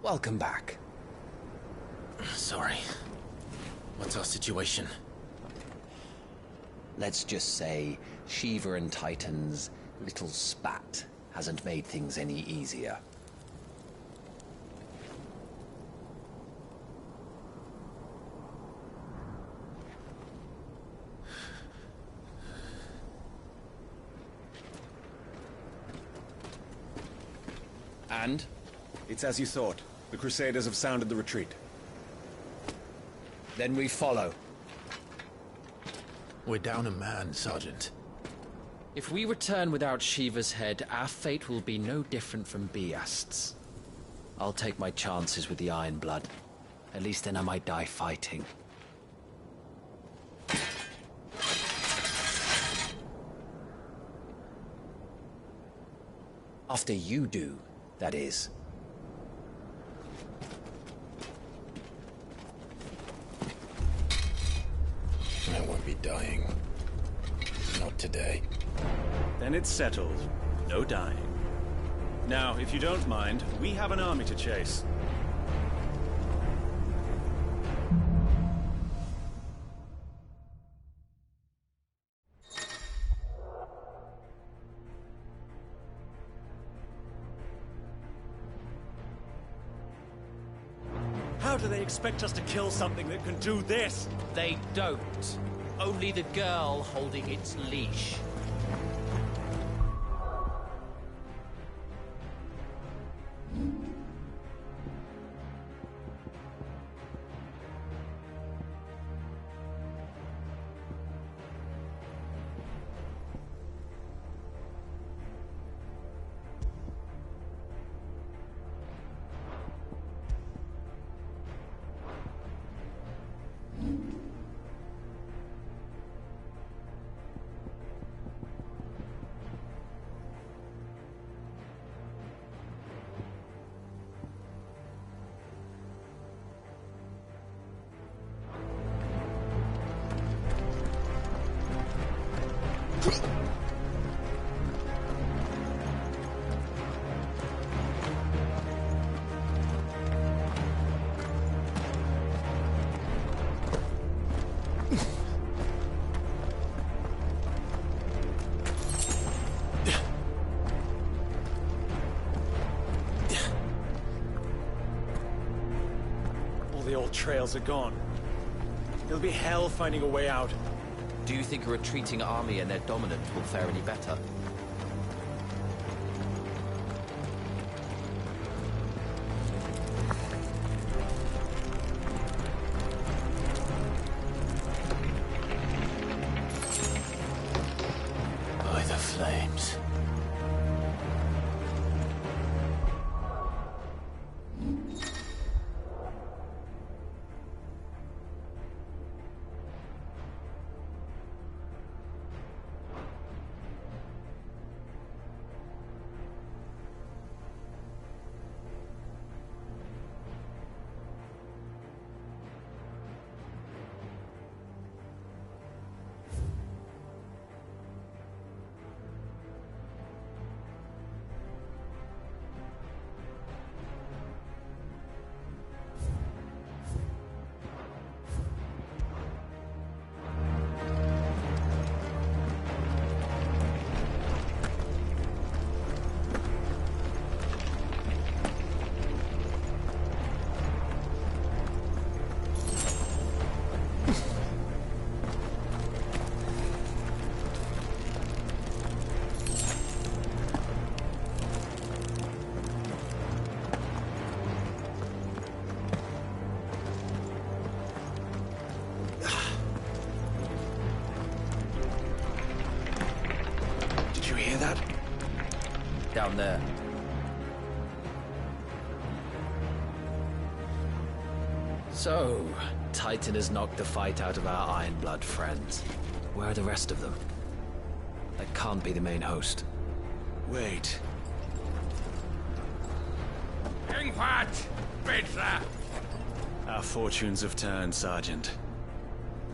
Welcome back. Sorry. What's our situation? Let's just say Shiva and Titan's little spat hasn't made things any easier. And? It's as you thought. The Crusaders have sounded the retreat. Then we follow. We're down a man, Sergeant. If we return without Shiva's head, our fate will be no different from Biast's. I'll take my chances with the Iron Blood. At least then I might die fighting. After you do, that is. I won't be dying. Not today. Then it's settled. No dying. Now, if you don't mind, we have an army to chase. How do they expect us to kill something that can do this? They don't. Only the girl holding its leash. All the old trails are gone. It'll be hell finding a way out. Do you think a retreating army and their dominant will fare any better? By the flames. Down there. So, Titan has knocked the fight out of our Iron Blood friends. Where are the rest of them? That can't be the main host. Wait. Our fortunes have turned, Sergeant.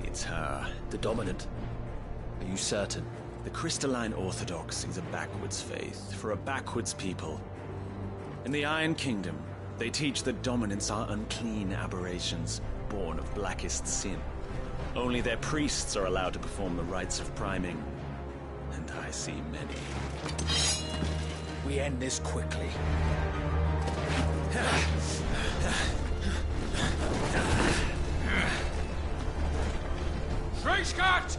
It's her. The dominant? Are you certain? The Crystalline Orthodox is a backwards faith for a backwards people. In the Iron Kingdom, They teach that dominants are unclean aberrations, born of blackest sin. Only their priests are allowed to perform the rites of priming, and I see many. We end this quickly. Schreischgott!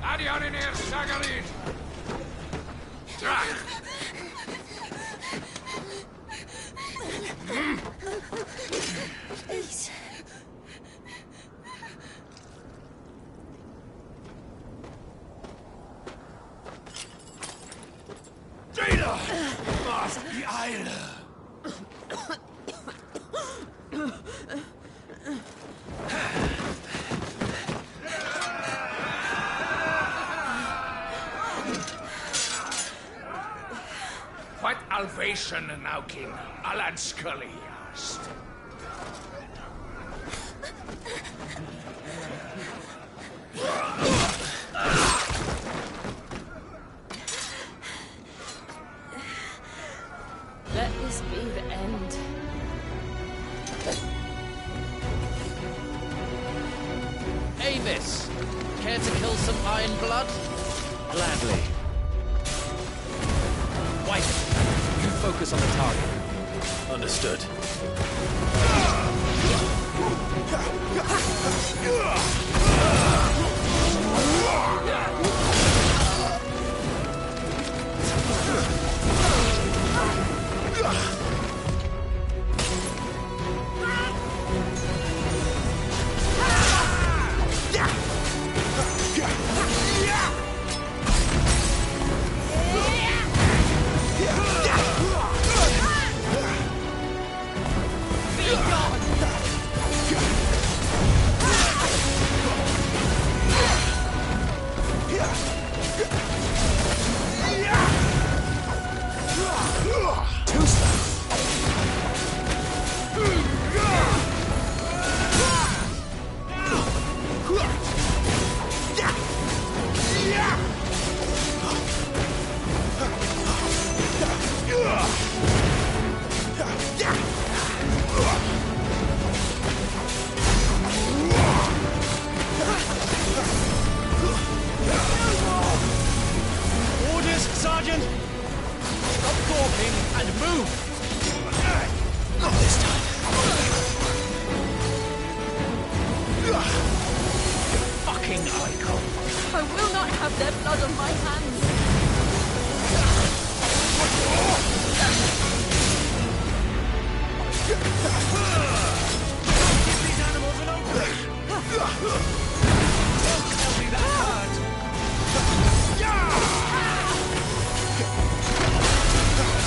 Adion in er Sagarid! Please. Jeder! Was die Eile! What Alvation now King Alan Scully asked. Let this be the end. Avis! Care to kill some Iron Blood? Gladly. White, you focus on the target. Understood. Orders, Sergeant! Stop gawping and move! Not this time. Fucking icon. I will not have their blood on my hands. Give these animals an opening! Don't tell me that hurt!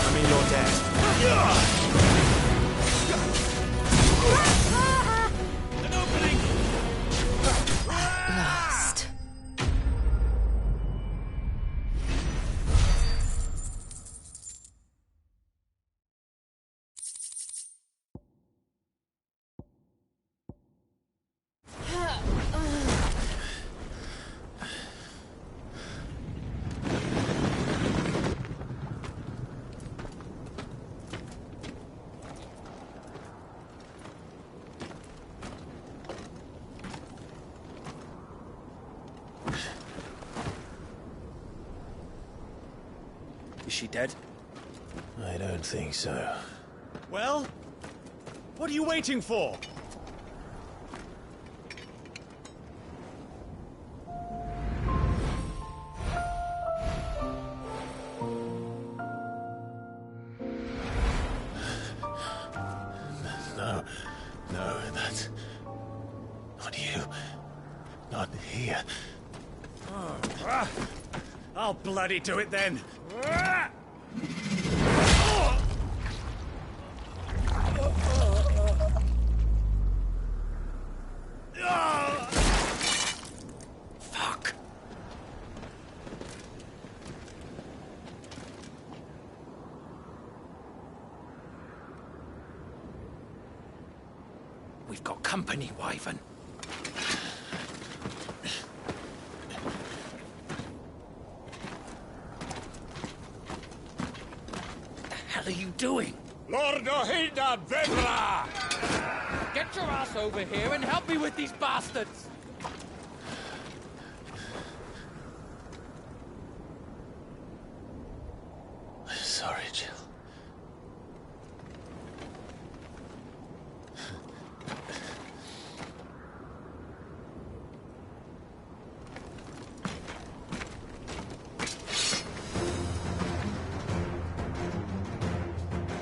I mean, you're dead. An opening! Last. Is she dead? I don't think so. Well, what are you waiting for? No, that's not you. Not here. I'll bloody do it then. Fuck. We've got company, Wyvern. What the hell are you doing? Lord Ohilda Vedra! Get your ass over here and help me with these bastards! Sorry, Jill.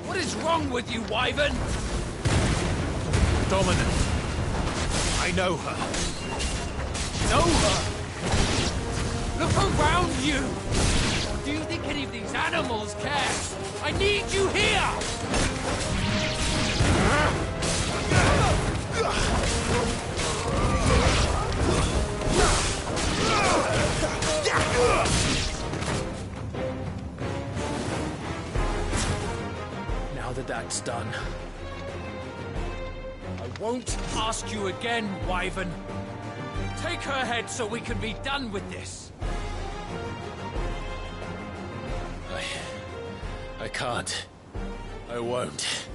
What is wrong with you, Wyvern? Dominant. I know her. Know her? Look around you! Do you think any of these animals care? I need you here! Now that that's done, I won't ask you again, Wyvern. Take her head so we can be done with this. I can't. I won't.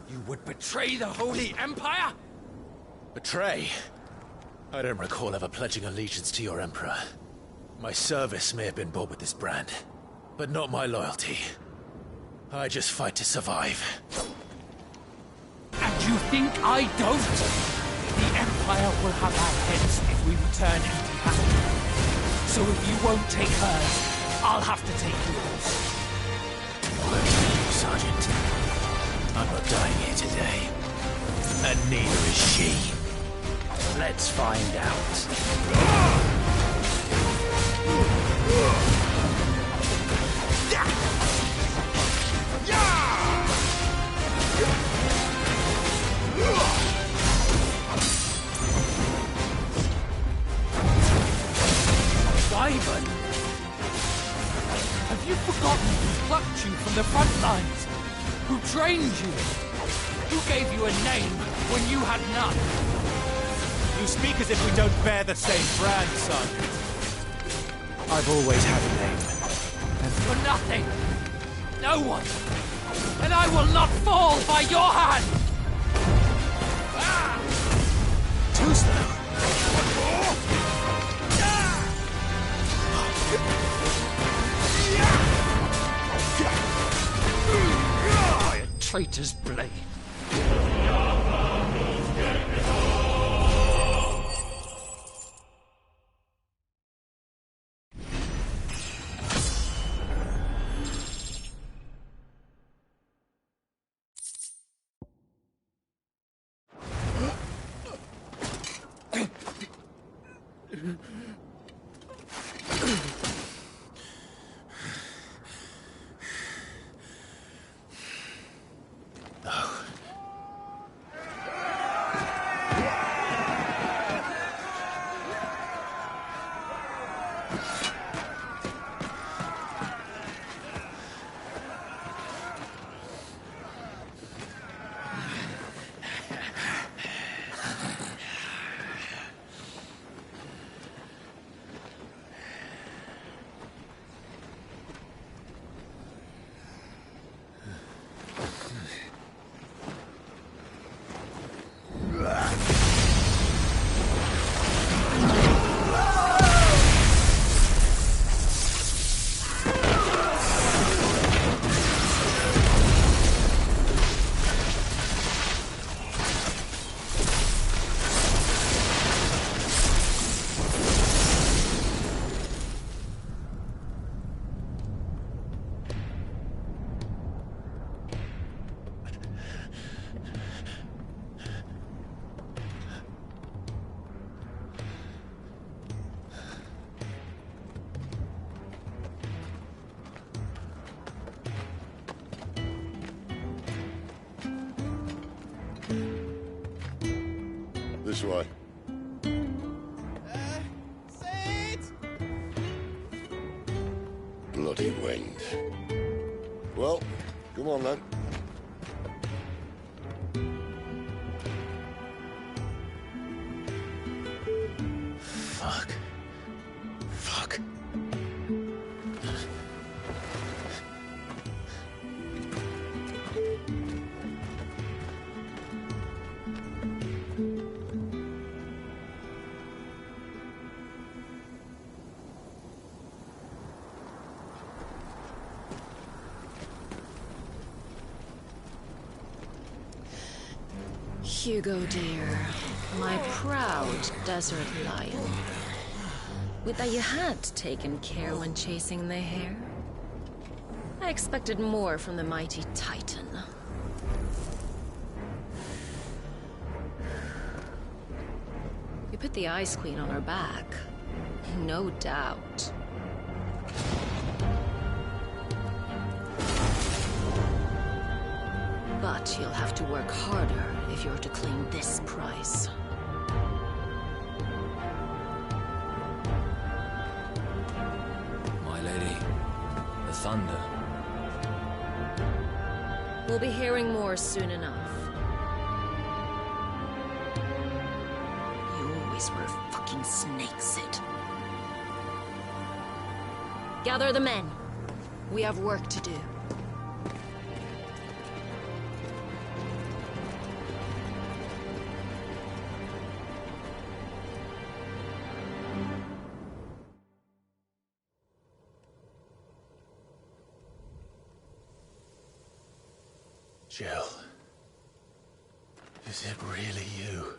You would betray the Holy Empire? Betray? I don't recall ever pledging allegiance to your Emperor. My service may have been bought with this brand, but not my loyalty. I just fight to survive. And you think I don't? The Empire will have our heads if we return empty-handed. So if you won't take hers, I'll have to take yours. Sergeant, I'm not dying here today. And neither is she. Let's find out. Wyvern! Have you forgotten who plucked you from the front lines? Who trained you? Who gave you a name when you had none? You speak as if we don't bear the same brand, son. I've always had a name. For nothing. No one. And I will not fall by your hand! Too slow. By a traitor's blade. This way. Bloody wind. Well, come on then. Fuck. Fuck. Hugo, dear. My proud desert lion. Would that you had taken care when chasing the hare? I expected more from the mighty Titan. We put the Ice Queen on her back. No doubt. But you'll have to work harder if you're to claim this prize. My lady, the thunder. We'll be hearing more soon enough. You always were a fucking snake, Sid. Gather the men. We have work to do. Jill, is it really you?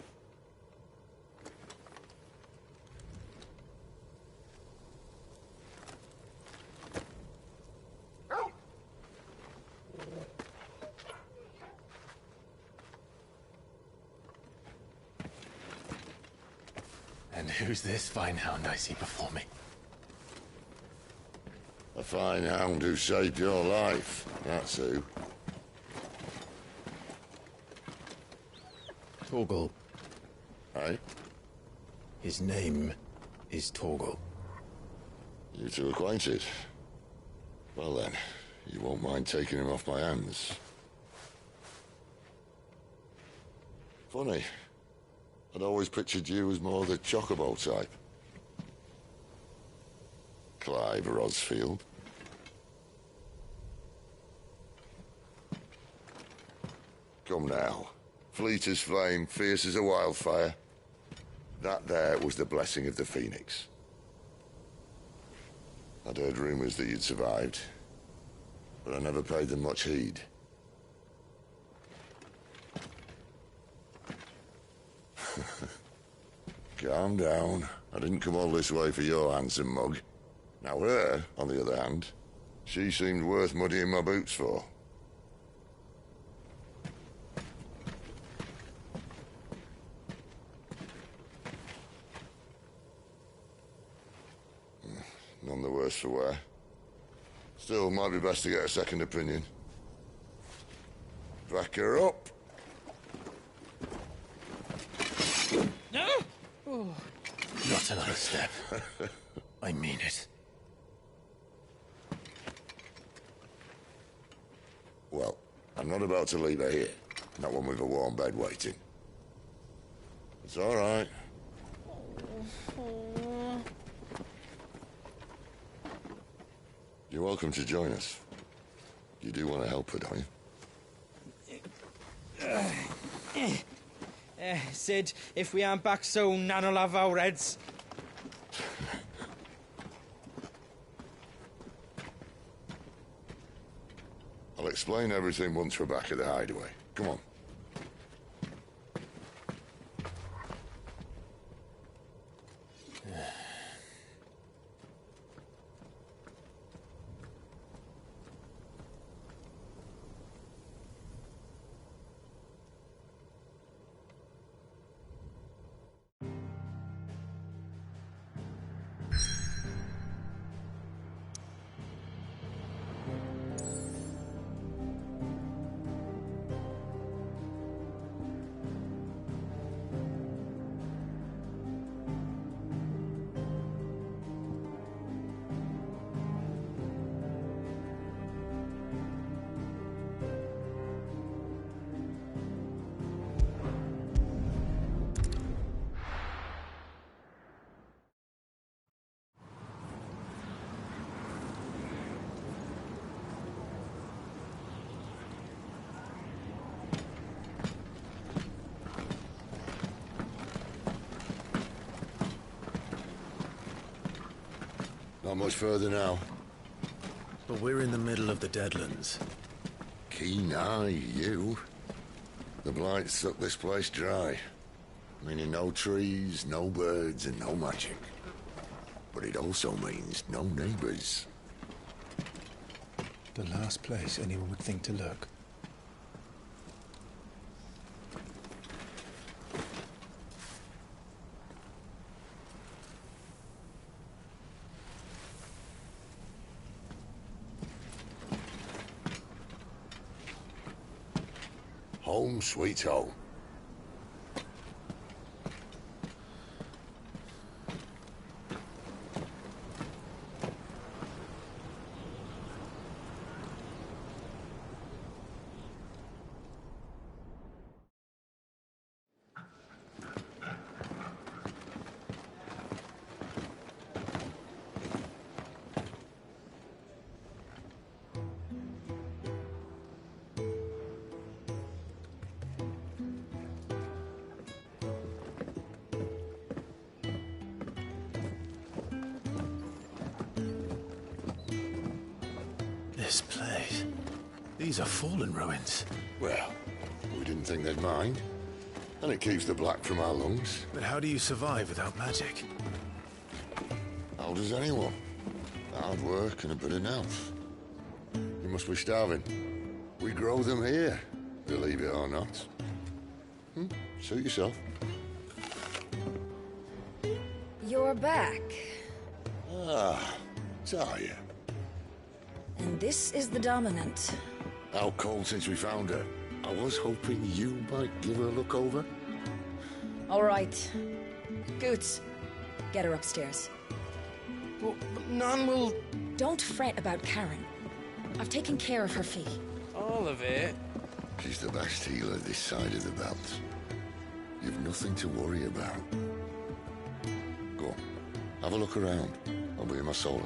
And who's this fine hound I see before me? A fine hound who saved your life, that's who. Torgal. Hey? His name is Torgal. You two acquainted? Well then, you won't mind taking him off my hands. Funny. I'd always pictured you as more the Chocobo type. Clive Rosfield. Come now. Fleet as flame, fierce as a wildfire. That there was the blessing of the Phoenix. I'd heard rumors that you'd survived, but I never paid them much heed. Calm down. I didn't come all this way for your handsome mug. Now her, on the other hand, she seemed worth muddying my boots for. None the worse for wear. Still, might be best to get a second opinion. Back her up. No! Oh. Not another step. I mean it. Well, I'm not about to leave her here. Not one with a warm bed waiting. It's all right. You're welcome to join us. You do want to help her, don't you? Sid, if we aren't back soon, Nan'll have our heads. I'll explain everything once we're back at the hideaway. Come on. Not much further now. But we're in the middle of the Deadlands. Keen eye, you. The blight sucked this place dry. Meaning no trees, no birds, and no magic. But it also means no neighbors. The last place anyone would think to look. Home sweet home. This place. These are fallen ruins. Well, we didn't think they'd mind. And it keeps the black from our lungs. But how do you survive without magic? How does anyone? Hard work and a bit of nerve. You must be starving. We grow them here, believe it or not. Suit yourself. You're back. Ah, Talia. And this is the Dominant. Out cold since we found her. I was hoping you might give her a look over. All right. Goots, get her upstairs. But none will... Don't fret about Karen. I've taken care of her fee. All of it? She's the best healer this side of the belt. You've nothing to worry about. Go on, have a look around. I'll be in my solar.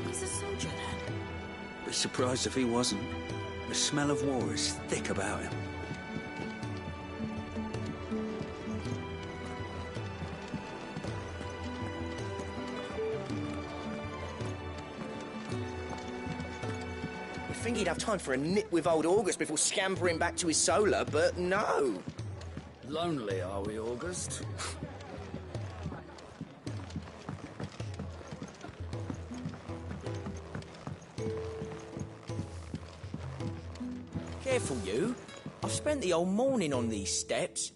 He's a soldier then. Be surprised if he wasn't. The smell of war is thick about him. You'd think he'd have time for a nip with old August before scampering back to his solar, but no. Lonely, are we, August? Careful, you. I've spent the whole morning on these steps.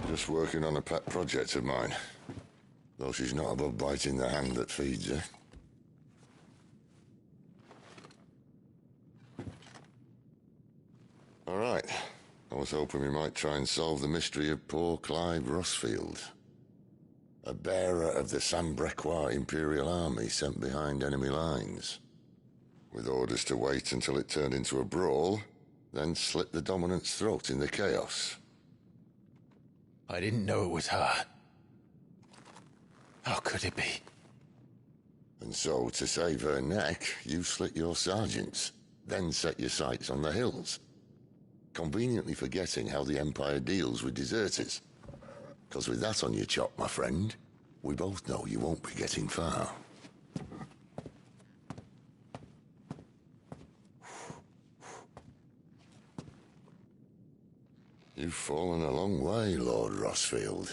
Just working on a pet project of mine. Though she's not above biting the hand that feeds her. All right. I was hoping we might try and solve the mystery of poor Clive Rossfield. A bearer of the Sambrequois Imperial Army sent behind enemy lines. With orders to wait until it turned into a brawl, then slit the Dominant's throat in the chaos. I didn't know it was her. How could it be? And so, to save her neck, you slit your sergeants, then set your sights on the hills. Conveniently forgetting how the Empire deals with deserters. Because with that on your chop, my friend, we both know you won't be getting far. You've fallen a long way, Lord Rossfield.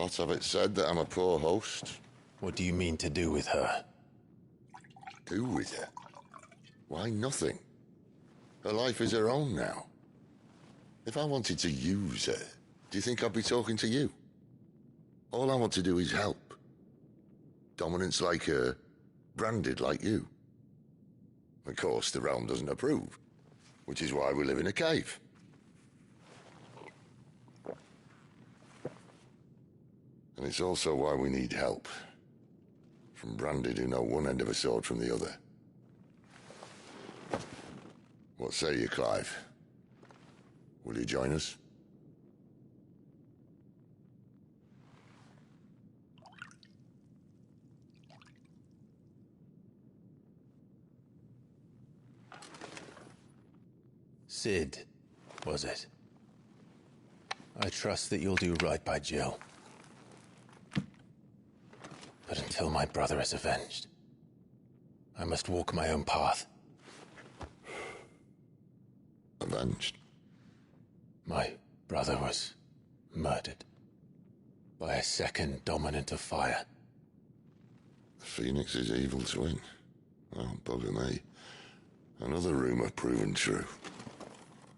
Lots of it said that I'm a poor host. What do you mean to do with her? Do with her? Why, nothing. Her life is her own now. If I wanted to use her, do you think I'd be talking to you? All I want to do is help. Dominants like her, branded like you. Of course, the realm doesn't approve, which is why we live in a cave. And it's also why we need help. From branded who know one end of a sword from the other. What say you, Clive? Will you join us? Sid, was it? I trust that you'll do right by Jill. But until my brother is avenged, I must walk my own path. Avenged? My brother was murdered by a second dominant of fire. Phoenix's evil twin. Well, bugger me. Another rumor proven true.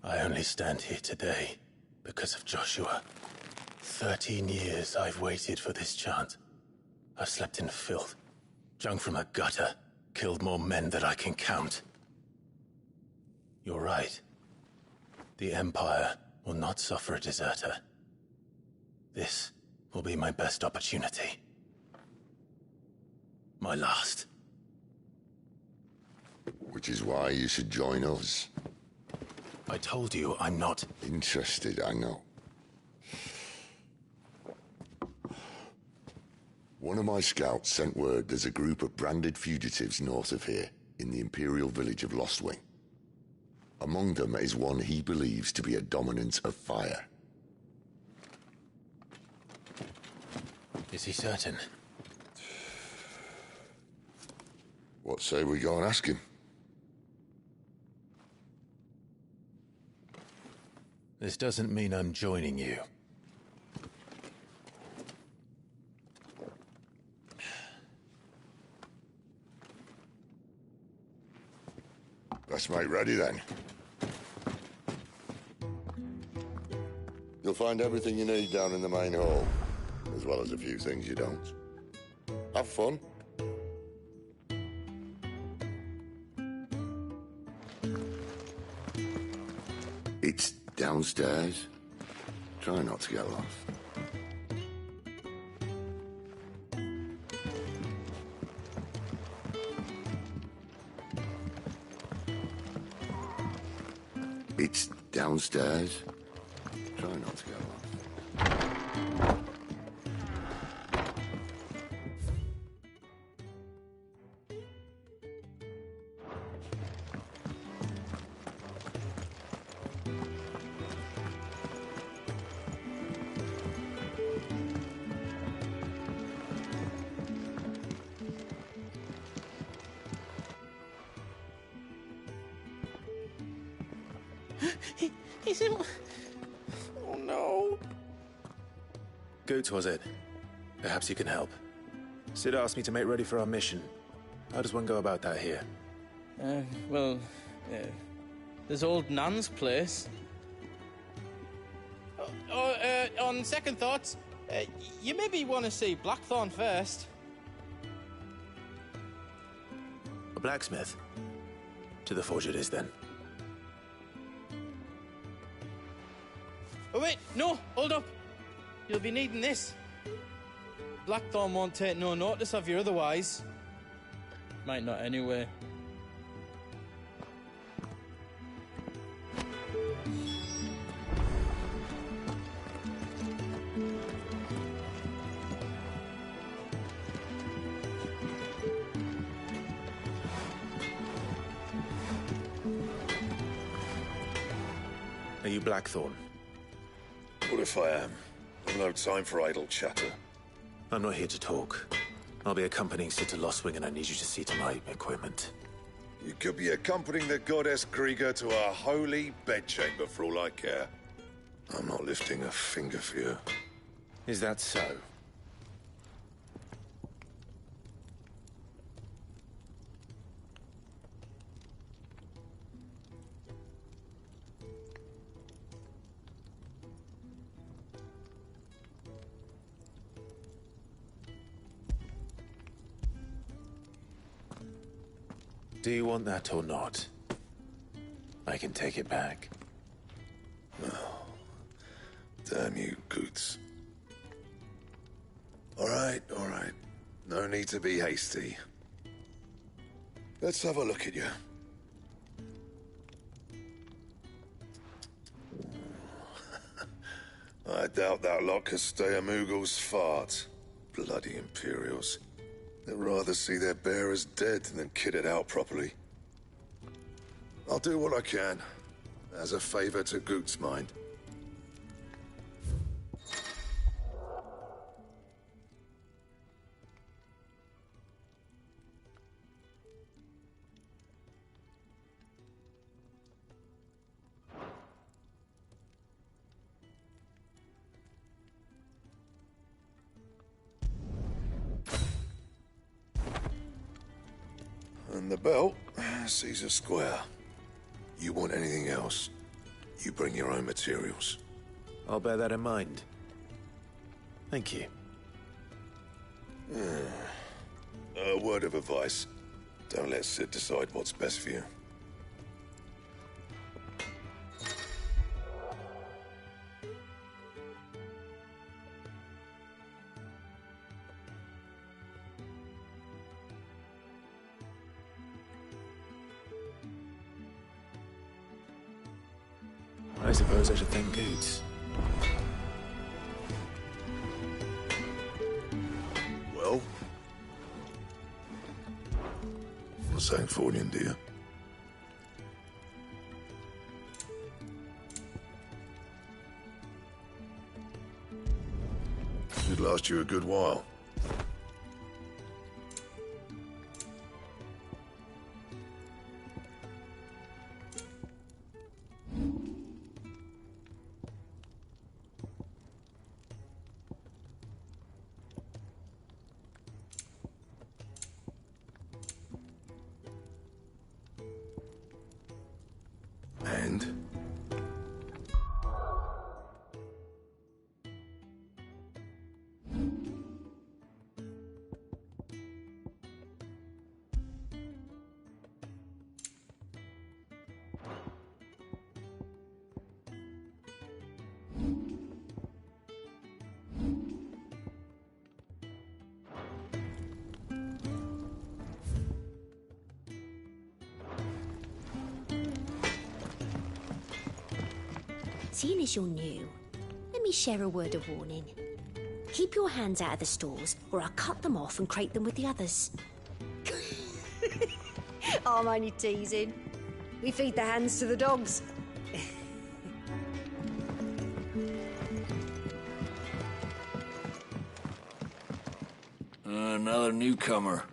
I only stand here today because of Joshua. 13 years I've waited for this chance. I've slept in filth, drunk from a gutter, killed more men than I can count. You're right. The Empire will not suffer a deserter. This will be my best opportunity. My last. Which is why you should join us. I told you I'm not interested, I know. One of my scouts sent word there's a group of branded fugitives north of here, in the Imperial village of Lostwing. Among them is one he believes to be a dominant of fire. Is he certain? What say we go and ask him? This doesn't mean I'm joining you. Best mate ready then. You'll find everything you need down in the main hall, as well as a few things you don't. Have fun. It's downstairs. Try not to get lost. It's downstairs. Try not to get lost. He's in... Oh no. Goot, was it? Perhaps you can help. Sid asked me to make ready for our mission. How does one go about that here? There's old Nan's place. On second thoughts, you maybe want to see Blackthorn first. A blacksmith? To the forge it is, then. Oh wait, no, hold up. You'll be needing this. Blackthorn won't take no notice of you otherwise. Might not anyway. Are you Blackthorn? What if I am? I've no time for idle chatter. I'm not here to talk. I'll be accompanying Sid to Lostwing, and I need you to see to my equipment. You could be accompanying the goddess Krieger to a holy bedchamber for all I care. I'm not lifting a finger for you. Is that so? Do you want that or not? I can take it back. Oh, damn you, Goots. All right. No need to be hasty. Let's have a look at you. I doubt that lot could stay a Moogle's fart. Bloody Imperials. They'd rather see their bearers dead than kitted out properly. I'll do what I can, as a favor to Goot's mind. And the belt sees a square. You want anything else, you bring your own materials. I'll bear that in mind. Thank you. A word of advice. Don't let Sid decide what's best for you. I suppose I should thank Goots. Well? Sangforian, dear. Should last you a good while. And? Seeing as you're new, let me share a word of warning. Keep your hands out of the stores, or I'll cut them off and crate them with the others. I'm only teasing. We feed the hands to the dogs. Another newcomer.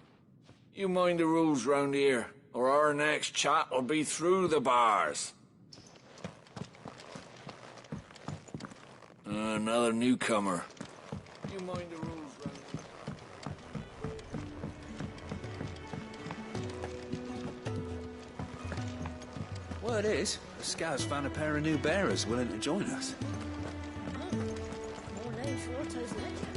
You mind the rules round here, or our next chat will be through the bars. Another newcomer. You mind the rules round here? Word is, the scouts found a pair of new bearers willing to join us. More names for Otto's ledger.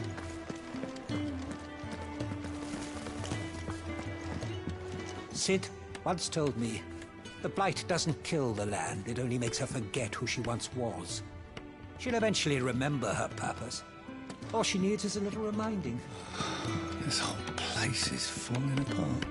Sid once told me, the Blight doesn't kill the land, it only makes her forget who she once was. She'll eventually remember her purpose. All she needs is a little reminding. This whole place is falling apart.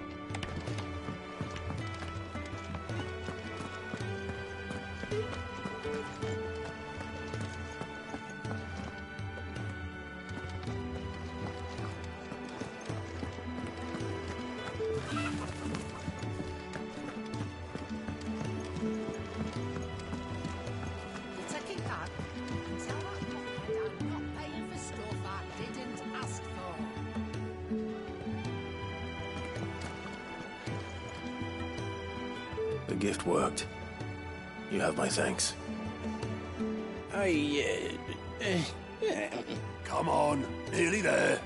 The gift worked. You have my thanks. Come on, nearly there.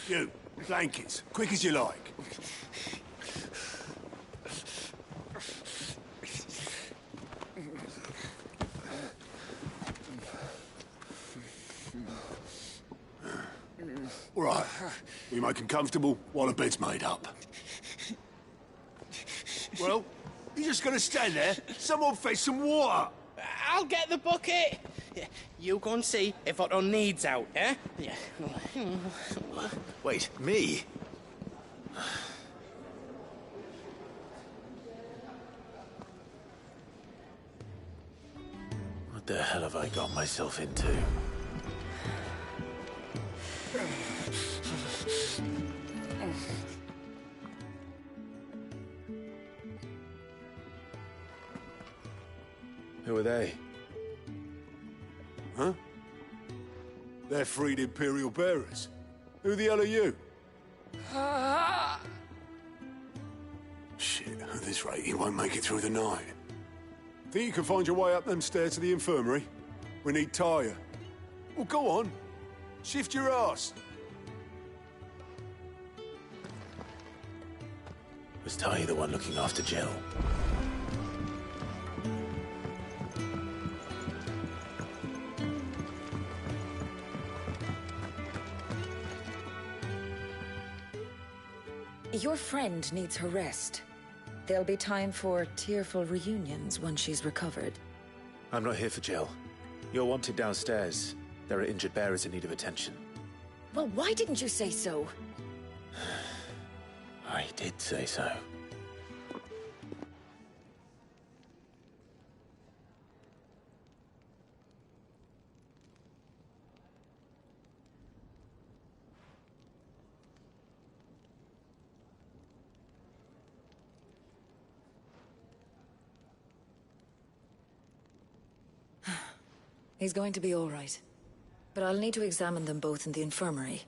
You, Blankets, quick as you like. All right, we make them comfortable while the bed's made up. Well, you just gonna stand there? Someone fetch some water! I'll get the bucket! You go and see if Otto needs out, eh? Yeah. Wait, me? What the hell have I got myself into? Who are they? Huh? They're freed Imperial bearers. Who the hell are you? Shit, at this rate, you won't make it through the night. Think you can find your way up them stairs to the infirmary? We need Taya. Well, go on. Shift your ass. Was Taya the one looking after Jill? Your friend needs her rest. There'll be time for tearful reunions once she's recovered. I'm not here for Jill. You're wanted downstairs. There are injured bearers in need of attention. Well, why didn't you say so? I did say so. He's going to be all right. But I'll need to examine them both in the infirmary.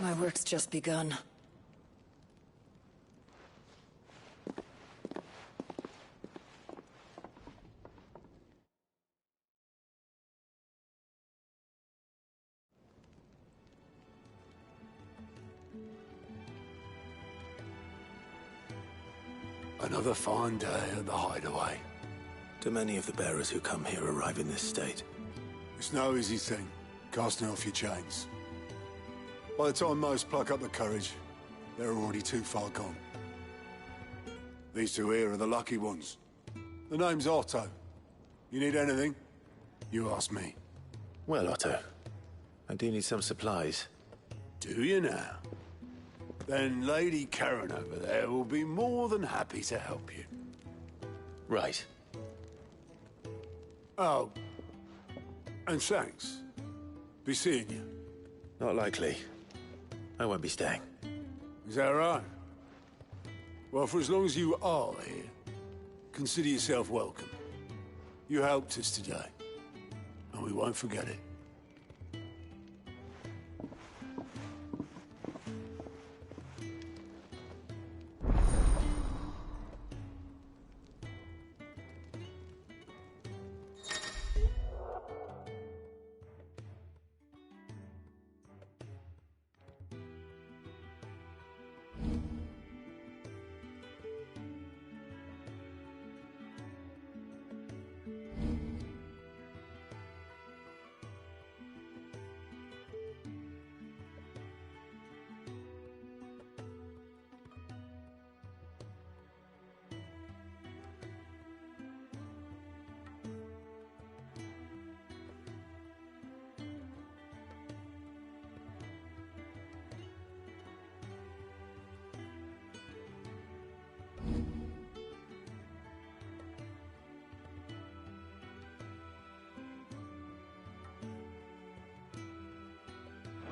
My work's just begun. Another fine day at the hideaway. Do many of the bearers who come here arrive in this state? It's no easy thing, casting off your chains. By the time most pluck up the courage, they're already too far gone. These two here are the lucky ones. The name's Otto. You need anything? You ask me. Well, Otto, I do need some supplies. Do you now? Then Lady Karen over there will be more than happy to help you. Right. Oh. And thanks. Be seeing you. Not likely. I won't be staying. Is that right? Well, for as long as you are here, consider yourself welcome. You helped us today, and we won't forget it.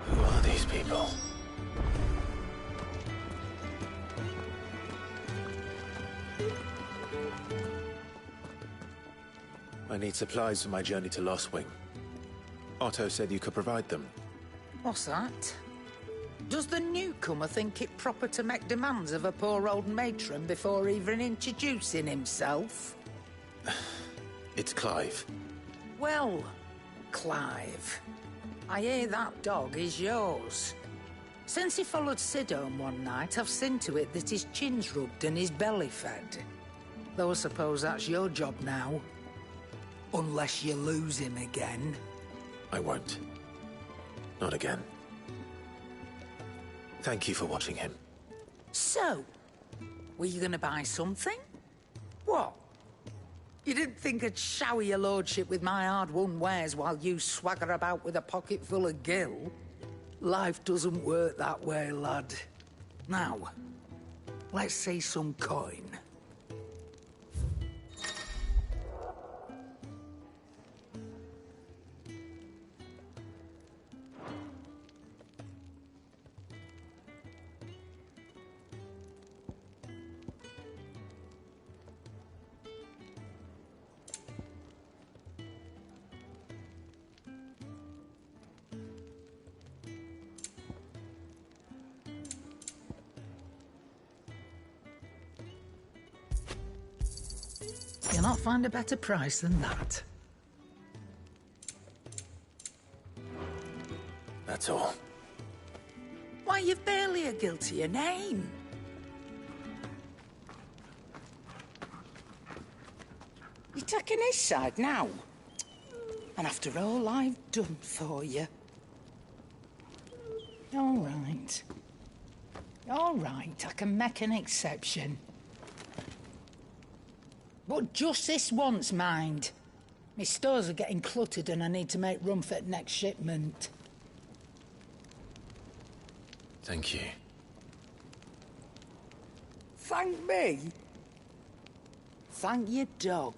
Who are these people? I need supplies for my journey to Lost Wing. Otto said you could provide them. What's that? Does the newcomer think it proper to make demands of a poor old matron before even introducing himself? It's Clive. Well, Clive, I hear that dog is yours. Since he followed Sid home one night, I've seen to it that his chin's rubbed and his belly fed. Though I suppose that's your job now. Unless you lose him again. I won't. Not again. Thank you for watching him. So, were you gonna buy something? What? You didn't think I'd shower your lordship with my hard-won wares while you swagger about with a pocket full of gil? Life doesn't work that way, lad. Now, let's see some coin. You'll not find a better price than that. That's all. Why, you've barely a gil to your name. You're taking his side now? And after all I've done for you. All right. All right, I can make an exception. But just this once, mind. My stores are getting cluttered and I need to make room for the next shipment. Thank you. Thank me? Thank your dog.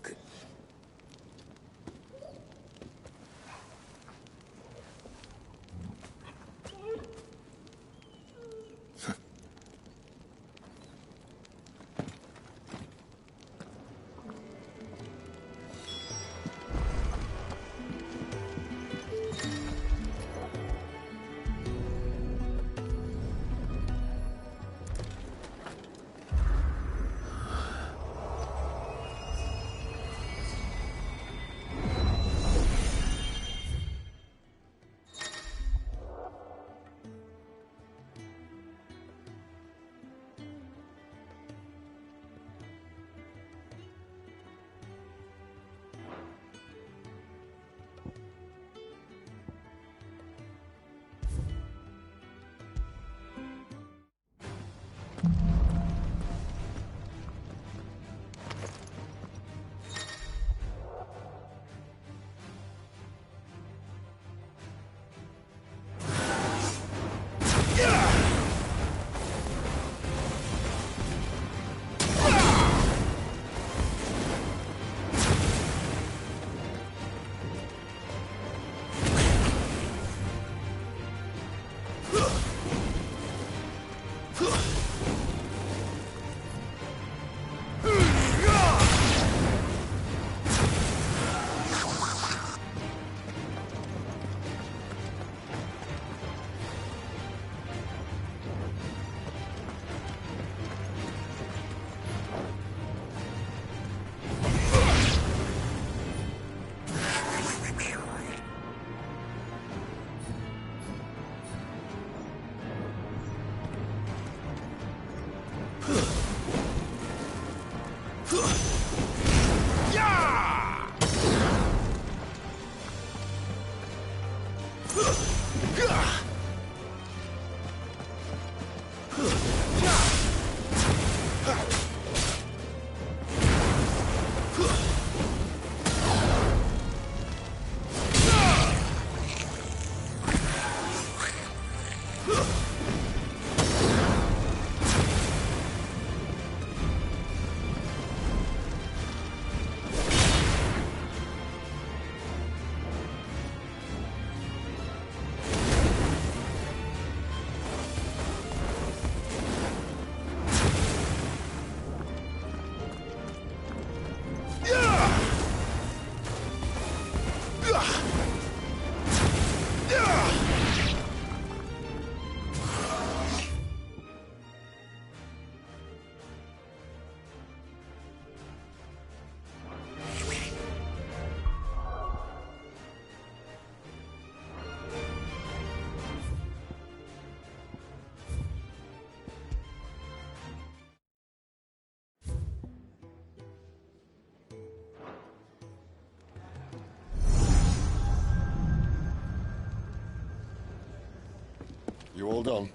You all done?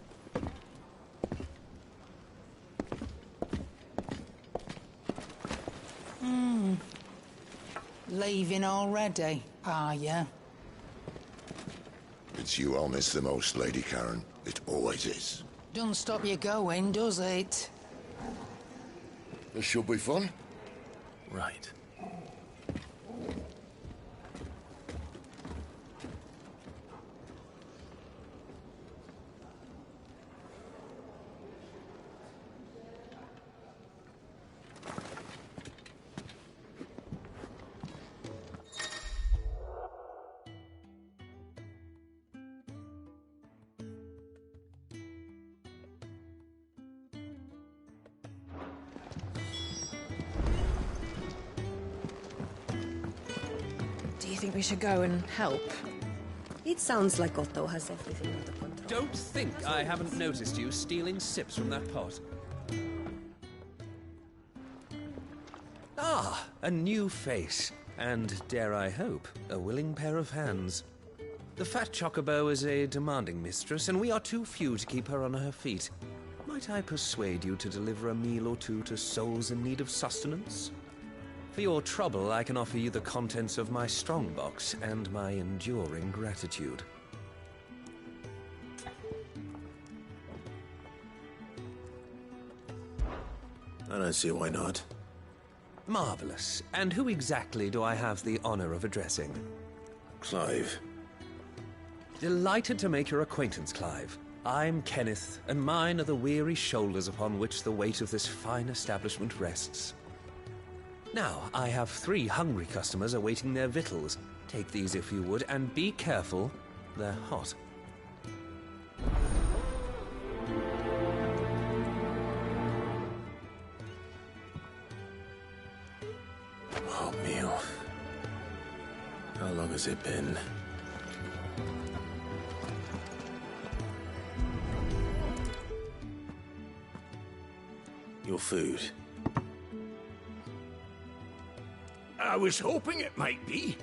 Leaving already, are ya? It's you I'll miss the most, Lady Karen. It always is. Don't stop you going, does it? This should be fun. Right. Do you think we should go and help? It sounds like Otto has everything under control. Don't think I haven't noticed you stealing sips from that pot. Ah, a new face. And, dare I hope, a willing pair of hands. The fat chocobo is a demanding mistress, and we are too few to keep her on her feet. Might I persuade you to deliver a meal or two to souls in need of sustenance? For your trouble, I can offer you the contents of my strongbox and my enduring gratitude. I don't see why not. Marvelous. And who exactly do I have the honor of addressing? Clive. Delighted to make your acquaintance, Clive. I'm Kenneth, and mine are the weary shoulders upon which the weight of this fine establishment rests. Now, I have 3 hungry customers awaiting their victuals. Take these if you would, and be careful, they're hot. Oh, meal. How long has it been? Your food. I was hoping it might be.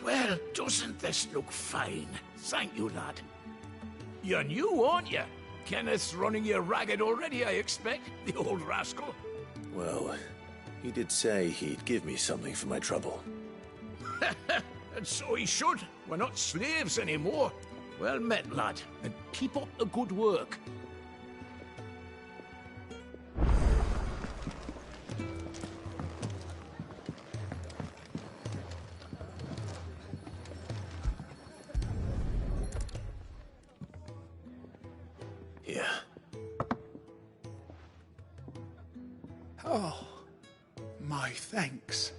Well, doesn't this look fine? Thank you, lad. You're new, aren't you? Kenneth's running you ragged already, I expect, the old rascal. Well, he did say he'd give me something for my trouble. And so he should. We're not slaves anymore. Well met, lad, and keep up the good work. Here. Oh, my thanks.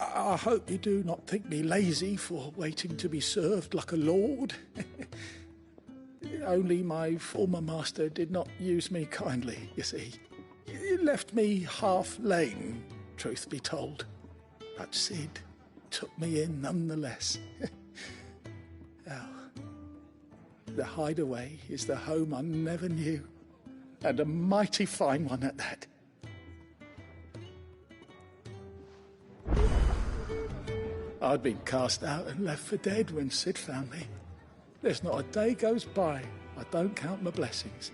I hope you do not think me lazy for waiting to be served like a lord. Only my former master did not use me kindly, you see. He left me half lame, truth be told. But Sid took me in nonetheless. Well, the hideaway is the home I never knew, and a mighty fine one at that. I'd been cast out and left for dead when Sid found me. There's not a day goes by I don't count my blessings.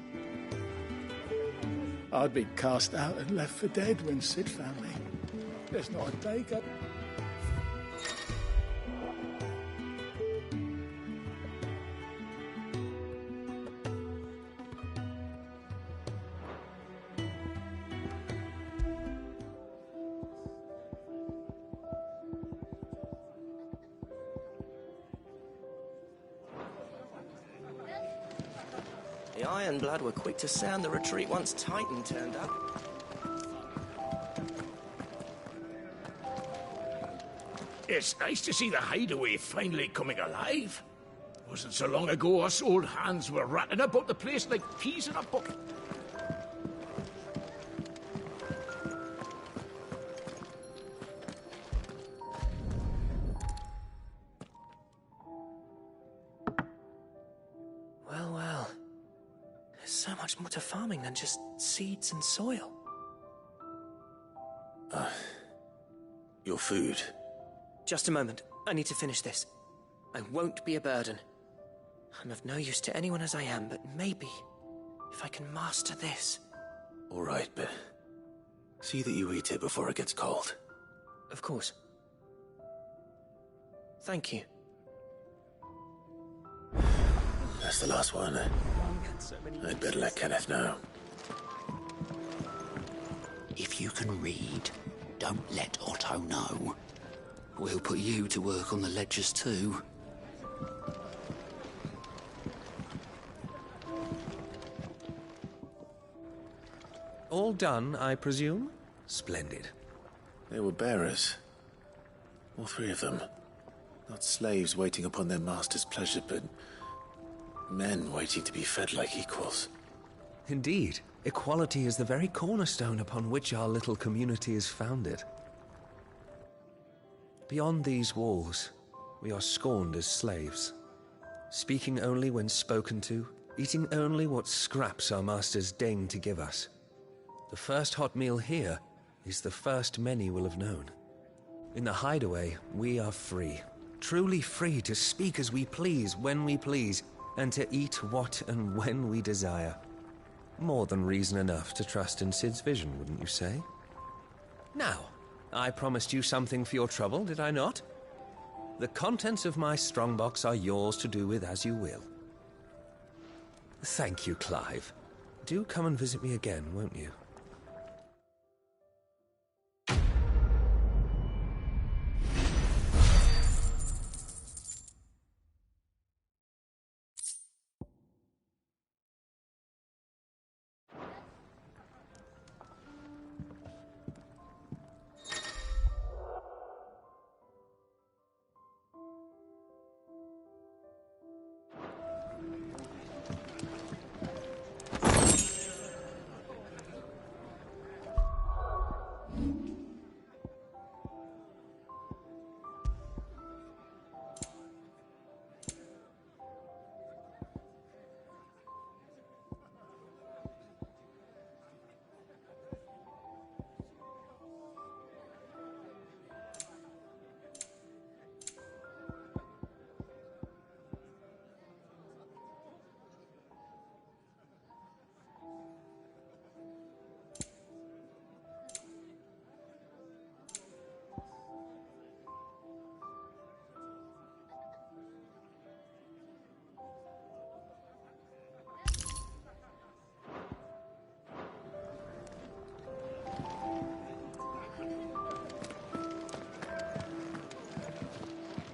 I'd been cast out and left for dead when Sid found me. There's not a day go... The Ironblood were quick to sound the retreat once Titan turned up. It's nice to see the hideaway finally coming alive. Wasn't so long ago us old hands were ratting about the place like peas in a bucket. Well, well. There's so much more to farming than just seeds and soil. Your food. Just a moment. I need to finish this. I won't be a burden. I'm of no use to anyone as I am, but maybe if I can master this. All right, but see that you eat it before it gets cold. Of course. Thank you. That's the last one. I'd better let Kenneth know. If you can read, don't let Otto know. We'll put you to work on the ledgers too. All done, I presume? Splendid. They were bearers. All three of them. Not slaves waiting upon their master's pleasure, but men waiting to be fed like equals. Indeed. Equality is the very cornerstone upon which our little community is founded. Beyond these walls, we are scorned as slaves. Speaking only when spoken to, eating only what scraps our masters deign to give us. The first hot meal here is the first many will have known. In the hideaway, we are free. Truly free to speak as we please, when we please, and to eat what and when we desire. More than reason enough to trust in Sid's vision, wouldn't you say? Now, I promised you something for your trouble, did I not? The contents of my strongbox are yours to do with as you will. Thank you, Clive. Do come and visit me again, won't you?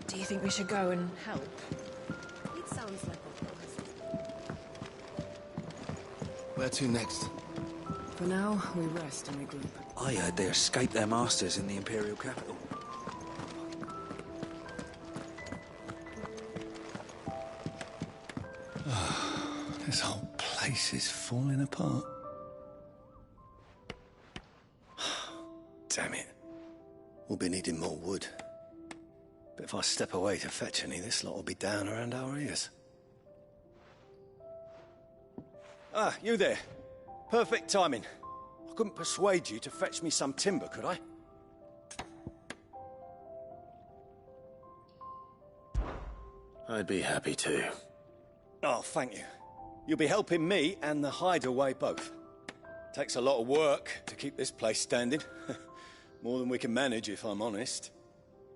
Do you think we should go and help? It sounds like a plan. Where to next? For now, we rest and regroup. I heard they escaped their masters in the Imperial capital. This whole place is falling apart. Damn it. We'll be needing more wood. But if I step away to fetch any, this lot will be down around our ears. Ah, you there. Perfect timing. I couldn't persuade you to fetch me some timber, could I? I'd be happy to. Oh, thank you. You'll be helping me and the hideaway both. Takes a lot of work to keep this place standing. More than we can manage, if I'm honest.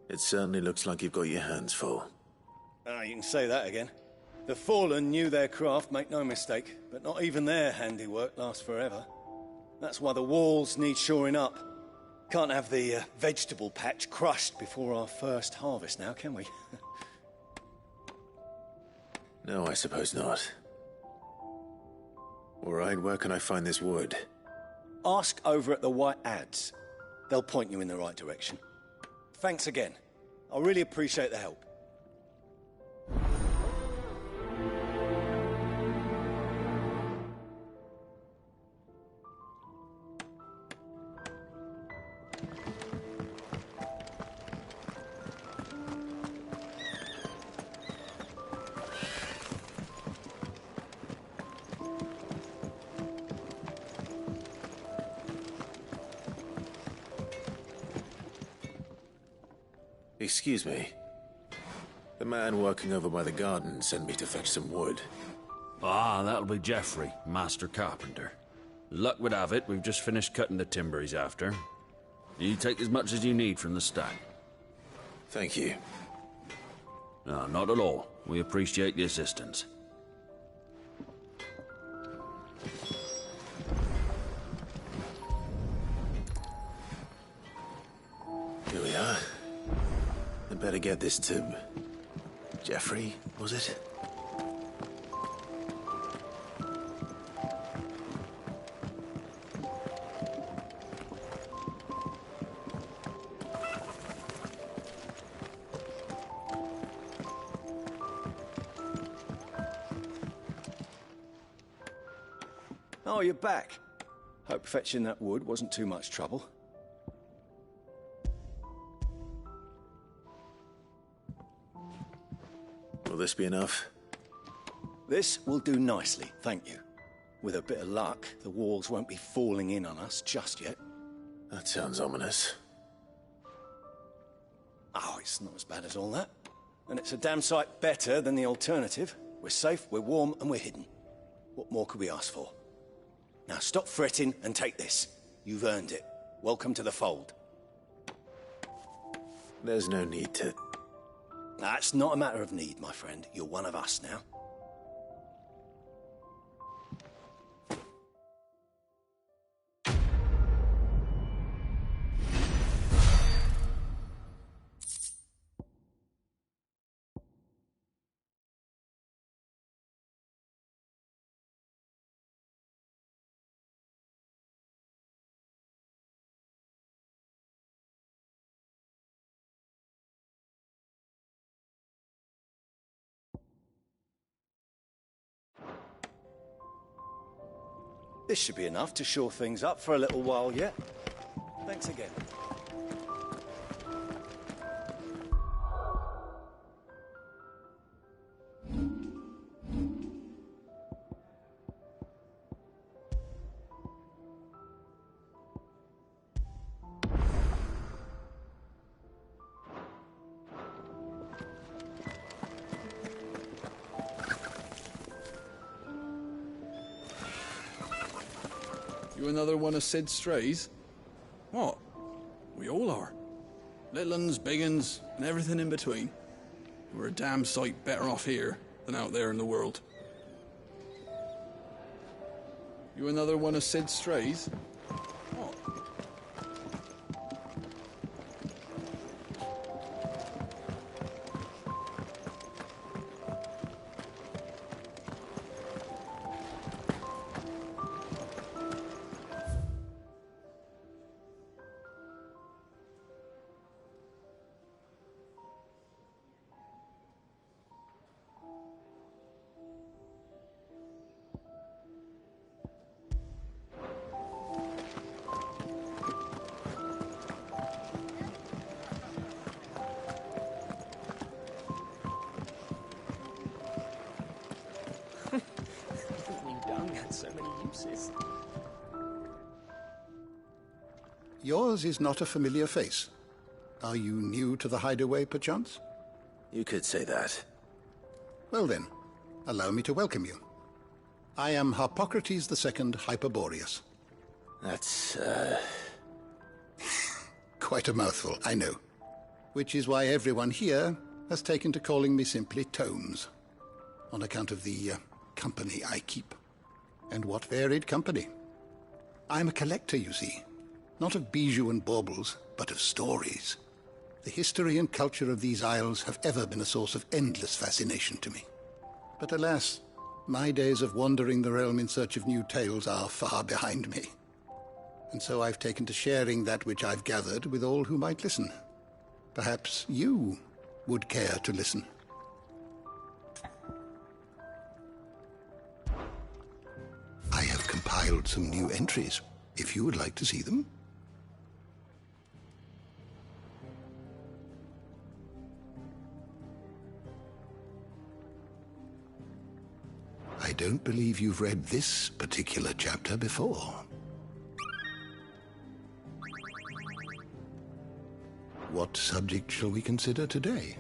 It certainly looks like you've got your hands full. Ah, you can say that again. The Fallen knew their craft, make no mistake, but not even their handiwork lasts forever. That's why the walls need shoring up. Can't have the vegetable patch crushed before our first harvest now, can we? No, I suppose not. All right, where can I find this wood? Ask over at the White Ads. They'll point you in the right direction. Thanks again. I really appreciate the help. Excuse me. The man working over by the garden sent me to fetch some wood. Ah, that'll be Geoffrey, master carpenter. Luck would have it, we've just finished cutting the timber he's after. You take as much as you need from the stack. Thank you. No, not at all. We appreciate the assistance. Here we are. I'd better get this to... Geoffrey, was it? Oh, you're back. Hope fetching that wood wasn't too much trouble. Will this be enough? This will do nicely, thank you. With a bit of luck, the walls won't be falling in on us just yet. That sounds ominous. Oh, it's not as bad as all that. And it's a damn sight better than the alternative. We're safe, we're warm, and we're hidden. What more could we ask for? Now stop fretting and take this. You've earned it. Welcome to the fold. There's no need to... That's not a matter of need, my friend. You're one of us now. This should be enough to shore things up for a little while yet. Thanks again. You another one of Sid's strays? What? We all are. Little uns, big uns, and everything in between. We're a damn sight better off here than out there in the world. You another one of Sid's strays? What? Yours is not a familiar face. Are you new to the hideaway, perchance? You could say that. Well then, allow me to welcome you. I am Harpocrates II Hyperboreus. That's, Quite a mouthful, I know. Which is why everyone here has taken to calling me simply Tomes, on account of the company I keep. And what varied company. I'm a collector, you see. Not of bijou and baubles, but of stories. The history and culture of these isles have ever been a source of endless fascination to me. But alas, my days of wandering the realm in search of new tales are far behind me. And so I've taken to sharing that which I've gathered with all who might listen. Perhaps you would care to listen. I have compiled some new entries, if you would like to see them. I don't believe you've read this particular chapter before. What subject shall we consider today?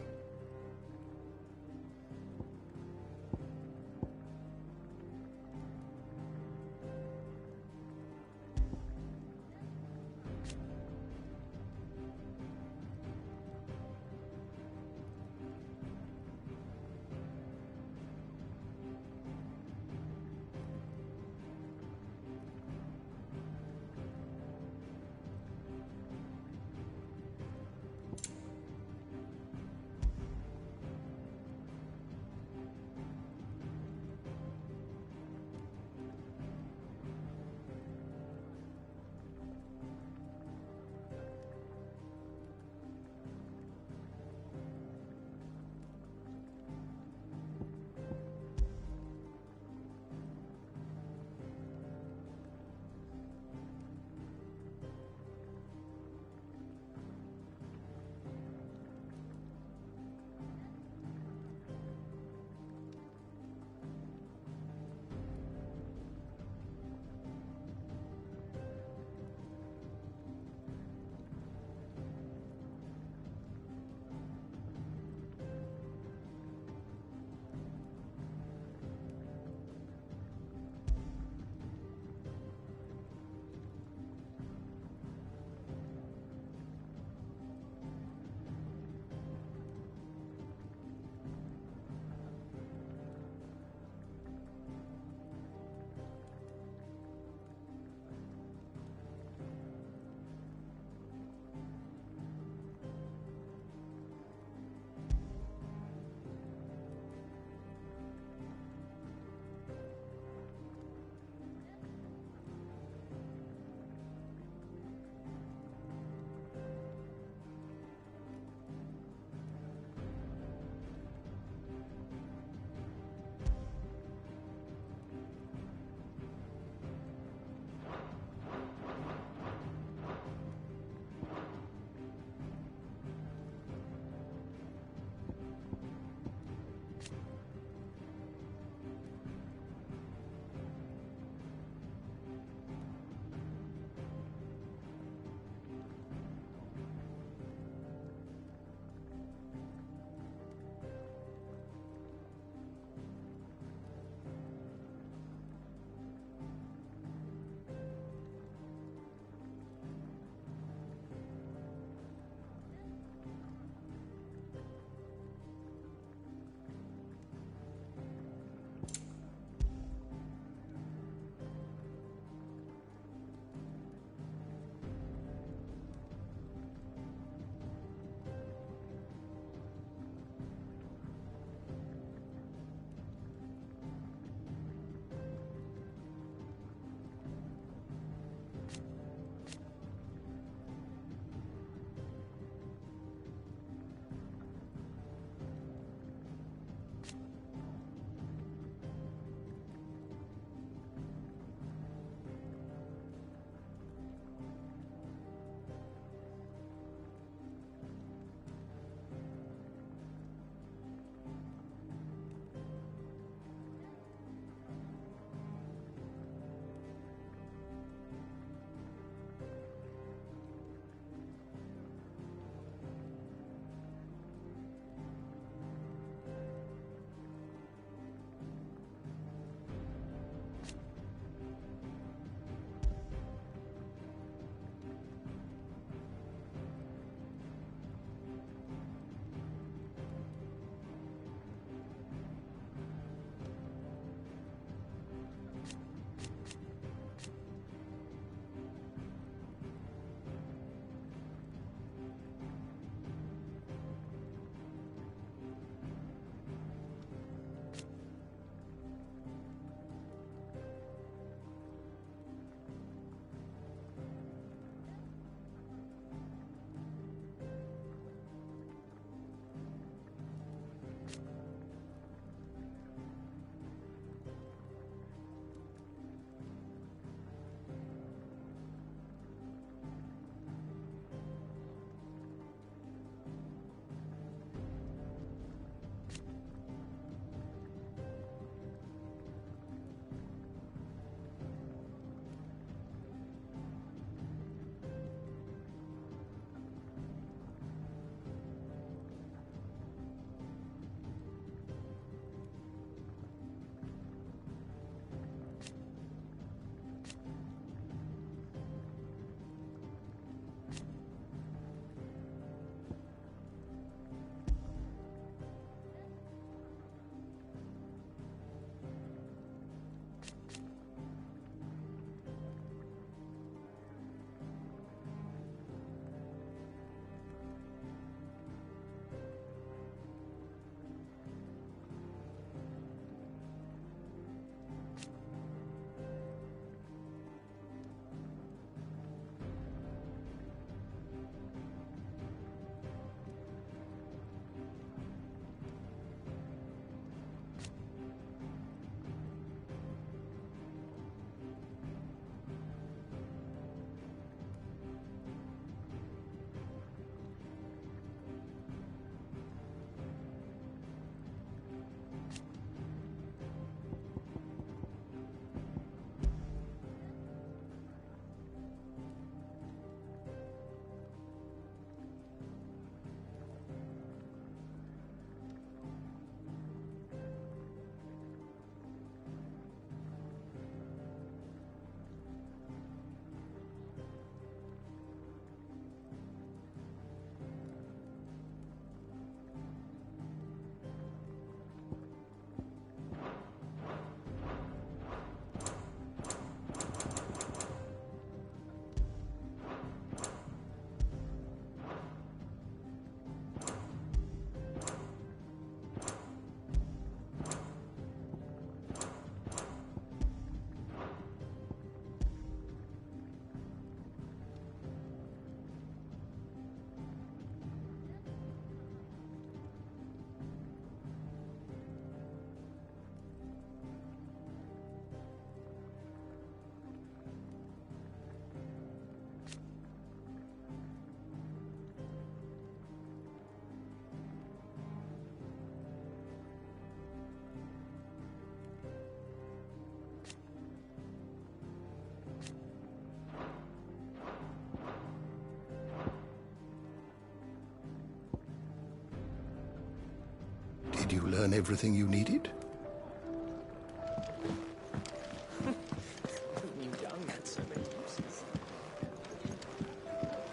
Did you learn everything you needed?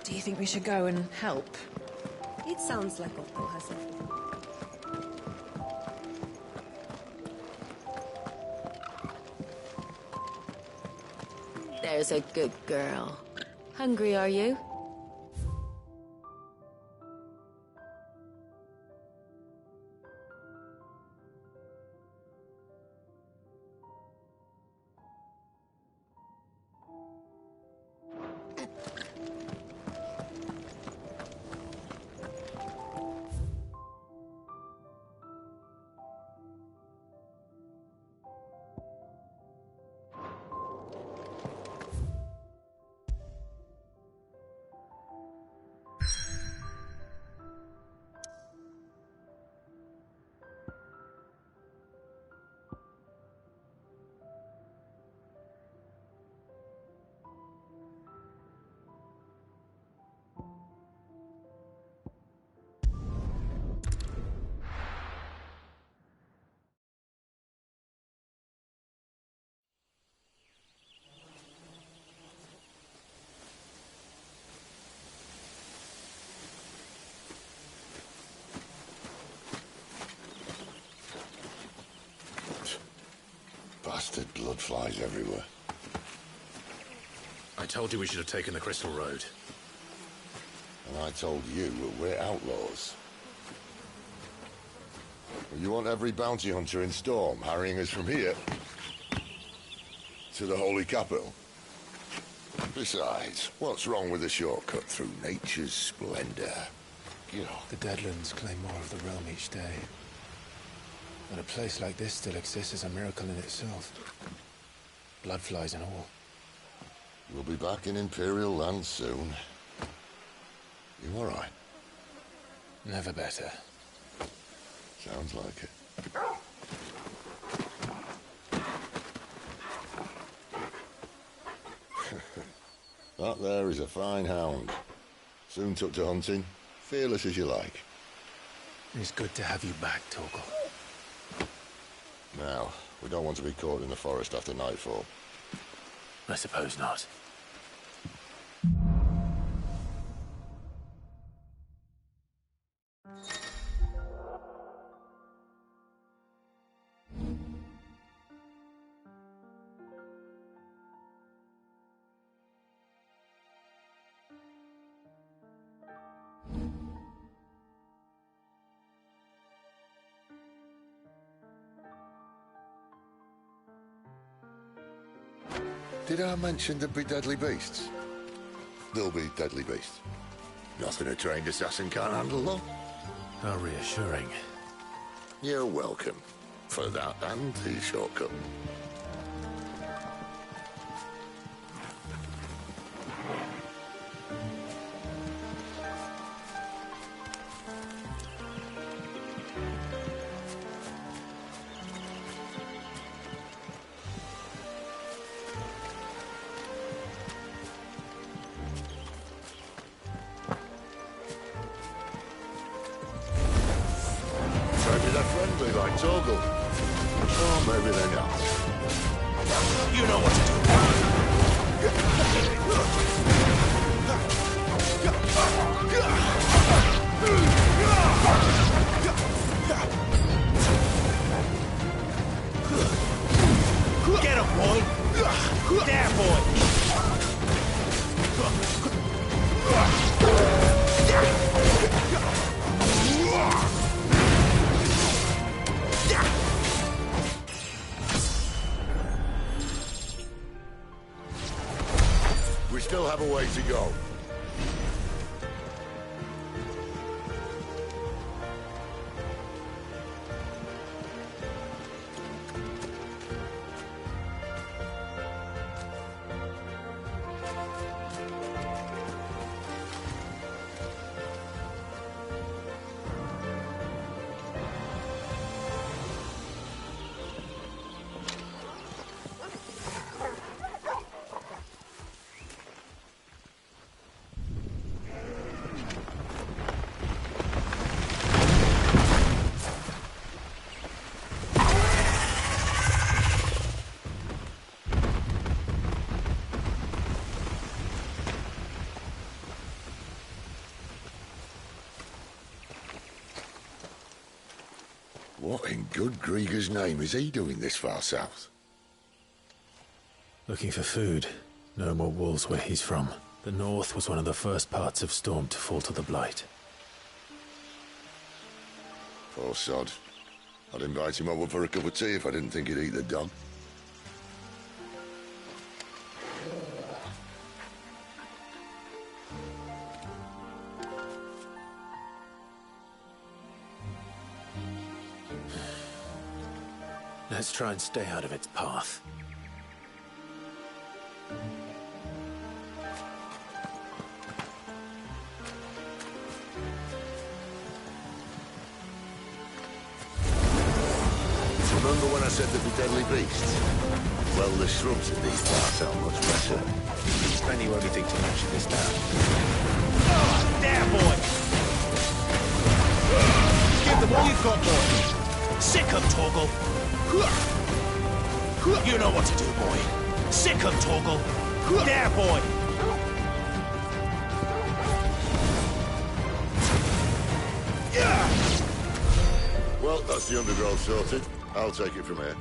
Do you think we should go and help? It sounds like Otto has everything. There's a good girl. Hungry, are you? Bastard blood flies everywhere. I told you we should have taken the Crystal Road. And I told you that we're outlaws. Well, you want every bounty hunter in Storm harrying us from here to the Holy Capital? Besides, what's wrong with a shortcut through nature's splendor? The Deadlands claim more of the realm each day. But a place like this still exists is a miracle in itself. Bloodflies and all. We'll be back in Imperial land soon. You all right? Never better. Sounds like it. That there is a fine hound. Soon took to hunting. Fearless as you like. It's good to have you back, Torgal. Now, we don't want to be caught in the forest after nightfall. I suppose not. Did I mention there'd be deadly beasts? There'll be deadly beasts. Nothing a trained assassin can't handle, though. How reassuring. You're welcome. For that and the shortcut. Maybe they're friendly like Torgal. Or maybe they're not. You know what to do. Get him, boy! There, boy! We still have a way to go. What in good Grieger's name is he doing this far south? Looking for food. No more wolves where he's from. The north was one of the first parts of Storm to fall to the Blight. Poor sod. I'd invite him over for a cup of tea if I didn't think he'd eat the dog. Let's try and stay out of its path. Remember when I said there'd be deadly beasts? Well, the shrubs in these parts are much better. Plenty won't be think too much of this now. Oh, there, boy! Give them all you've got, boy! Sick 'em, Torgal! You know what to do, boy! Sick 'em, Torgal! There, boy! Well, that's the undergrowth sorted. I'll take it from here.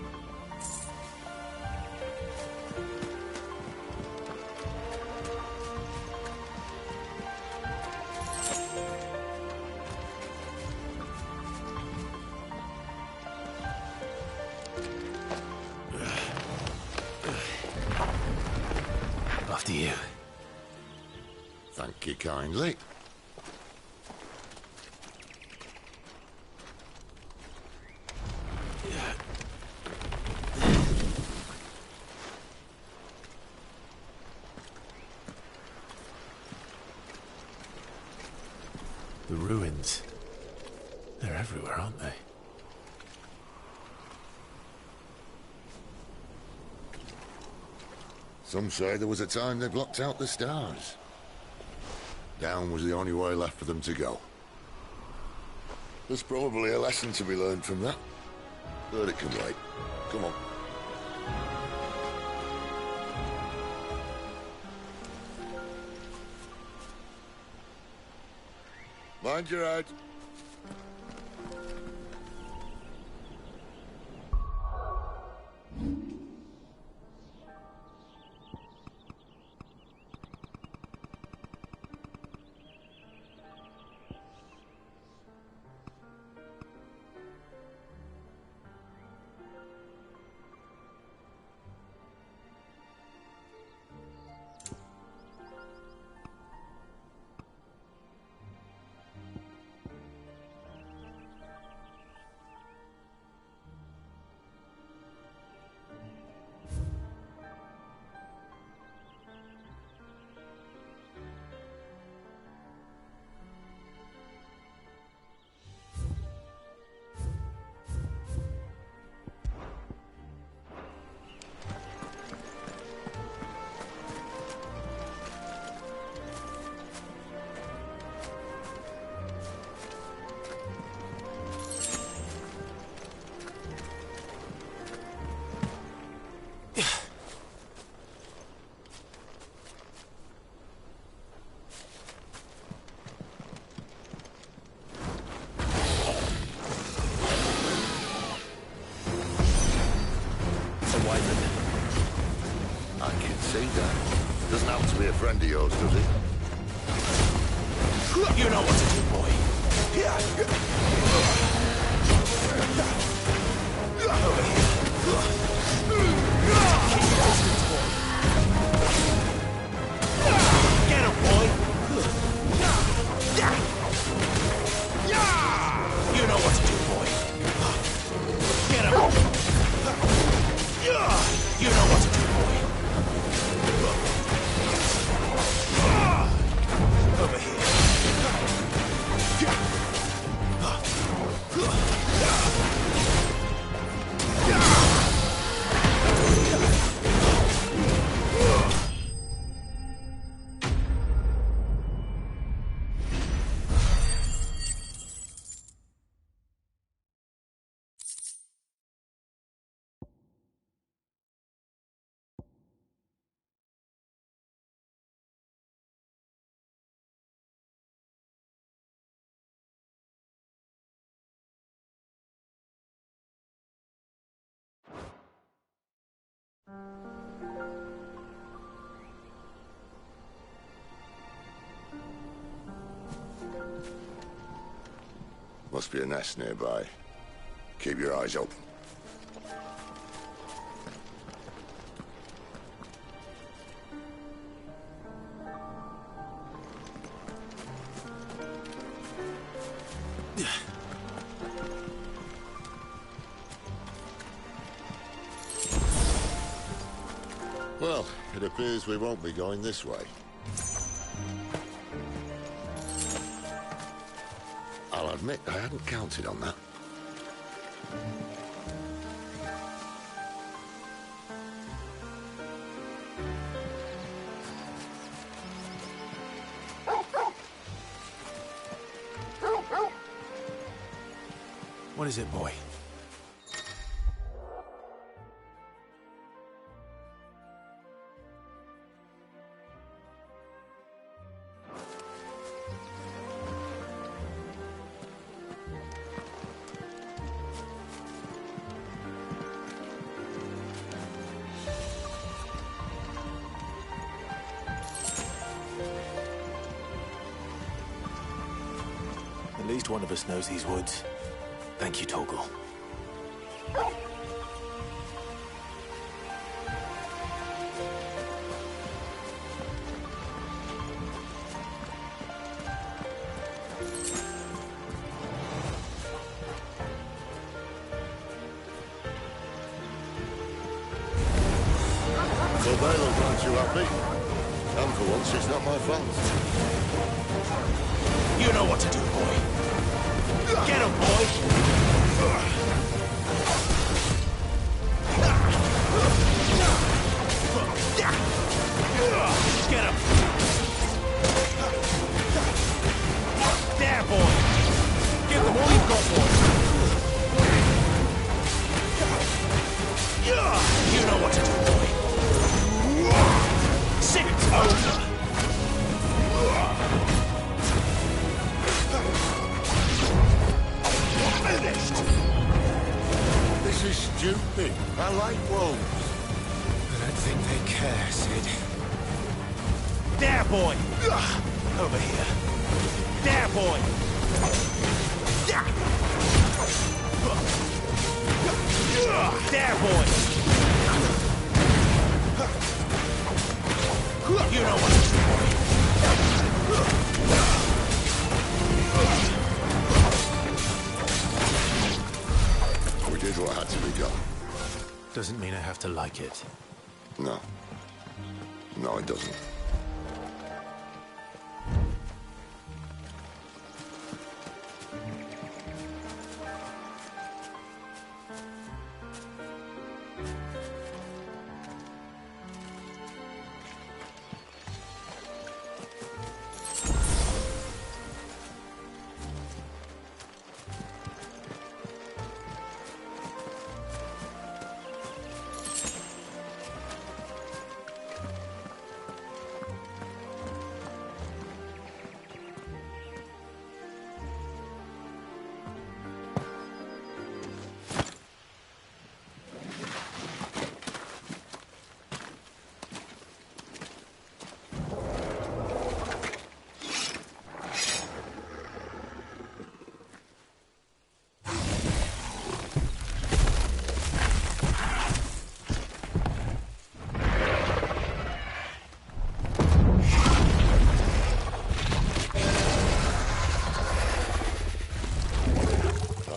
After you. Thank you kindly. The ruins. They're everywhere, aren't they? Some say there was a time they blocked out the stars. Down was the only way left for them to go. There's probably a lesson to be learned from that. But it can wait. Come on. Mind your head. I can see that. Doesn't happen to be a friend of yours, does he? You know what to do, boy. Over here. Keep your distance, boy. Get him, boy. You know what to do, boy. Get him. You know what to do, boy. Over here. Must be a nest nearby. Keep your eyes open. Well, it appears we won't be going this way. I'll admit I hadn't counted on that. What is it, boy? At least one of us knows these woods. Thank you, Torgal. So Bale aren't you happy? And for once, it's not my fault. You know what to do, boy. Get him, boy! Get him! There, boy! Give them all you've got, boy! You know what to do, boy! It's over! Finished! This is stupid. I like wolves. I don't think they care, Sid. There, boy! Over here. There, boy! There, boy! You know what to do, boy. We did what had to be done. Doesn't mean I have to like it. No. No, it doesn't.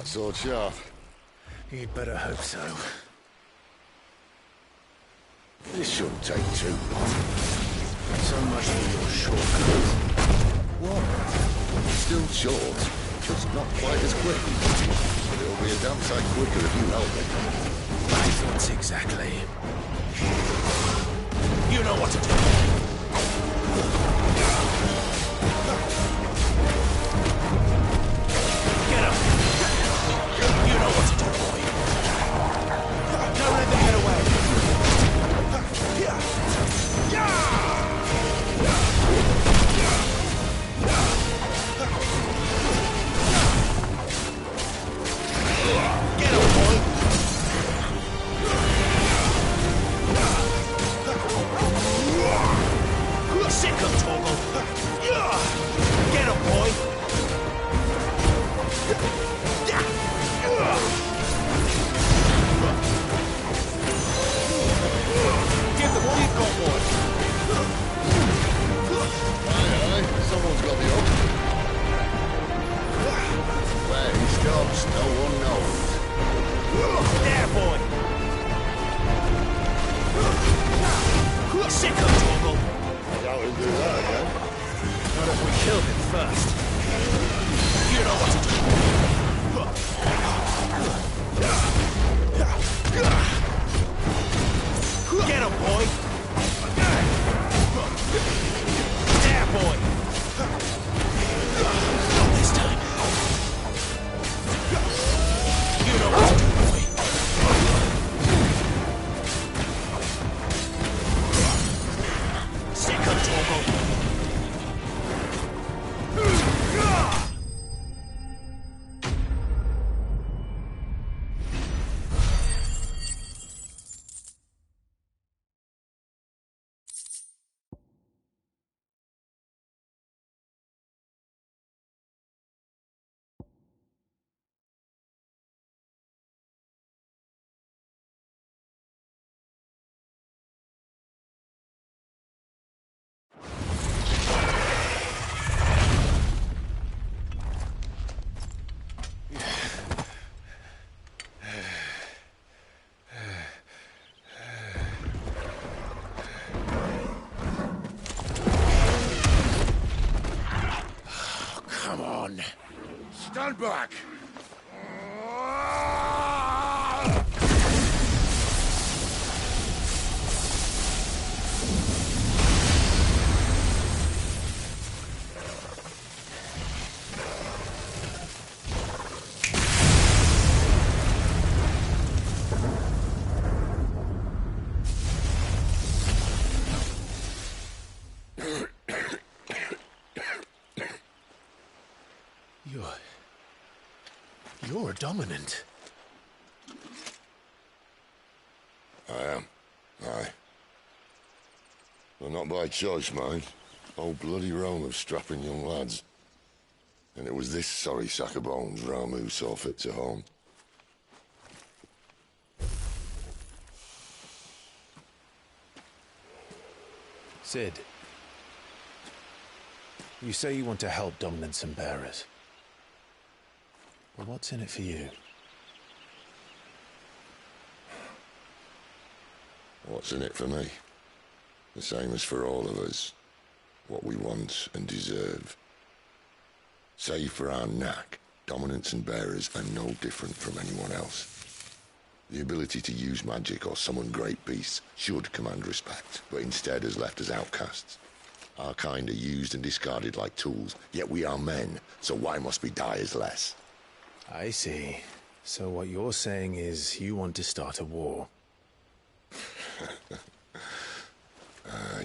Sword sharp. You'd better hope so. This shouldn't take too long. So much for your shortcut. What? Still short, just not quite as quick. But it'll be a damn sight quicker if you help me. Methods, exactly. You know what to do. Get him! You know what to do, boy. Don't let them get away. Get him, boy. not to do that again. Not if we killed him first. You know what to do. Get him, boy! There, boy! Not this time. You know what to do, boy. Second Togo. Come on. Stand back! You're dominant. I am. Aye. Well, not by choice, mind. Whole bloody realm of strapping young lads. And it was this sorry sack of bones Ramu saw fit to home. Sid, you say you want to help dominants and bearers. Well, what's in it for you? What's in it for me? The same as for all of us. What we want and deserve. Save for our knack, dominants and bearers are no different from anyone else. The ability to use magic or summon great beasts should command respect, but instead has left us outcasts. Our kind are used and discarded like tools, yet we are men, so why must we die as less? I see. So what you're saying is you want to start a war.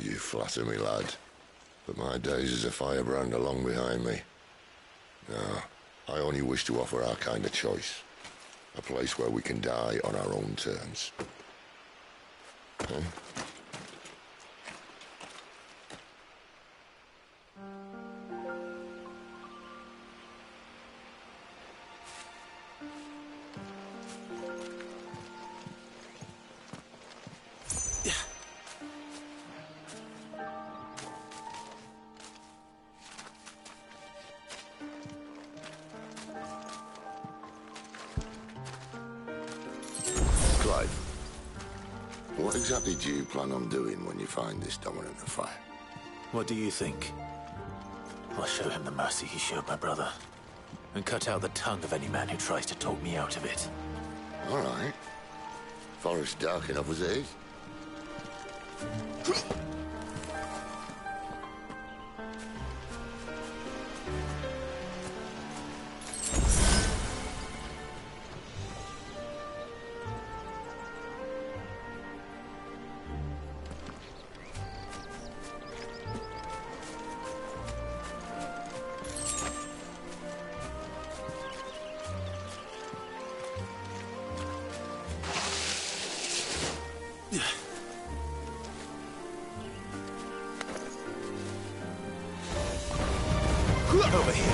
You flatter me, lad. But my days as a firebrand are long behind me. No, I only wish to offer our kind a choice. A place where we can die on our own terms. Huh? Clive, what exactly do you plan on doing when you find this dominant of fire? What do you think? I'll show him the mercy he showed my brother. And cut out the tongue of any man who tries to talk me out of it. All right. Forest dark enough as it is. Over here.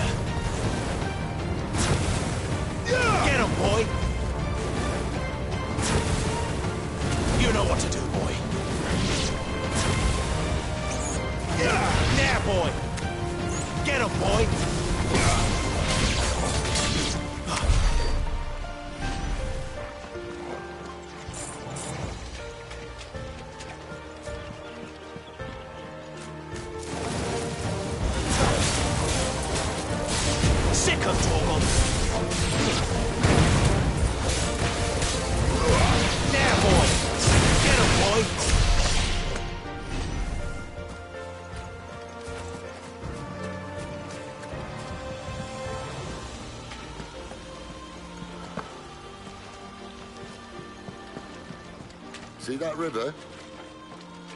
Get him, boy! You know what to do, boy. There, boy! Get him, boy! Sick of Torgal. Now, boy. Get him, boy. See that river?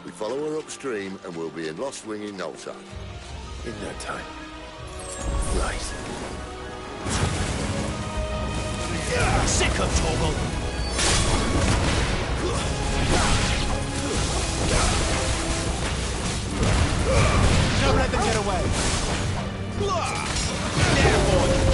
We follow her upstream and we'll be in Lost Wing in no time. In no time. Right. Sick of Torgal. Don't let them get away. There, boy.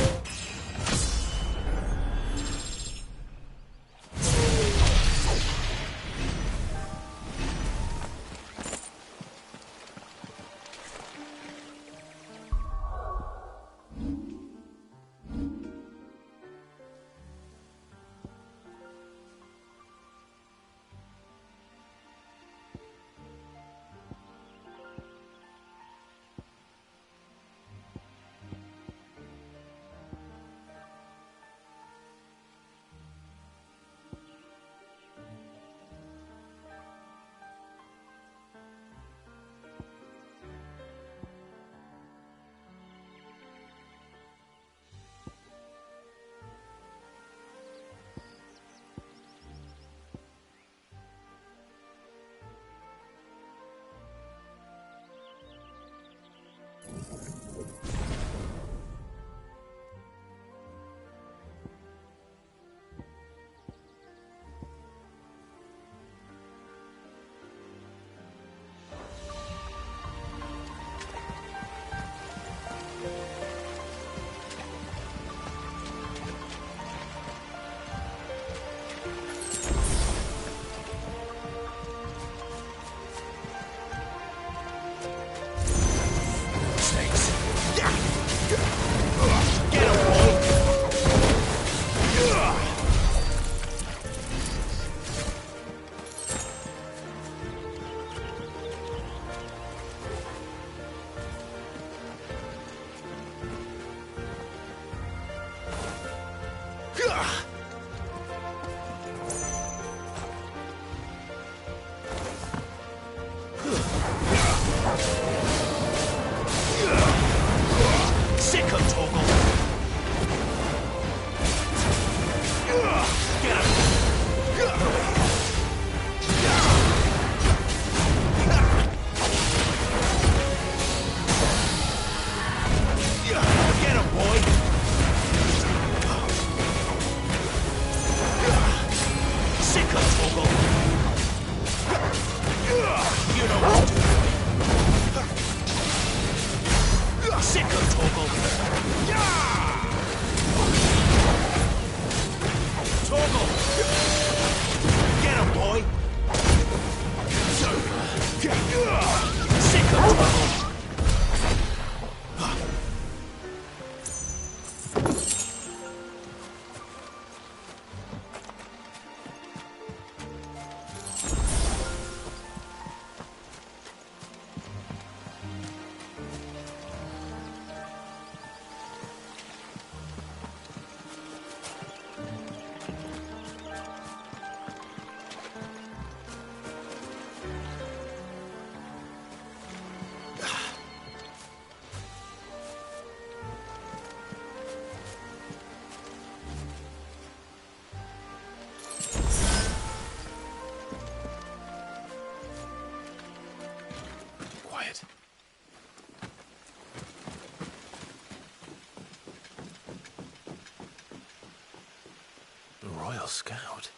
Royal Scout.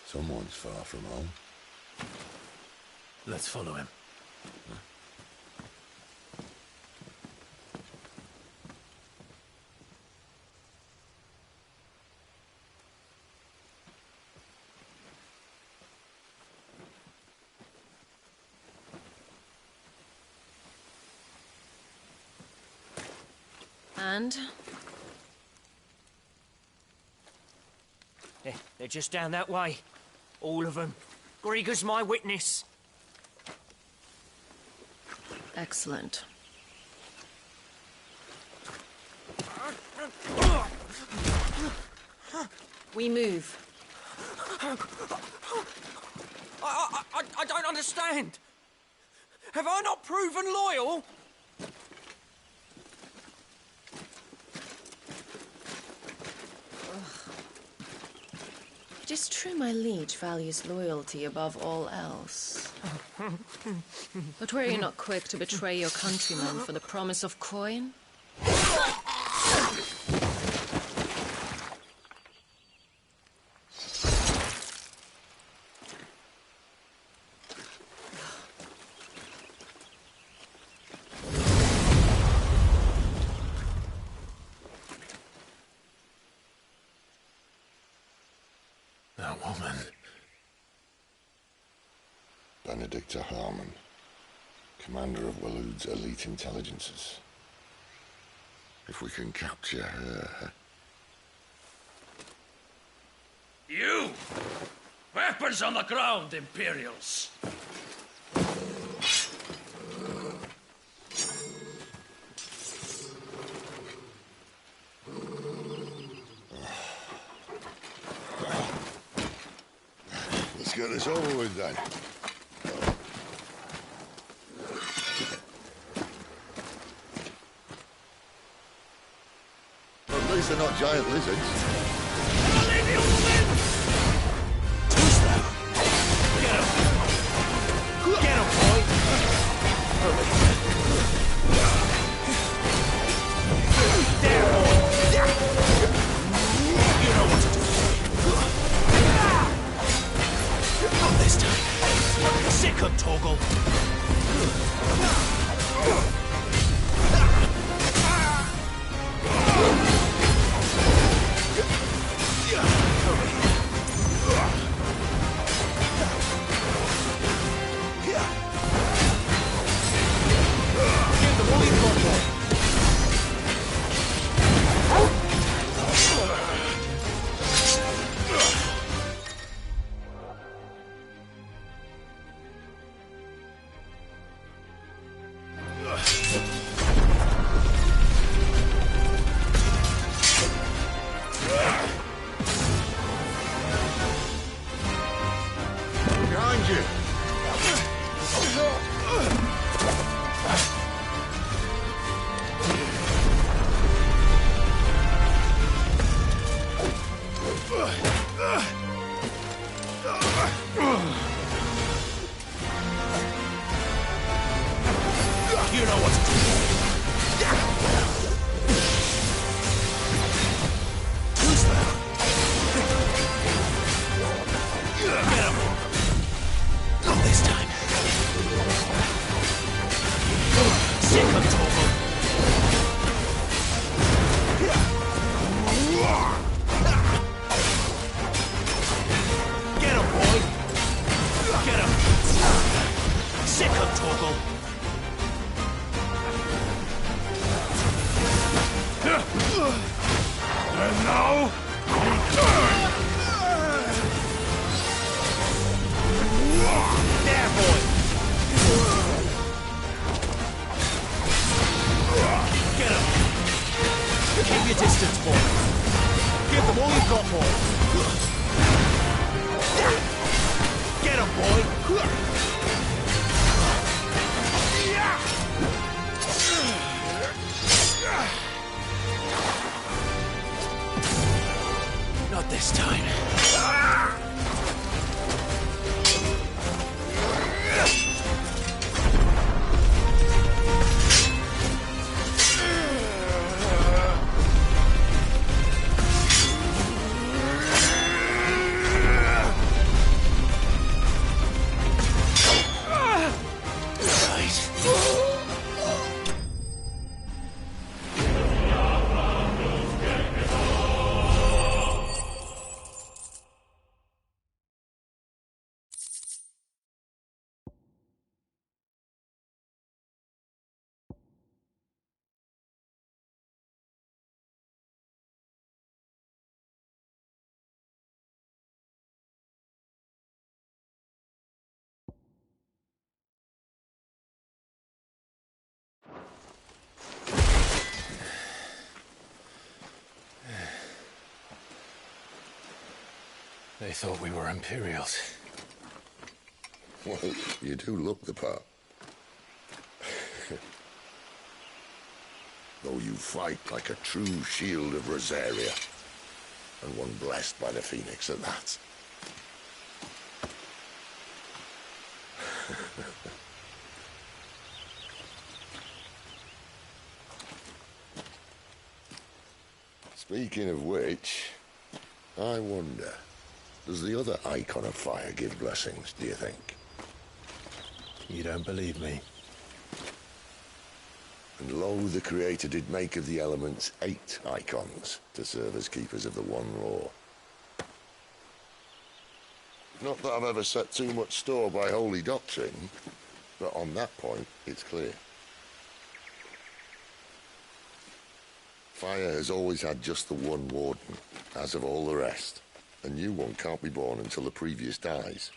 Someone's far from home. Let's follow him. And? They're just down that way. All of them. Grieger's my witness. Excellent. We move. I don't understand. Have I not proven loyal? It is true my liege values loyalty above all else. But were you not quick to betray your countrymen for the promise of coin? That woman. Benedicta Harmon, commander of Waloed's elite intelligences. If we can capture her... You! Weapons on the ground, Imperials! Let's get this over with then. At least they're not giant lizards. Sick of Toggle. Behind you! You know what to do. Who's that? Get him! Not this time. Sick of Toggle. Get him, boy! Get him! Sick of Toggle. And now, there, boy! Get him! Keep your distance, boy. Give them all you've got, boy. Get him, boy! Not this time. They thought we were Imperials. Well, you do look the part. Though you fight like a true shield of Rosaria, and one blessed by the Phoenix at that. Speaking of which, I wonder, does the other icon of fire give blessings, do you think? You don't believe me? And lo, the Creator did make of the elements 8 icons to serve as keepers of the one law. Not that I've ever set too much store by holy doctrine, but on that point, it's clear. Fire has always had just the one warden, as of all the rest. A new one can't be born until the previous dies,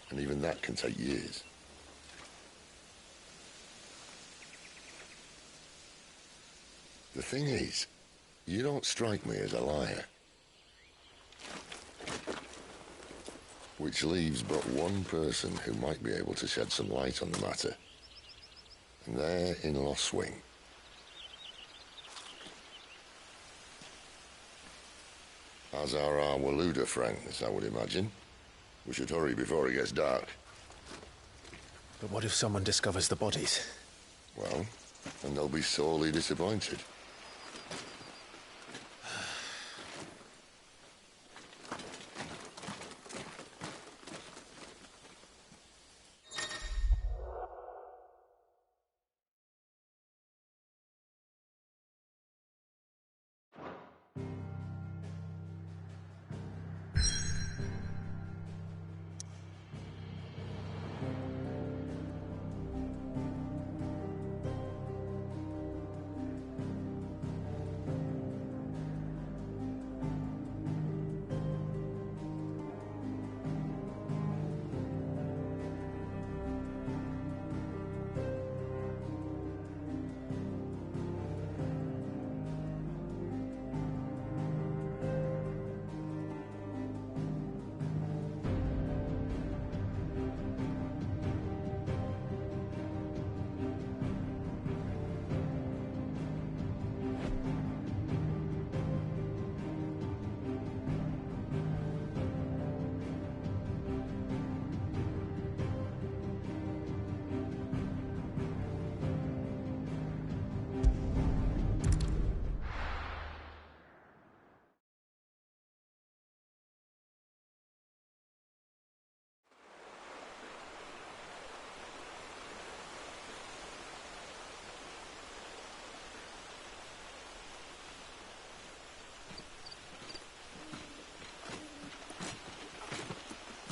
and even that can take years. The thing is, you don't strike me as a liar. Which leaves but one person who might be able to shed some light on the matter. And they're in Lost Swing. As are our Waluda friends, I would imagine. We should hurry before it gets dark. But what if someone discovers the bodies? Well, and they'll be sorely disappointed.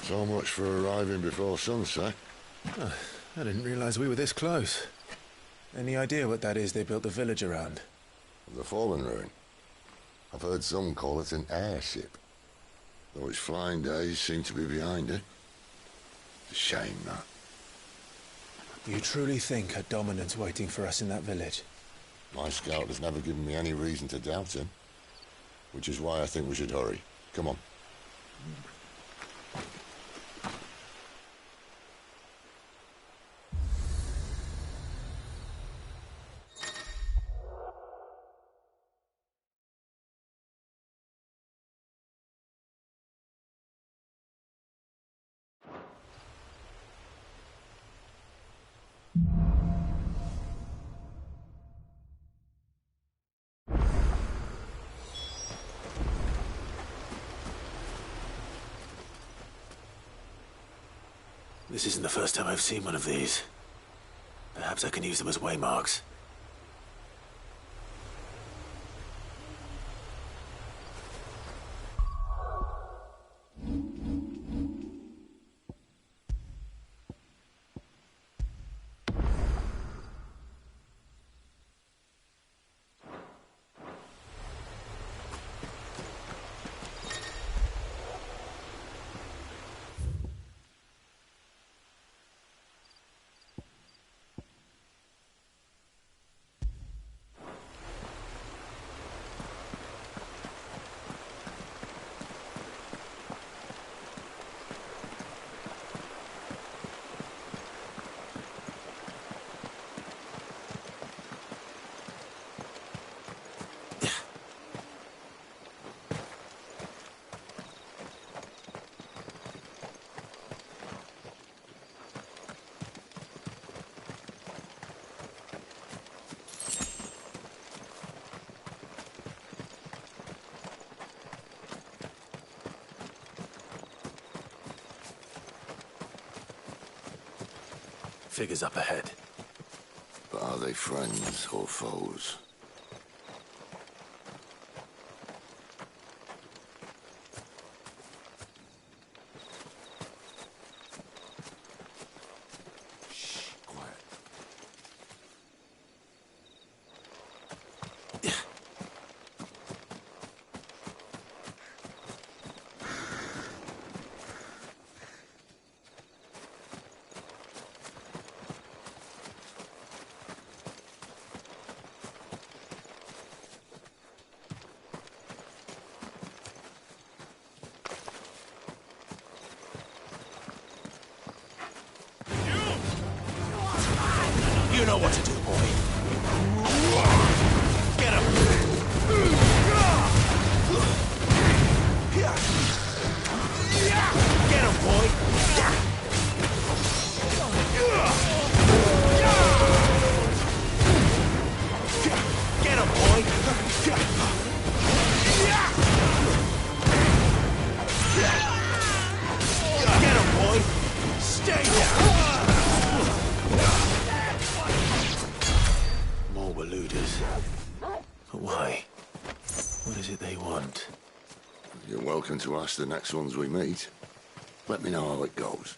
So much for arriving before sunset. Oh, I didn't realize we were this close. Any idea what that is they built the village around? The fallen ruin. I've heard some call it an airship. Though its flying days seem to be behind it. It's a shame, that. You truly think a dominant's waiting for us in that village? My scout has never given me any reason to doubt him. Which is why I think we should hurry. Come on. This isn't the first time I've seen one of these. Perhaps I can use them as waymarks. figures up ahead. But are they friends or foes? You know what to do, boy. Get him! Get him, boy! Get him, boy! Get him, boy! Stay down! More Waluders. But why? What is it they want? You're welcome to ask the next ones we meet. Let me know how it goes.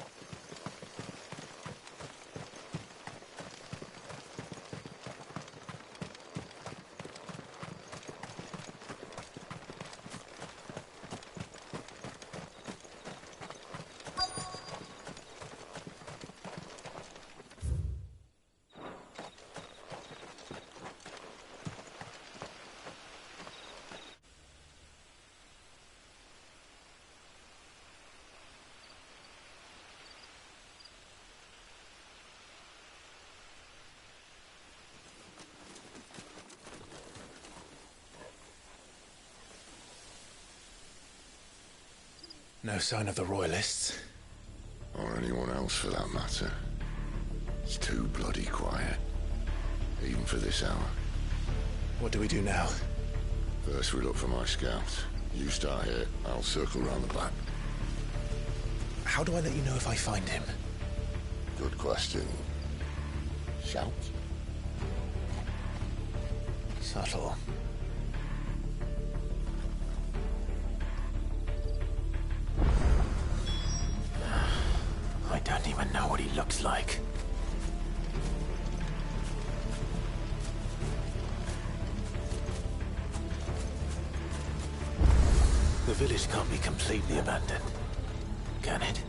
No sign of the Royalists. Or anyone else for that matter. It's too bloody quiet. Even for this hour. What do we do now? First we look for my scouts. You start here, I'll circle round the back. How do I let you know if I find him? Good question. Shout. Subtle. I don't even know what he looks like. The village can't be completely abandoned, can it?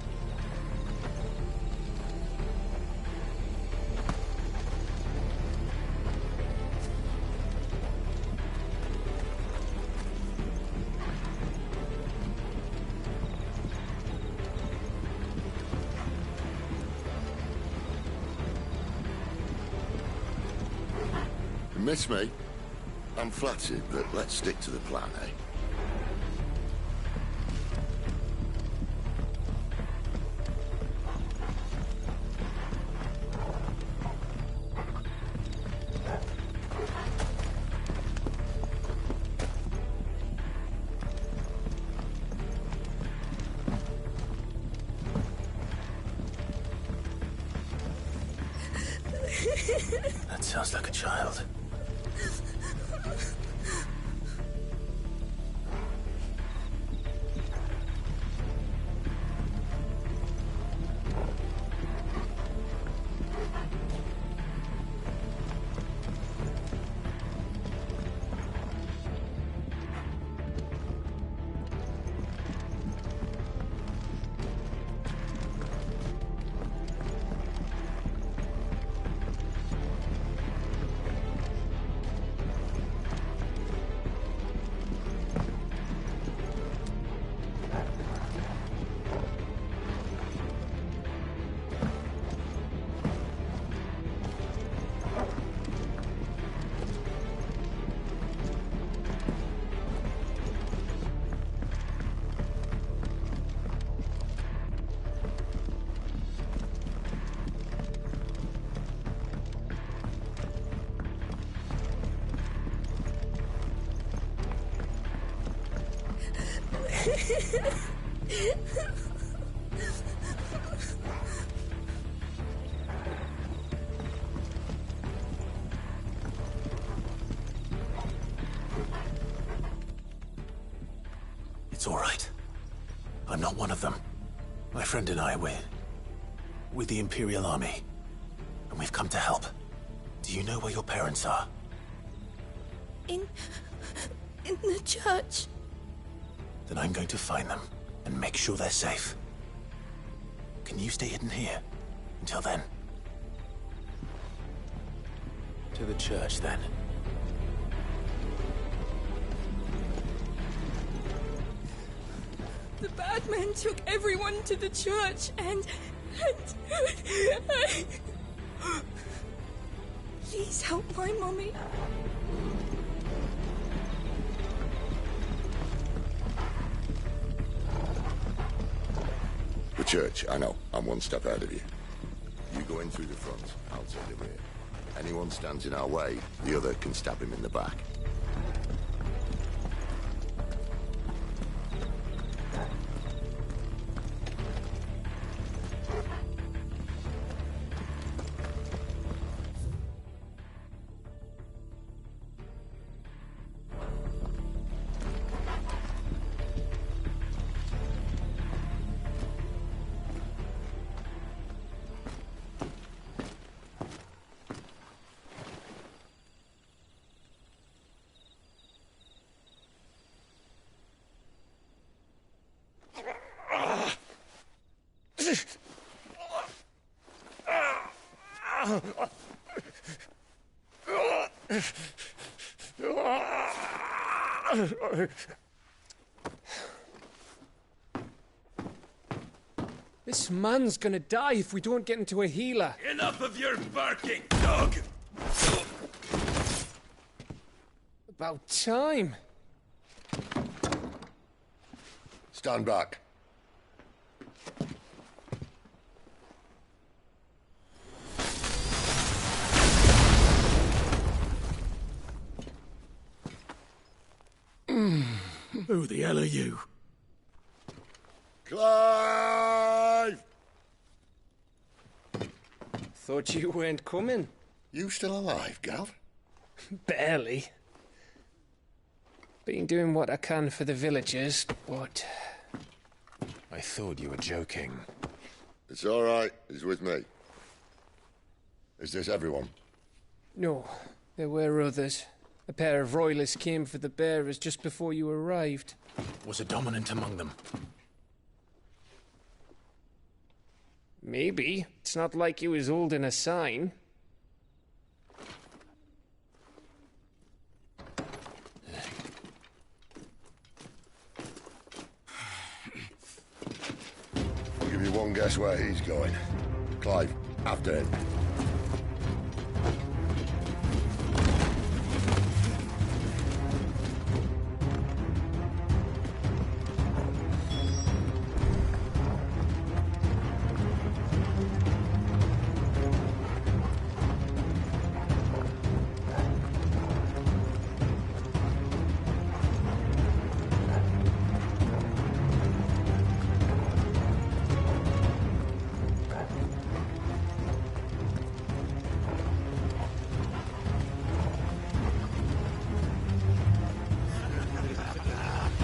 Miss me? I'm flattered, but let's stick to the plan, eh? That sounds like a child. It's all right. I'm not one of them. My friend and I, we're with the Imperial Army, and we've come to help. Do you know where your parents are? In the church. Then I'm going to find them and make sure they're safe. Can you stay hidden here until then? To the church, then. The bad men took everyone to the church and Please help my mommy. The church, I know. I'm one step ahead of you. You go in through the front, I'll take the rear. Anyone stands in our way, the other can stab him in the back. This man's gonna die if we don't get into a healer. Enough of your barking, dog! About time. Stand back. Who the hell are you? Clive! Thought you weren't coming. You still alive, Gav? Barely. Been doing what I can for the villagers, but... I thought you were joking. It's all right. He's with me. Is this everyone? No, there were others. A pair of royalists came for the bearers just before you arrived. Was a dominant among them? Maybe. It's not like he was holding a sign. I'll give you one guess where he's going. Clive, after him.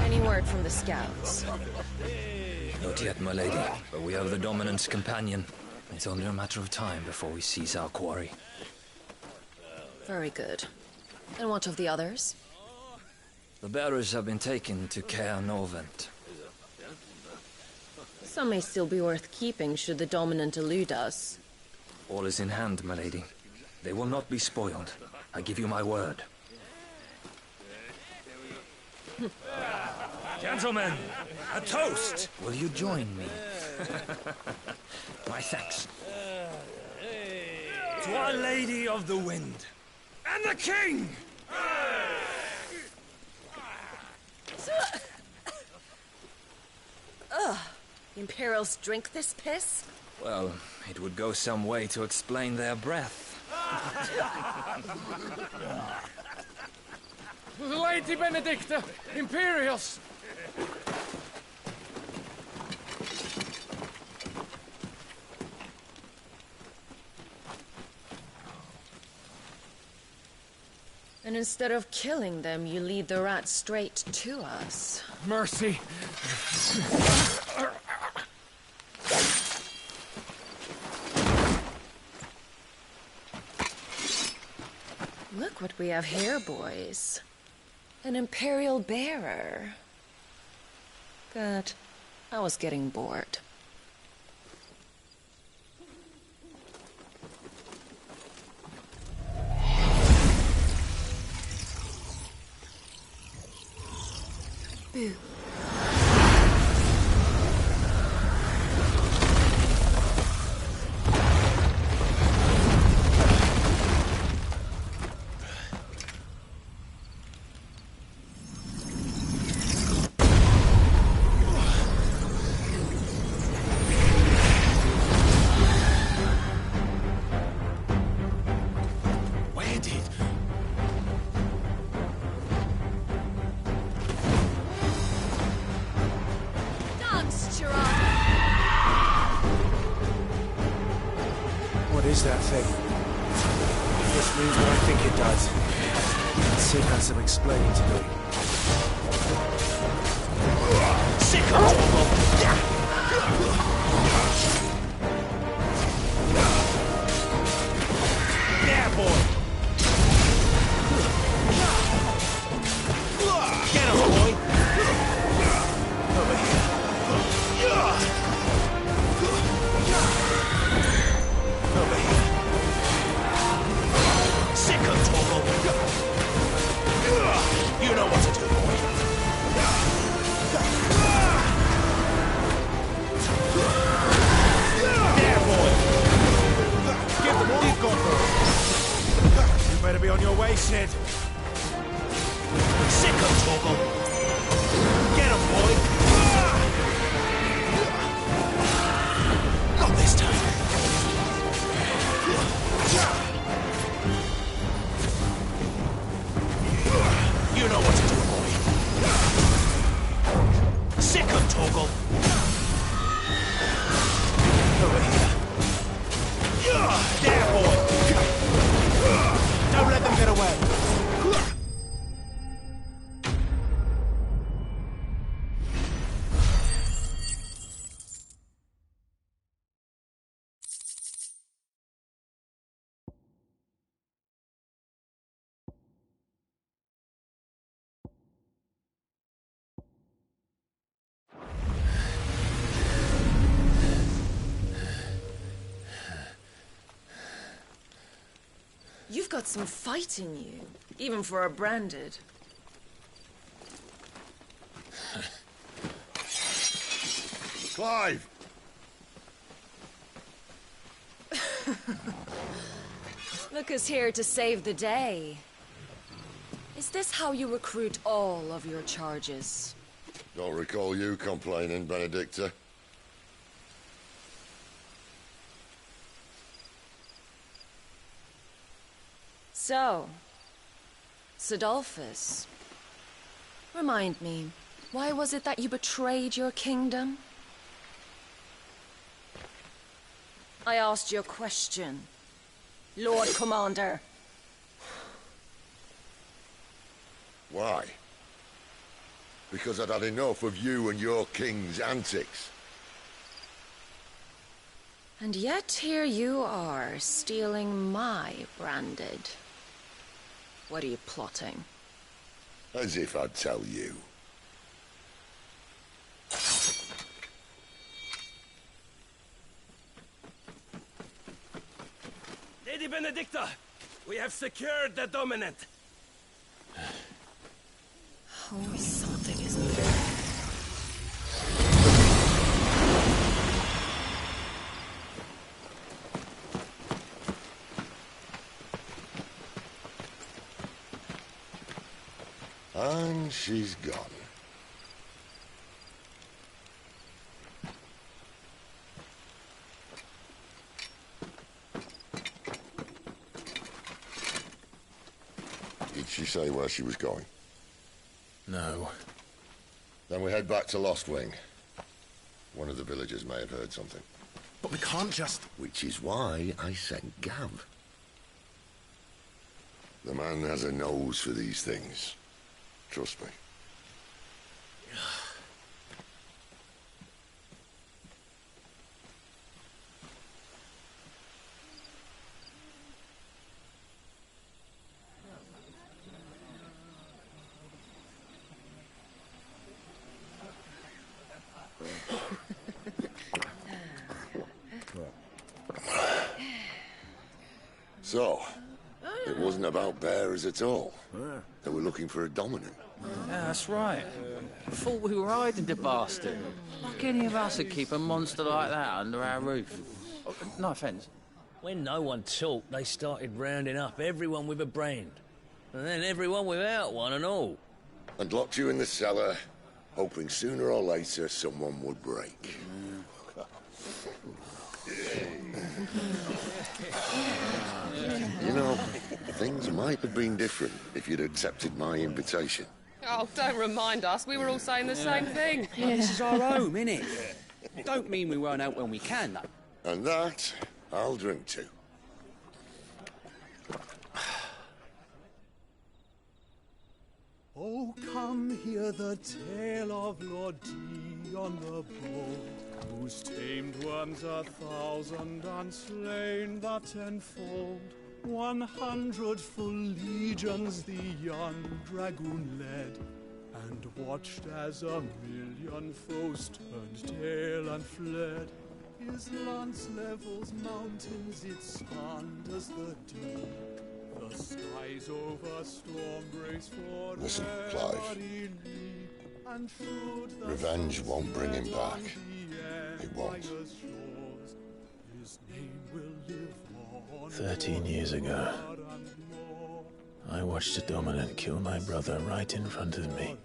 Any word from the scouts? Not yet, my lady, but we have the dominant's companion. It's only a matter of time before we seize our quarry. Very good. And what of the others? The bearers have been taken to Caer Novent. Some may still be worth keeping should the dominant elude us. All is in hand, my lady. They will not be spoiled. I give you my word. Gentlemen, a toast! Will you join me? My thanks. To Our Lady of the Wind. And the King! Ugh. Imperials drink this piss? Well, it would go some way to explain their breath. Lady Benedicta! Imperials! And instead of killing them, you lead the rats straight to us. Mercy. Look what we have here, boys. An Imperial bearer. Good. I was getting bored. Boo. What is that thing? This means what I think it does. Sid has some explaining to do. Sick of Yeah, boy! Get him, boy! Over here. Over here. Sick of Torgal. You know what to do, boy. There, boy. Give them all you've got, boy. You better be on your way, Sid. Sick of Torgal. Get him, boy. Not this time. You know what to do, boy. Sick of Torgal. Over here. There, boy. Don't let them get away. You've got some fight in you, even for a branded. Clive! Look who's here to save the day. Is this how you recruit all of your charges? Don't recall you complaining, Benedicta. So, Sidolphus, remind me, why was it that you betrayed your kingdom? I asked you a question, Lord Commander. Why? Because I'd had enough of you and your king's antics. And yet here you are, stealing my branded. What are you plotting? As if I'd tell you. Lady Benedicta, we have secured the dominant. Oh, something isn't there. And she's gone. Did she say where she was going? No. Then we head back to Lost Wing. One of the villagers may have heard something. But we can't just... Which is why I sent Gav. The man has a nose for these things. Trust me. So, it wasn't about bearers at all. They were looking for a dominant. Yeah, that's right. I thought we were hiding the bastard. Like any of us would keep a monster like that under our roof. Oh, no offence. When no one talked, they started rounding up everyone with a brand. And then everyone without one and all. And locked you in the cellar, hoping sooner or later someone would break. You know, things might have been different if you'd accepted my invitation. Oh, don't remind us. We were all saying the same thing. Yeah. This is our home, innit? Don't mean we won't out when we can, though. And that, I'll drink to. Oh, come hear the tale of Lord Dion the Bold, who's tamed worms 1,000 and slain the tenfold. 100 full legions the young dragoon led, and watched as 1,000,000 foes turned tail and fled. His lance levels mountains, it slanders the deep. The skies over storm breaks for Listen, Clive. Revenge won't bring him back. It won't. 13 years ago, I watched a dominant kill my brother right in front of me.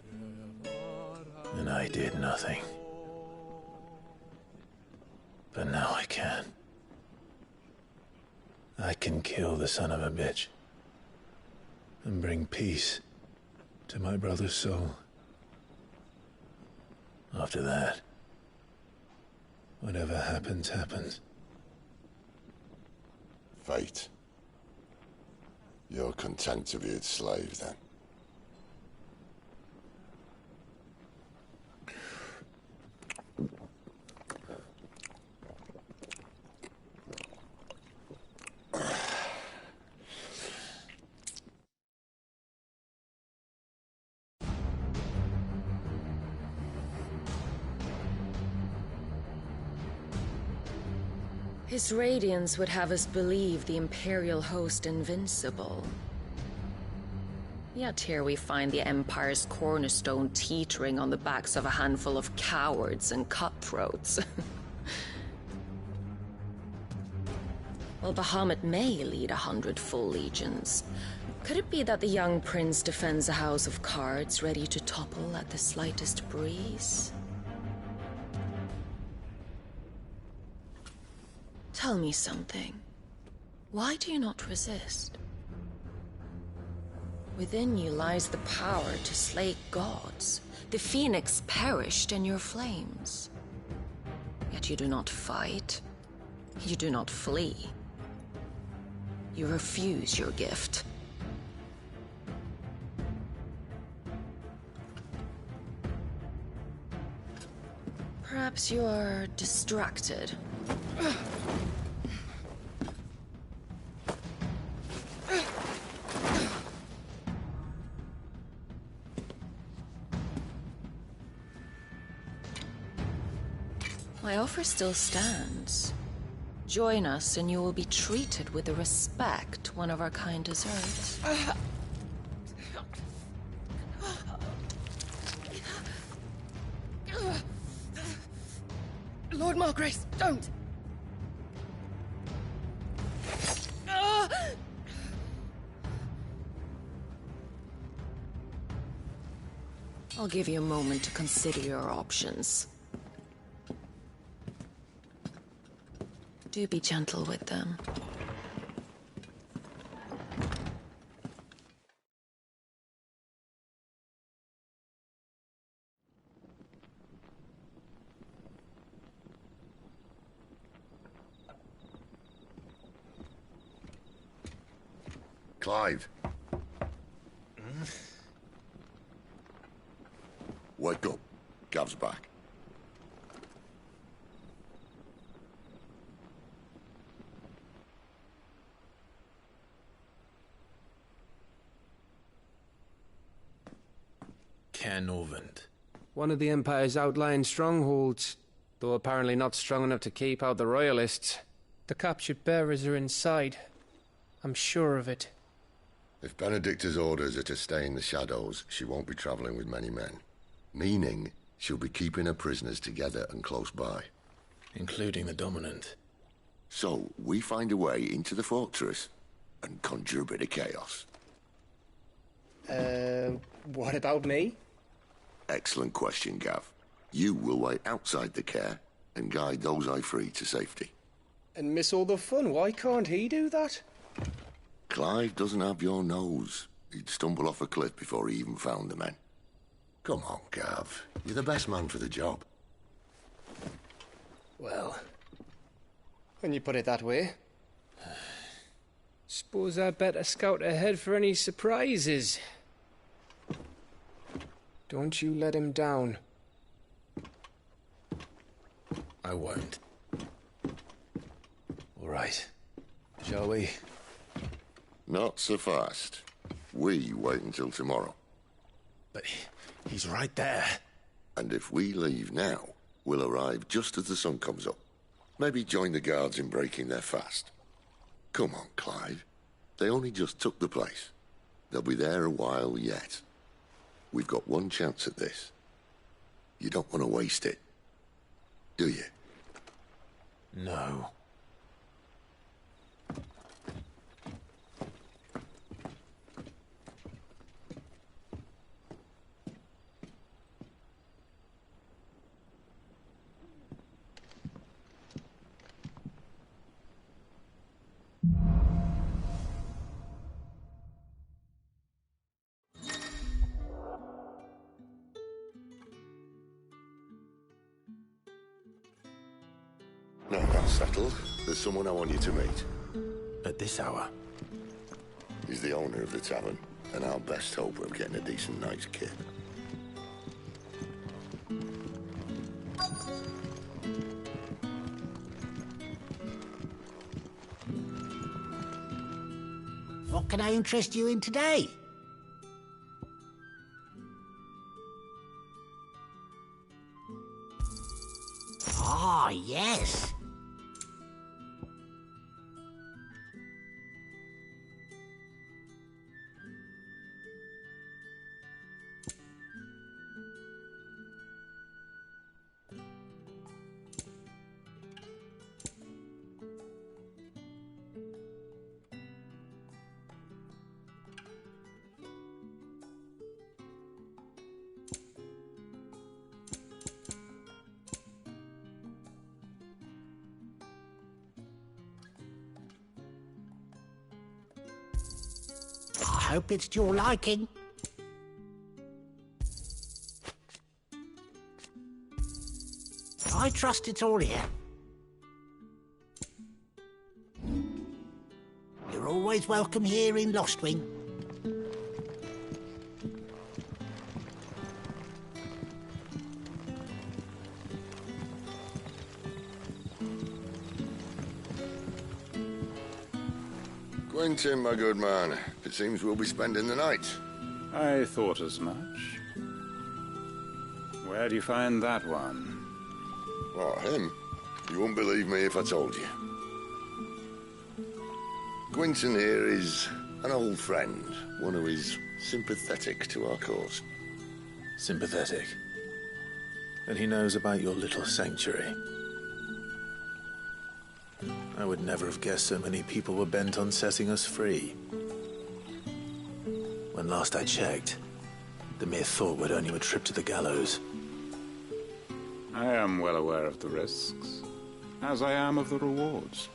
And I did nothing. But now I can. I can kill the son of a bitch and bring peace to my brother's soul. After that, whatever happens, happens. Fate. You're content to be its slave, then? His radiance would have us believe the Imperial host invincible. Yet here we find the Empire's cornerstone teetering on the backs of a handful of cowards and cutthroats. Well, Bahamut may lead 100 full legions. Could it be that the young prince defends a house of cards ready to topple at the slightest breeze? Tell me something. Why do you not resist? Within you lies the power to slay gods. The phoenix perished in your flames. Yet you do not fight. You do not flee. You refuse your gift. Perhaps you are distracted. My offer still stands. Join us and you will be treated with the respect one of our kind deserves. Lord Margrace, don't! I'll give you a moment to consider your options. Do be gentle with them. Clive, Wake up. Gav's back. Ken Orvand. One of the Empire's outlying strongholds, though apparently not strong enough to keep out the Royalists. The captured bearers are inside. I'm sure of it. If Benedicta's orders are to stay in the shadows, she won't be traveling with many men. Meaning, she'll be keeping her prisoners together and close by. Including the Dominant. So, we find a way into the fortress and conjure a bit of chaos. What about me? Excellent question, Gav. You will wait outside the care and guide those I free to safety. And miss all the fun. Why can't he do that? Clive doesn't have your nose. He'd stumble off a cliff before he even found the men. Come on, Gav. You're the best man for the job. Well, when you put it that way. Suppose I'd better scout ahead for any surprises. Don't you let him down. I won't. All right. Shall we? Not so fast. We wait until tomorrow. But he's right there. And if we leave now, we'll arrive just as the sun comes up. Maybe join the guards in breaking their fast. Come on, Clive. They only just took the place. They'll be there a while yet. We've got one chance at this. You don't want to waste it, do you? No. No, that's settled. There's someone I want you to meet. At this hour? He's the owner of the tavern, and our best hope of getting a decent night's kit. What can I interest you in today? Ah, yes. I hope it's to your liking. I trust it's all here. You're always welcome here in Lostwing. Quentin, my good man. It seems we'll be spending the night. I thought as much. Where do you find that one? Oh, him? You wouldn't believe me if I told you. Quentin here is an old friend, one who is sympathetic to our cause. Sympathetic? And he knows about your little sanctuary. I would never have guessed so many people were bent on setting us free. When last I checked, the mere thought would earn you a trip to the gallows. I am well aware of the risks, as I am of the rewards.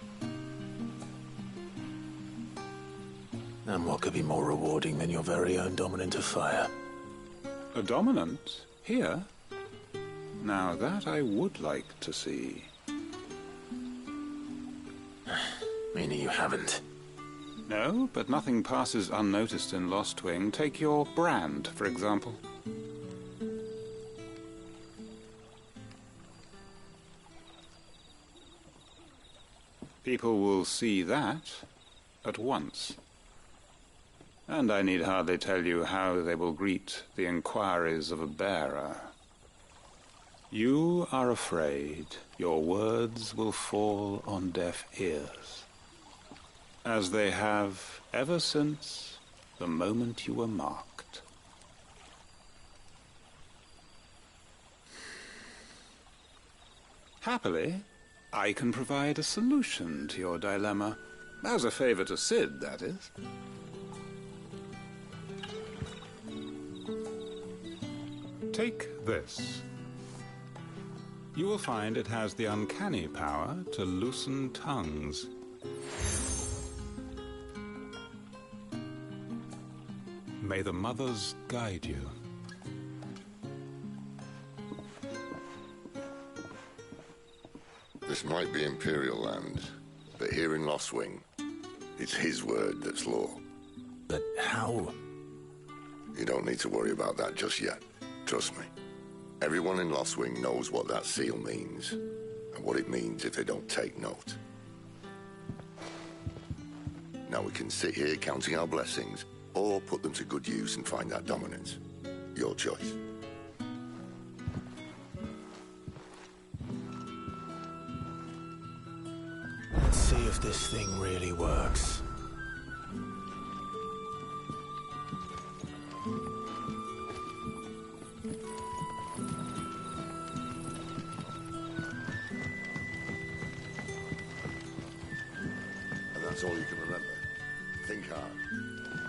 And what could be more rewarding than your very own Dominant of Fire? A Dominant? Here? Now that I would like to see. Meaning you haven't? No, but nothing passes unnoticed in Lostwing. Take your brand, for example. People will see that at once. And I need hardly tell you how they will greet the inquiries of a bearer. You are afraid your words will fall on deaf ears, as they have ever since the moment you were marked. Happily, I can provide a solution to your dilemma. As a favor to Sid, that is. Take this. You will find it has the uncanny power to loosen tongues. May the mothers guide you. This might be Imperial land, but here in Lostwing, it's his word that's law. But how? You don't need to worry about that just yet. Trust me. Everyone in Lostwing knows what that seal means, and what it means if they don't take note. Now we can sit here counting our blessings, or put them to good use and find that dominance. Your choice. Let's see if this thing really works. And that's all you can remember. Think hard.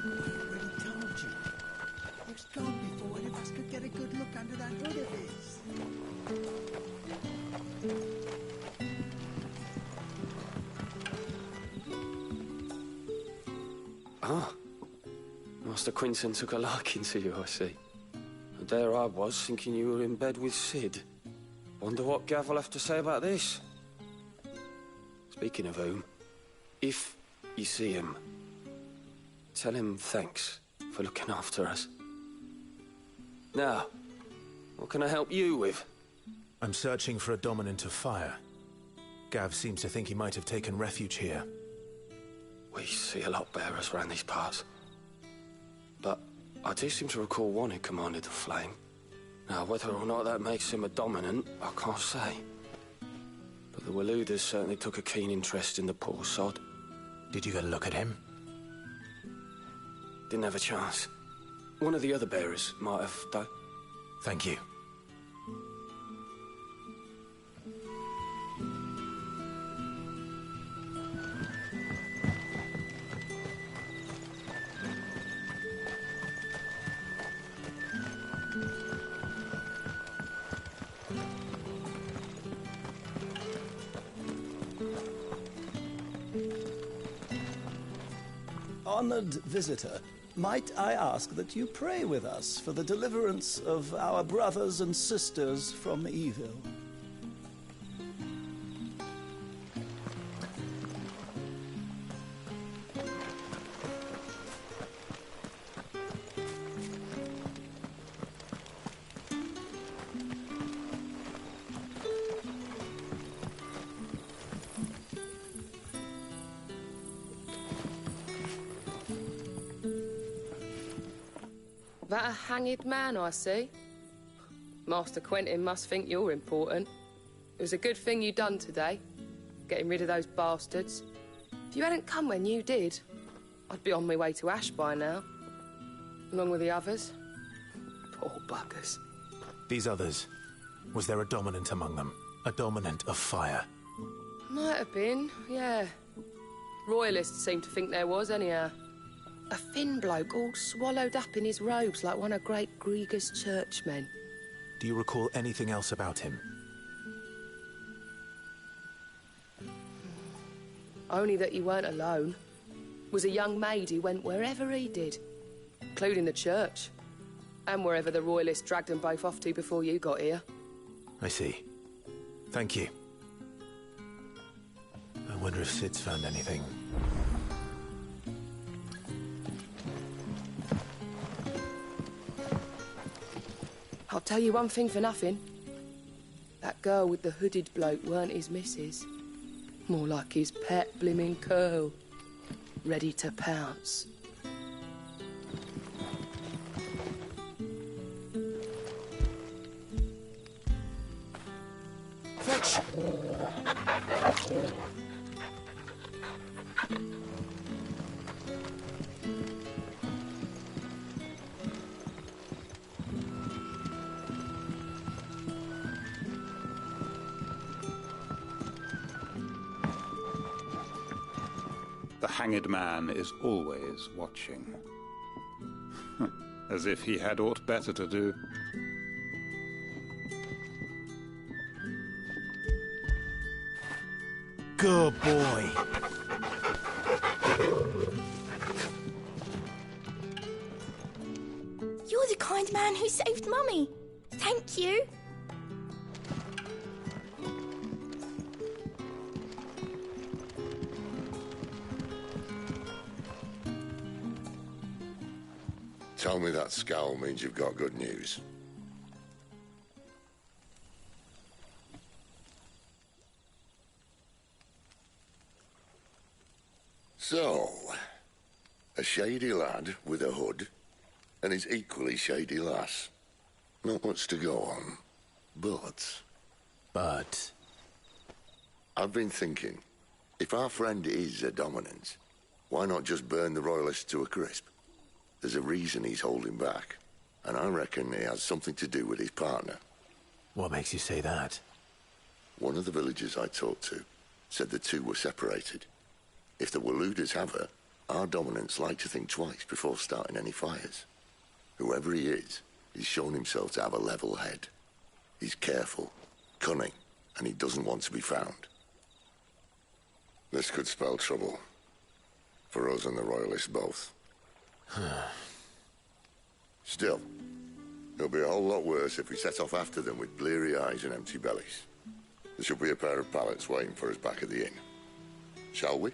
I already told you. I was gone before one of us could get a good look under that hood of his. Ah, Master Quinton took a liking to you, I see. And there I was, thinking you were in bed with Sid. Wonder what Gav will have to say about this. Speaking of whom, if you see him, tell him thanks for looking after us. Now, what can I help you with? I'm searching for a dominant of fire. Gav seems to think he might have taken refuge here. We see a lot bearers around these parts. But I do seem to recall one who commanded the flame. Now, whether or not that makes him a dominant, I can't say. But the Waluders certainly took a keen interest in the poor sod. Did you get a look at him? Didn't have a chance. One of the other bearers might have done. Thank you. Honored visitor, might I ask that you pray with us for the deliverance of our brothers and sisters from evil? That a hanged man, I see. Master Quentin must think you're important. It was a good thing you done today, getting rid of those bastards. If you hadn't come when you did, I'd be on my way to Ash by now, along with the others. Poor buggers. These others, was there a dominant among them? A dominant of fire? Might have been, yeah. Royalists seem to think there was, anyhow. A thin bloke all swallowed up in his robes like one of great Grieger's churchmen. Do you recall anything else about him? Only that he weren't alone. Was a young maid who went wherever he did, including the church, and wherever the Royalists dragged them both off to before you got here. I see. Thank you. I wonder if Sid's found anything. I'll tell you one thing for nothing. That girl with the hooded bloke weren't his missus. More like his pet blimmin' curl. Ready to pounce. Fetch! The hanged man is always watching. As if he had aught better to do. Good boy. You're the kind man who saved Mummy. Thank you. Tell me that scowl means you've got good news. So, a shady lad with a hood, and his equally shady lass. Not much to go on, but... But? I've been thinking, if our friend is a dominant, why not just burn the royalists to a crisp? There's a reason he's holding back, and I reckon he has something to do with his partner. What makes you say that? One of the villagers I talked to said the two were separated. If the Waluders have her, our dominants like to think twice before starting any fires. Whoever he is, he's shown himself to have a level head. He's careful, cunning, and he doesn't want to be found. This could spell trouble. For us and the royalists both. Still, it'll be a whole lot worse if we set off after them with bleary eyes and empty bellies. There should be a pair of pallets waiting for us back at the inn. Shall we?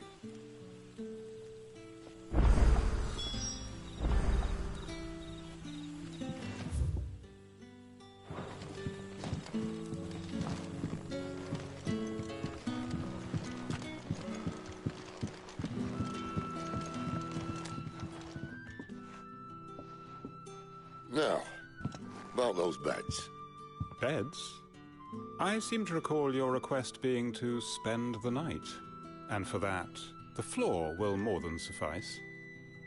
Now, about those beds. Beds? I seem to recall your request being to spend the night. And for that, the floor will more than suffice.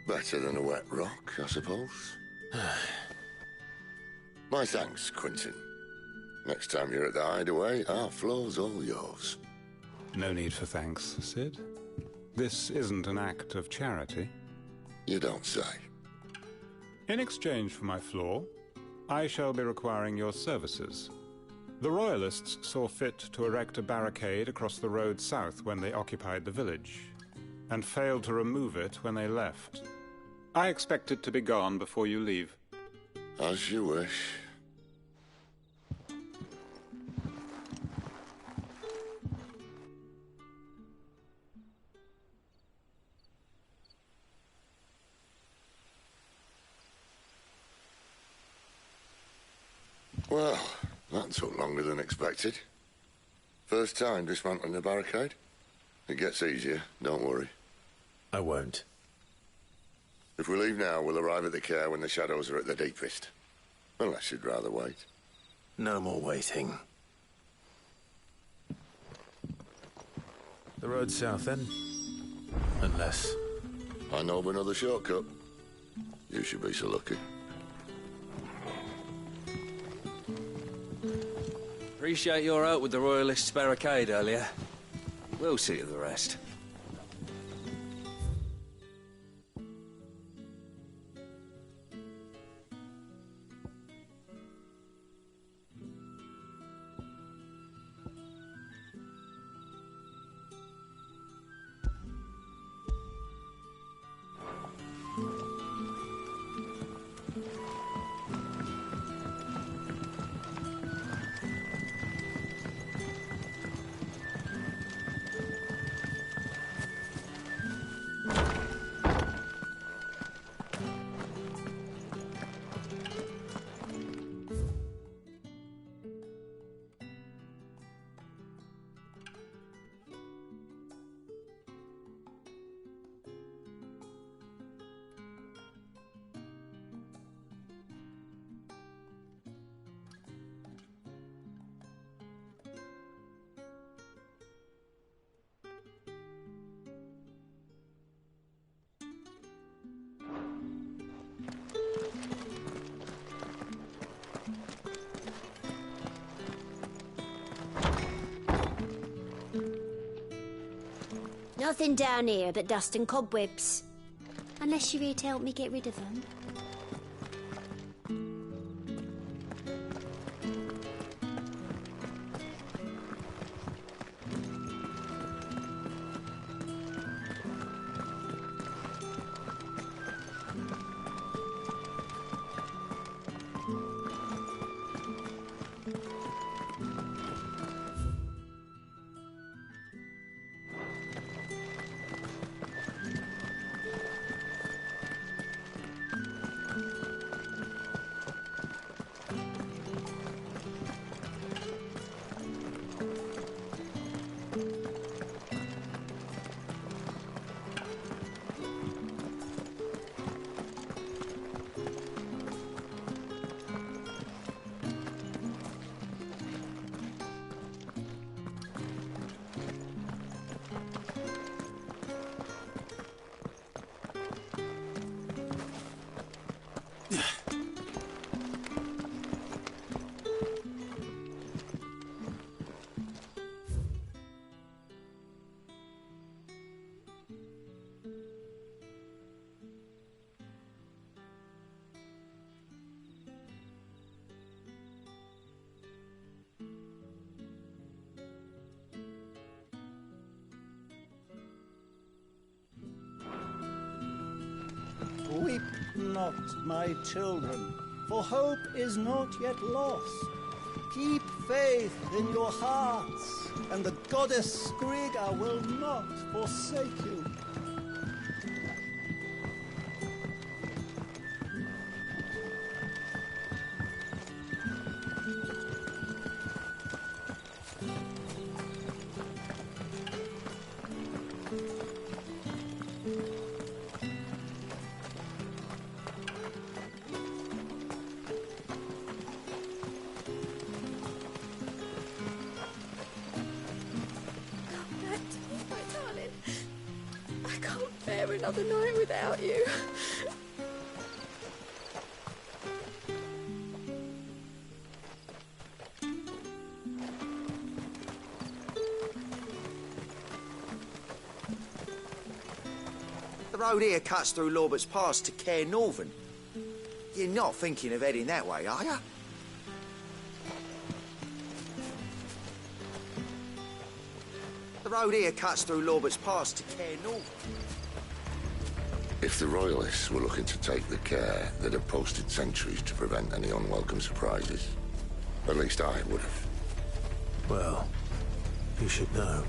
Better than a wet rock, I suppose. My thanks, Quentin. Next time you're at the hideaway, our floor's all yours. No need for thanks, Sid. This isn't an act of charity. You don't say. In exchange for my floor, I shall be requiring your services. The Royalists saw fit to erect a barricade across the road south when they occupied the village, and failed to remove it when they left. I expect it to be gone before you leave. As you wish. Well, that took longer than expected. First time dismantling the barricade? It gets easier, don't worry. I won't. If we leave now, we'll arrive at the care when the shadows are at their deepest. Unless you'd rather wait. No more waiting. The road south, then? Unless... I know of another shortcut. You should be so lucky. Appreciate your help with the Royalists' barricade earlier. We'll see to the rest. Nothing down here but dust and cobwebs. Unless you're here to help me get rid of them. Weep not, my children, for hope is not yet lost. Keep faith in your hearts, and the goddess Skriga will not forsake you. Another night without you. The road here cuts through Lorbert's Pass to Care Northern. You're not thinking of heading that way, are you? The road here cuts through Lorbert's Pass to Care Northern. If the Royalists were looking to take the care, they'd have posted sentries to prevent any unwelcome surprises. At least I would have. Well, you should know.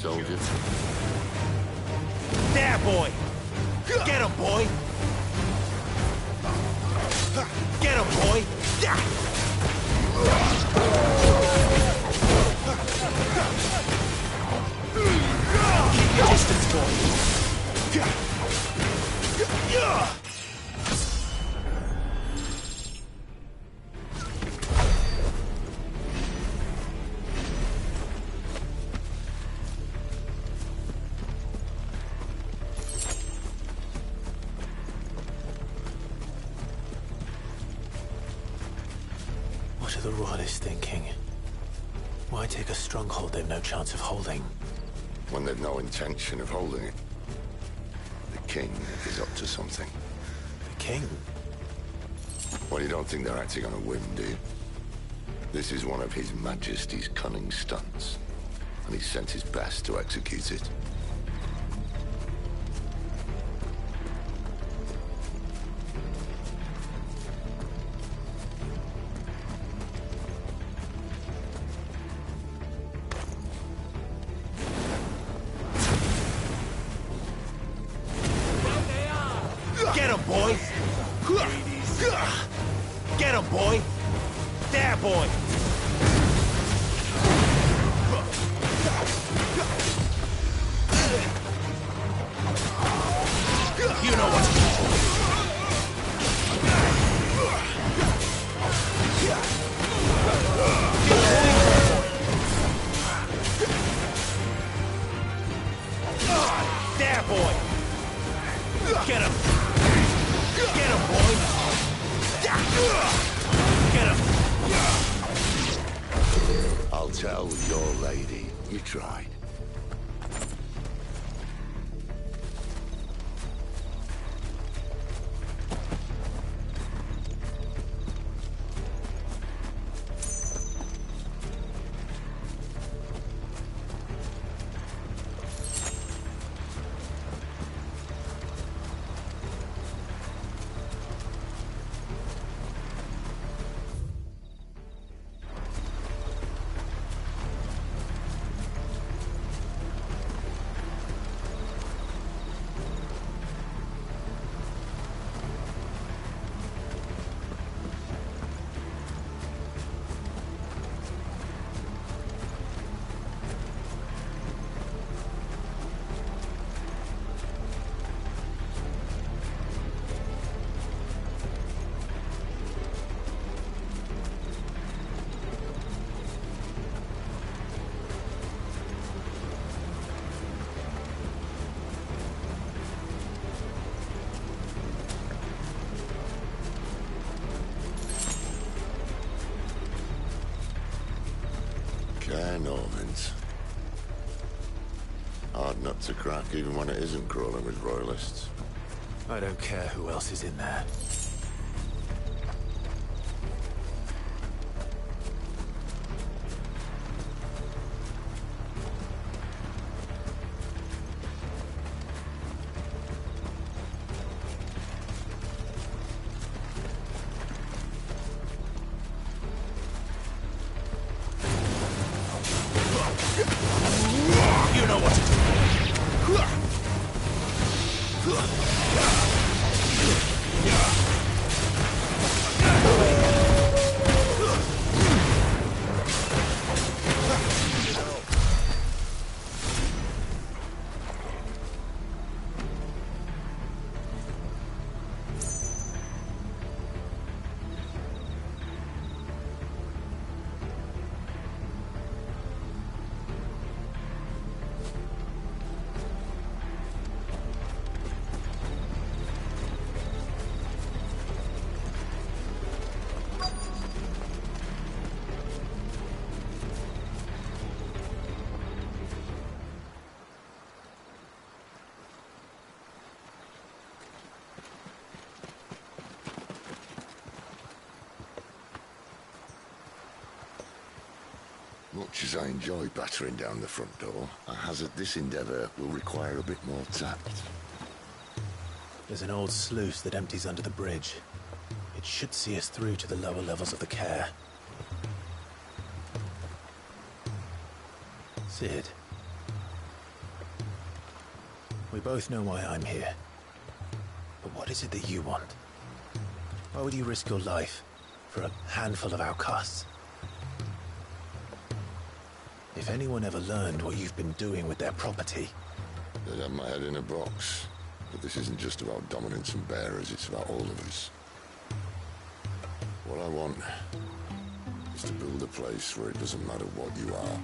Told you. There, boy! Get him, boy! Get him, boy! Keep your distance, boy! What are the Royalists thinking? Why take a stronghold they've no chance of holding? When they've no intention of holding it. The king is up to something. The king? Well, you don't think they're acting on a whim, do you? This is one of His Majesty's cunning stunts, and he's sent his best to execute it. boy! Get him, boy! There, boy! You know what to do. There, boy! Get him! Get him, boy! Get him! I'll tell your lady you tried. Norvins. Hard nut to crack, even when it isn't crawling with royalists. I don't care who else is in there. Much as I enjoy battering down the front door, I hazard this endeavour will require a bit more tact. There's an old sluice that empties under the bridge. It should see us through to the lower levels of the care. Sid. We both know why I'm here. But what is it that you want? Why would you risk your life for a handful of outcasts? If anyone ever learned what you've been doing with their property... They'd have my head in a box. But this isn't just about dominance and bearers, it's about all of us. What I want is to build a place where it doesn't matter what you are,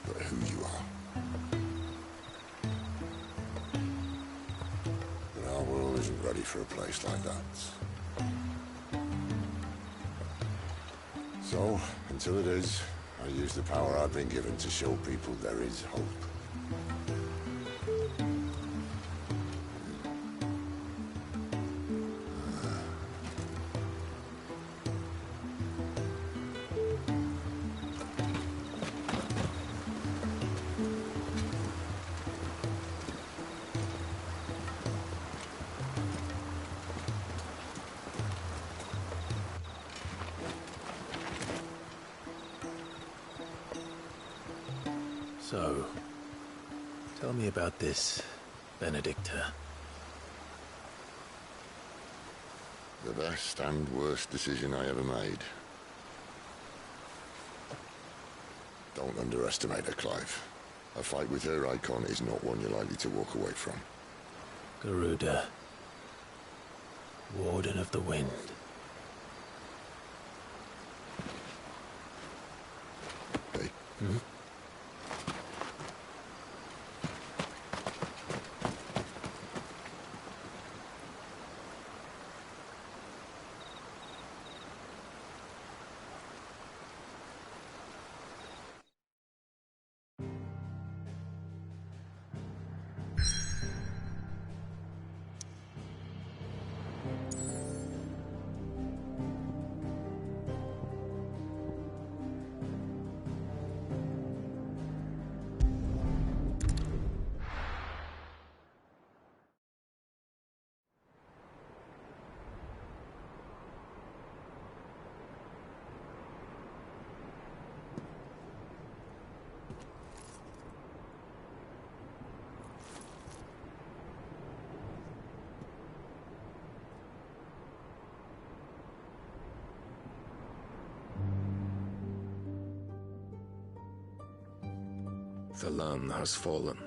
but who you are. But our world isn't ready for a place like that. So, until it is, I use the power I've been given to show people there is hope. So, tell me about this Benedicta. The best and worst decision I ever made. Don't underestimate her, Clive. A fight with her icon is not one you're likely to walk away from. Garuda. Warden of the Wind. Hey. Hmm? The land has fallen.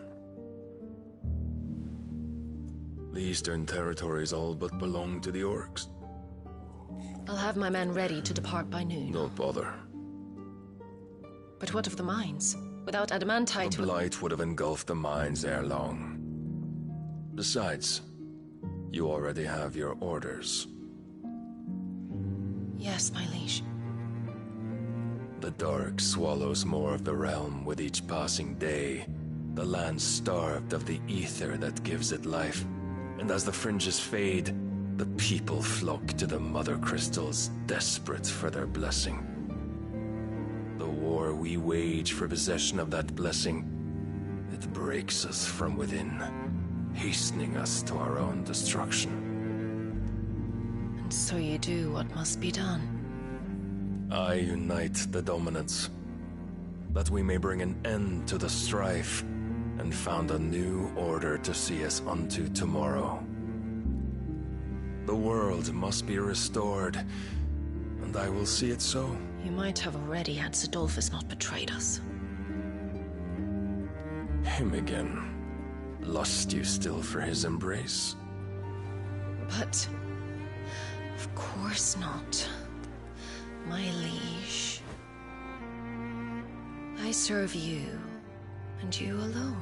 The eastern territories all but belong to the orcs. I'll have my men ready to depart by noon. Don't bother. But what of the mines? Without adamantite... The blight would have engulfed the mines ere long. Besides, you already have your orders. Yes, my liege. The dark swallows more of the realm with each passing day. The land starved of the ether that gives it life. And as the fringes fade, the people flock to the mother crystals, desperate for their blessing. The war we wage for possession of that blessing, it breaks us from within, hastening us to our own destruction. And so you do what must be done. I unite the dominants, that we may bring an end to the strife, and found a new order to see us unto tomorrow. The world must be restored, and I will see it so. You might have already had Sidolphus not betrayed us. Him again. Lust you still for his embrace? But... of course not. My liege. I serve you, and you alone.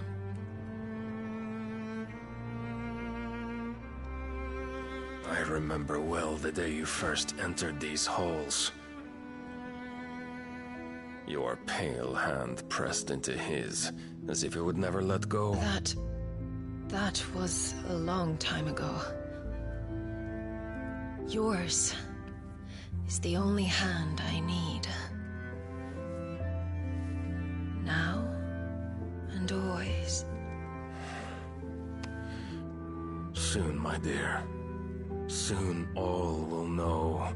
I remember well the day you first entered these halls. Your pale hand pressed into his, as if it would never let go. That was a long time ago. Yours is the only hand I need. Now and always. Soon, my dear. Soon all will know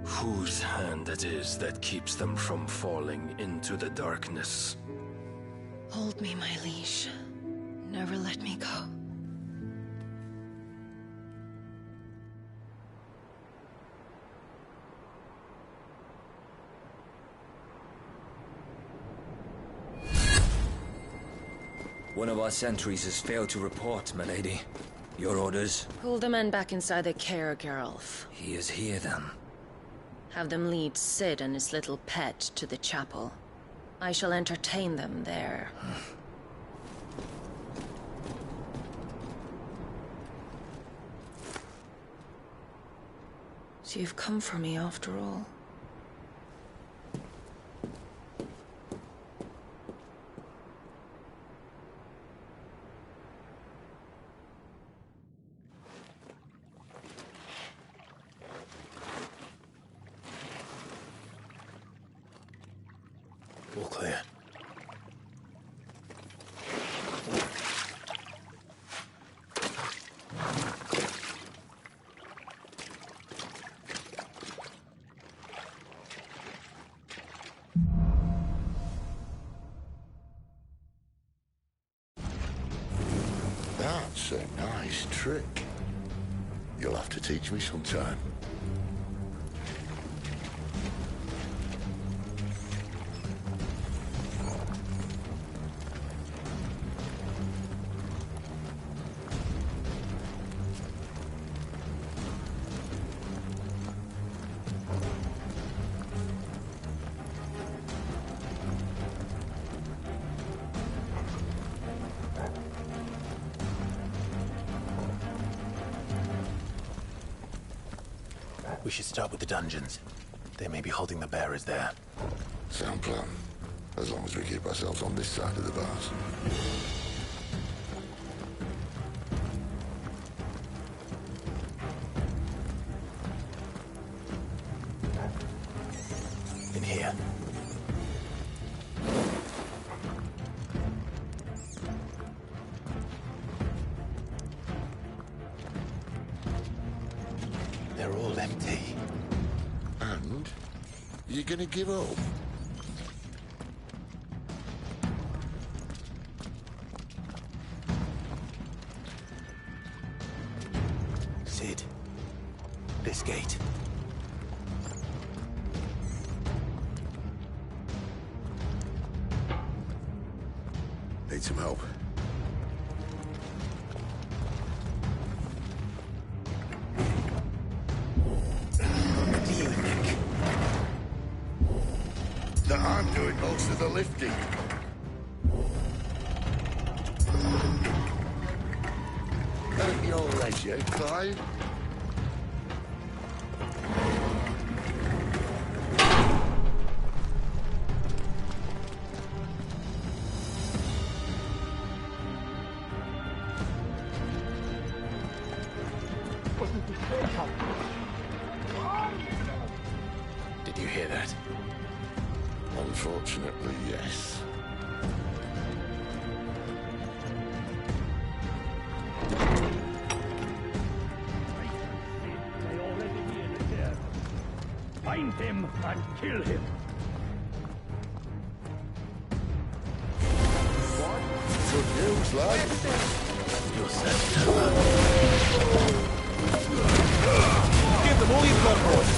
whose hand it is that keeps them from falling into the darkness. Hold me, my liege. Never let me go. One of our sentries has failed to report, my lady. Your orders? Pull the men back inside the care, Geralf. He is here, then. Have them lead Sid and his little pet to the chapel. I shall entertain them there. So you've come for me after all. All clear. That's a nice trick. You'll have to teach me sometime. We should start with the dungeons. They may be holding the bearers there. Sound plan. As long as we keep ourselves on this side of the bars. In here. They're all empty. And? You gonna give up? Sid. This gate. Need some help. What do you think? That I'm doing most of the lifting. At your leisure, Clive. Did you hear that? Unfortunately, yes. They already be in the chair. Find him and kill him. Good news, lad. You're set over. Give them all you've got, boys.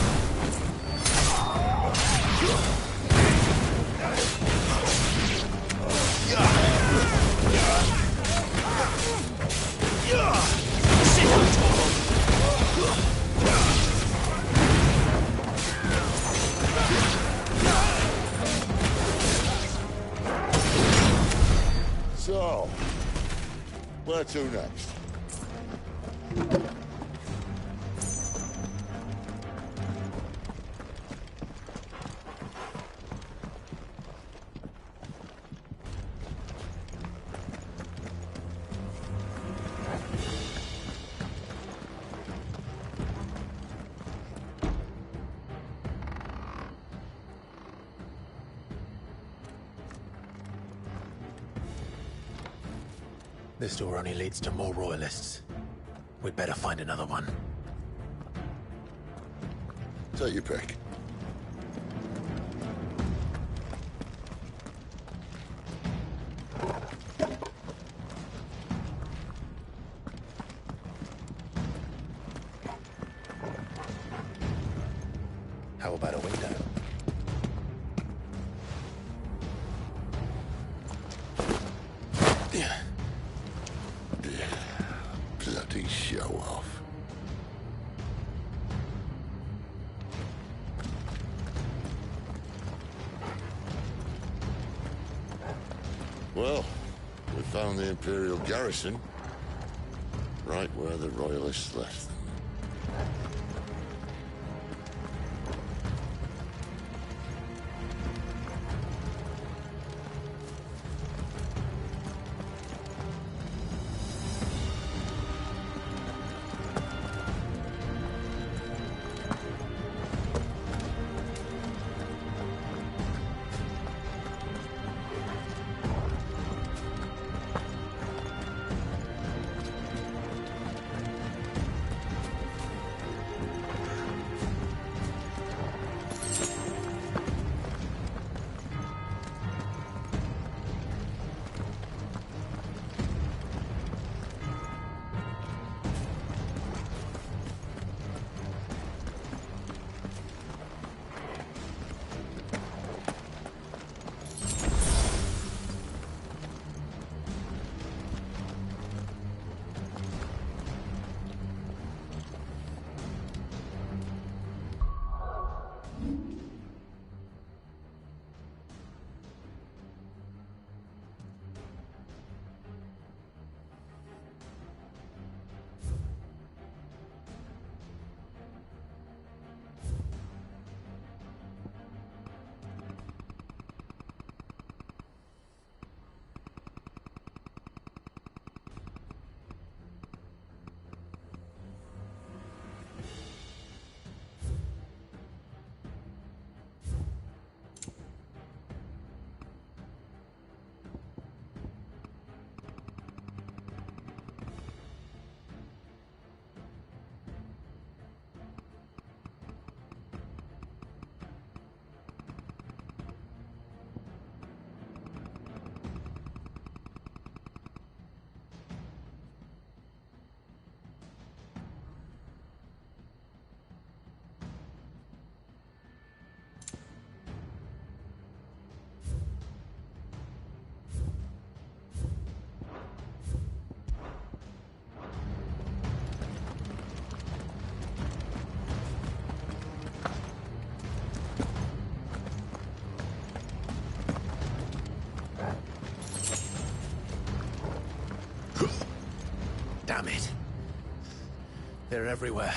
So, where to next? This door only leads to more royalists. We'd better find another one. Take your pick. How about a window? Bloody show off. Well, we found the Imperial garrison. Right where the Royalists left them. Damn it. They're everywhere.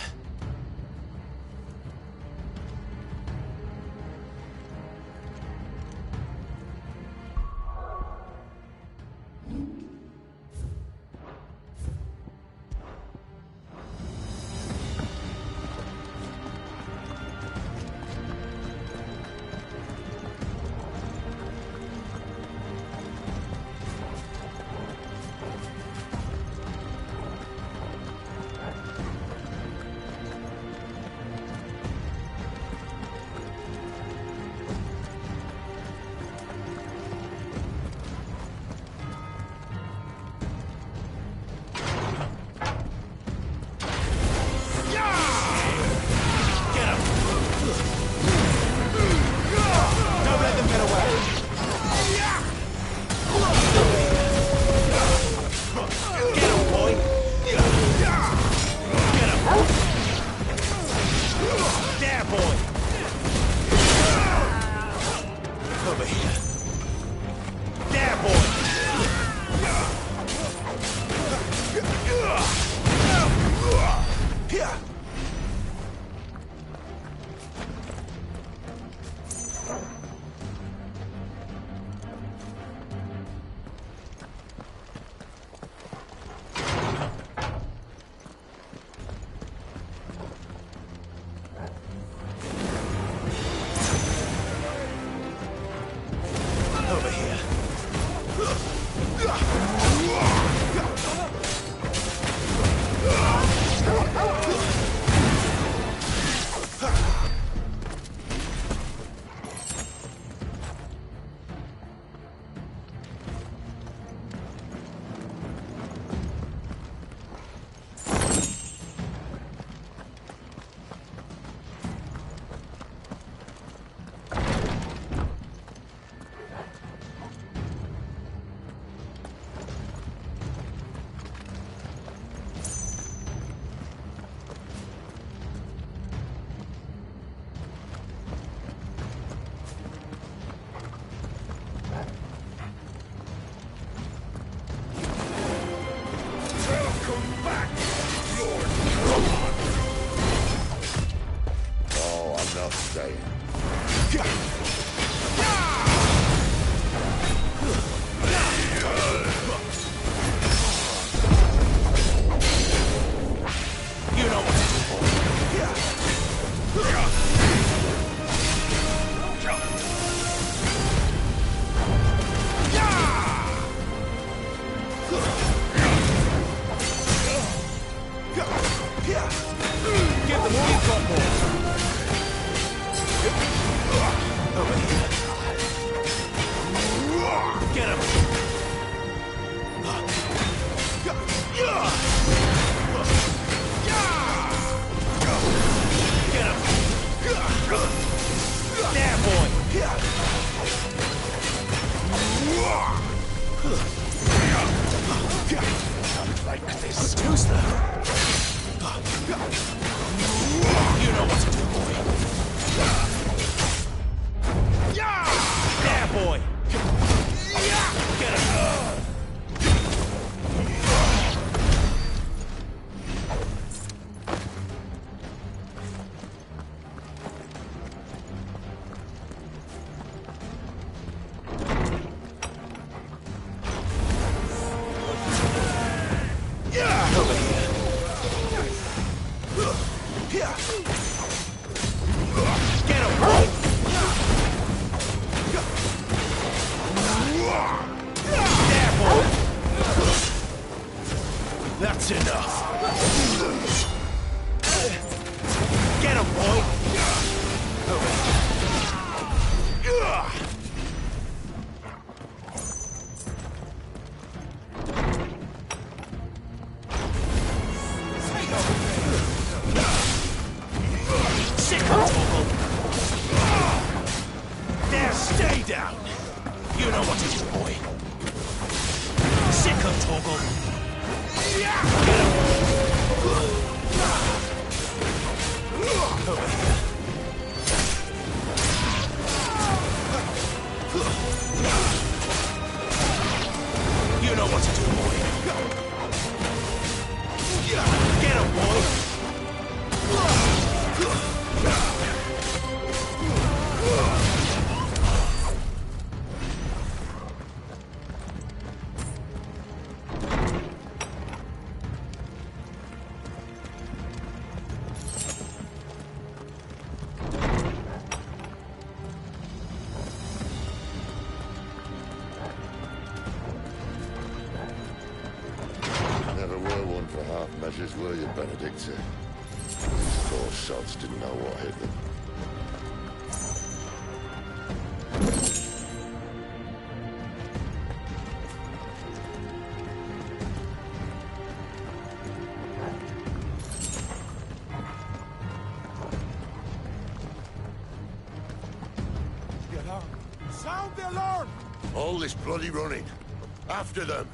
That's enough. Get him, boy. Sick of Toggle. There, stay down. You know what to do, boy. Sick of Toggle. Over here. You know what to do, boy. falling for half measures, were you, Benedicta? These poor sods didn't know what hit them. Sound the alarm! All this bloody running. After them!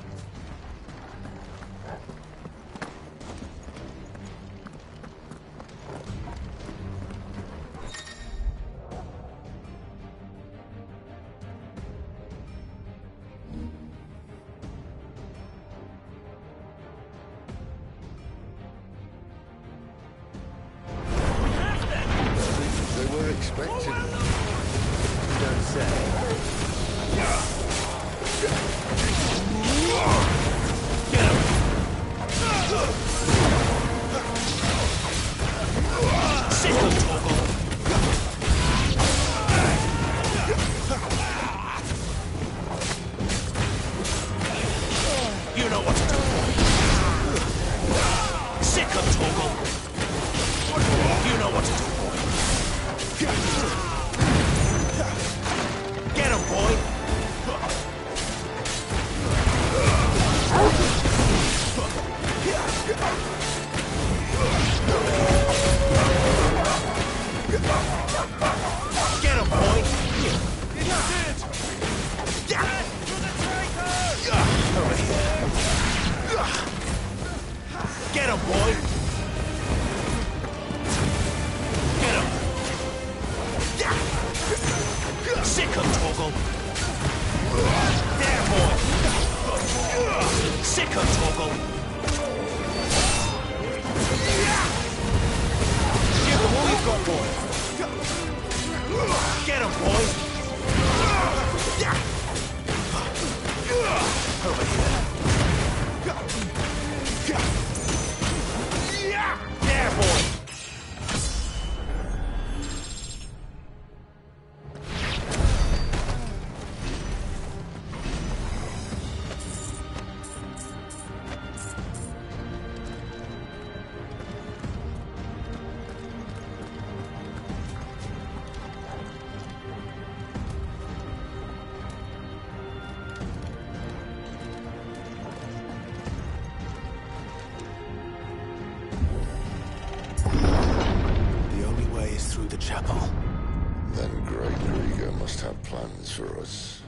They were expecting. You don't say. You know what to do, boy. Sick of Torgal. You know what to do, boy. Get him, boy. Get him, boy. Over here. Get him, boy. Get him. Sick of Torgal. There, boy. Sick of Torgal. Give him all you've got, boy. Get him, boy. Over here. There, boy. Through the chapel. Then Great Krieger must have plans for us.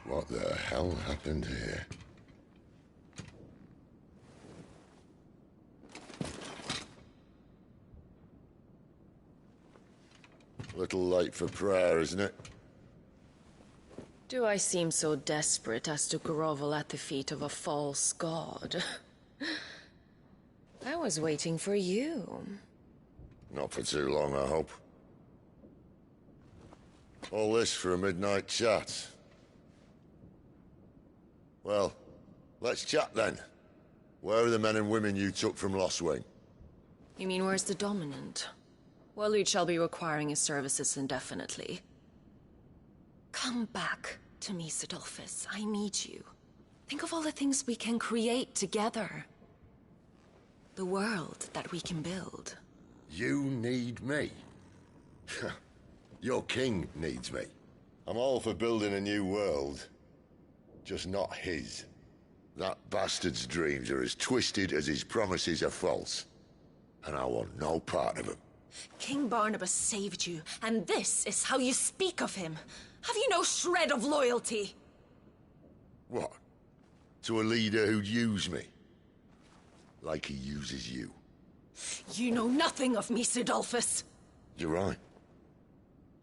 What the hell happened here? Little late for prayer, isn't it? Do I seem so desperate as to grovel at the feet of a false god? I was waiting for you. Not for too long, I hope. All this for a midnight chat. Well, let's chat then. Where are the men and women you took from Lost Wing? You mean where's the dominant? Wellreed shall be requiring his services indefinitely. Come back to me, Sidolphus. I need you. Think of all the things we can create together. The world that we can build. You need me? Your king needs me. I'm all for building a new world. Just not his. That bastard's dreams are as twisted as his promises are false. And I want no part of them. King Barnabas saved you, and this is how you speak of him. Have you no shred of loyalty? What? To a leader who'd use me? Like he uses you. You know nothing of me, Sidolphus. You're right.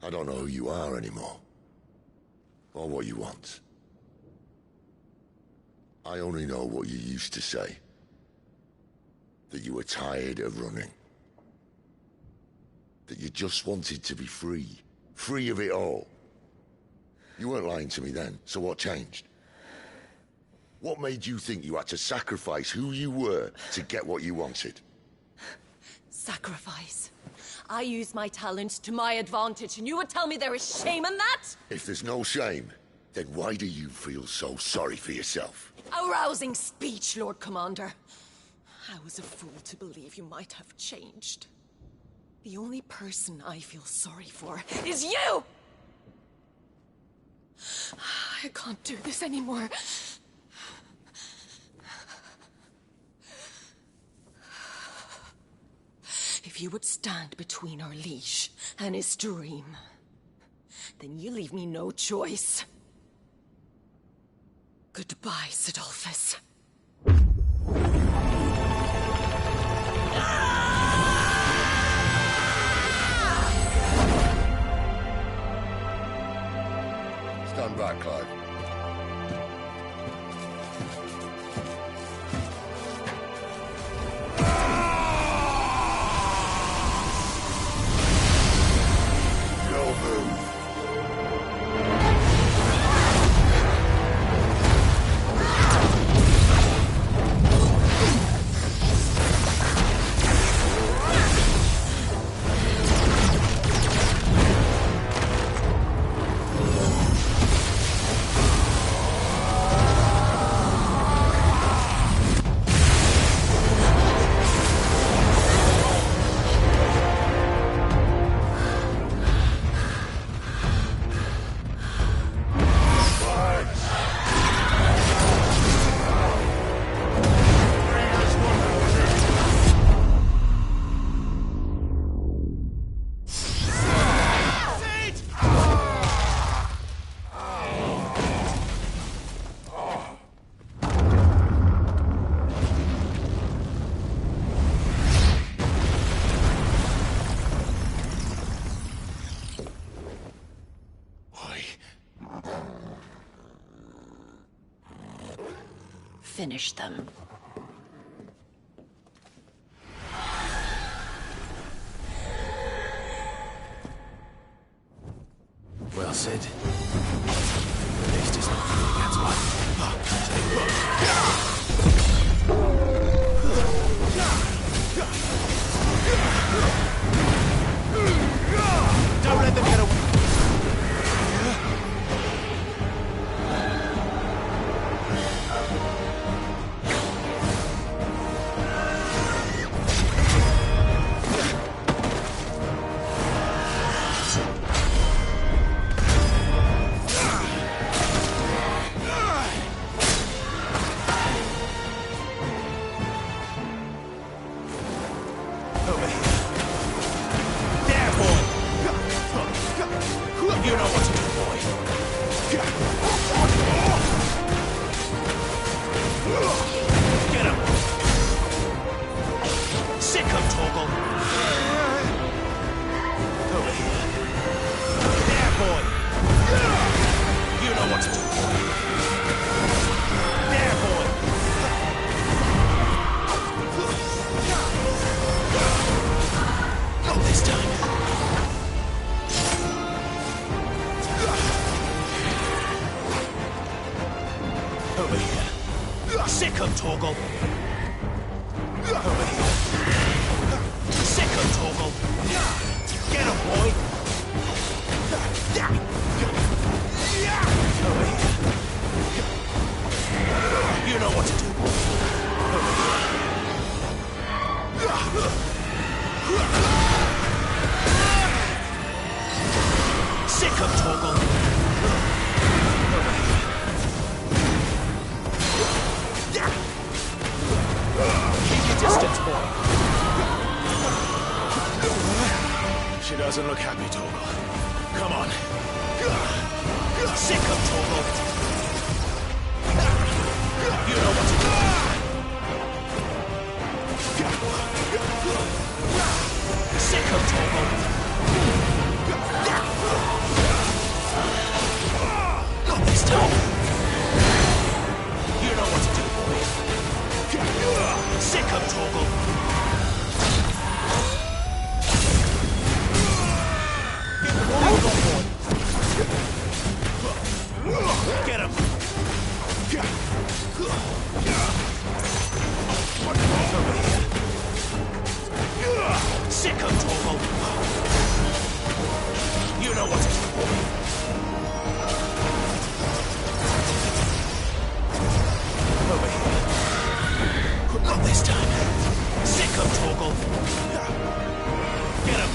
I don't know who you are anymore, or what you want. I only know what you used to say. That you were tired of running. That you just wanted to be free. Free of it all. You weren't lying to me then, so what changed? What made you think you had to sacrifice who you were to get what you wanted? Sacrifice. I use my talents to my advantage, and you would tell me there is shame in that? If there's no shame, then why do you feel so sorry for yourself? A rousing speech, Lord Commander. I was a fool to believe you might have changed. The only person I feel sorry for is you! I can't do this anymore. If you would stand between our liege and his dream, then you leave me no choice. Goodbye, Sidolphus. Stand back, Clive. Finish them. Well, Sid. At least it's not three against one. Don't let them get away. She doesn't look happy, Torgal. Come on. Sick of Torgal. You know what to do. Sick of Torgal. this time. You know what to do, boy. Sick of Torgal. Get him! Over here. Sick of Torgal. You know what to do, boy. Over here. Not this time. Sick of Torgal. Get him!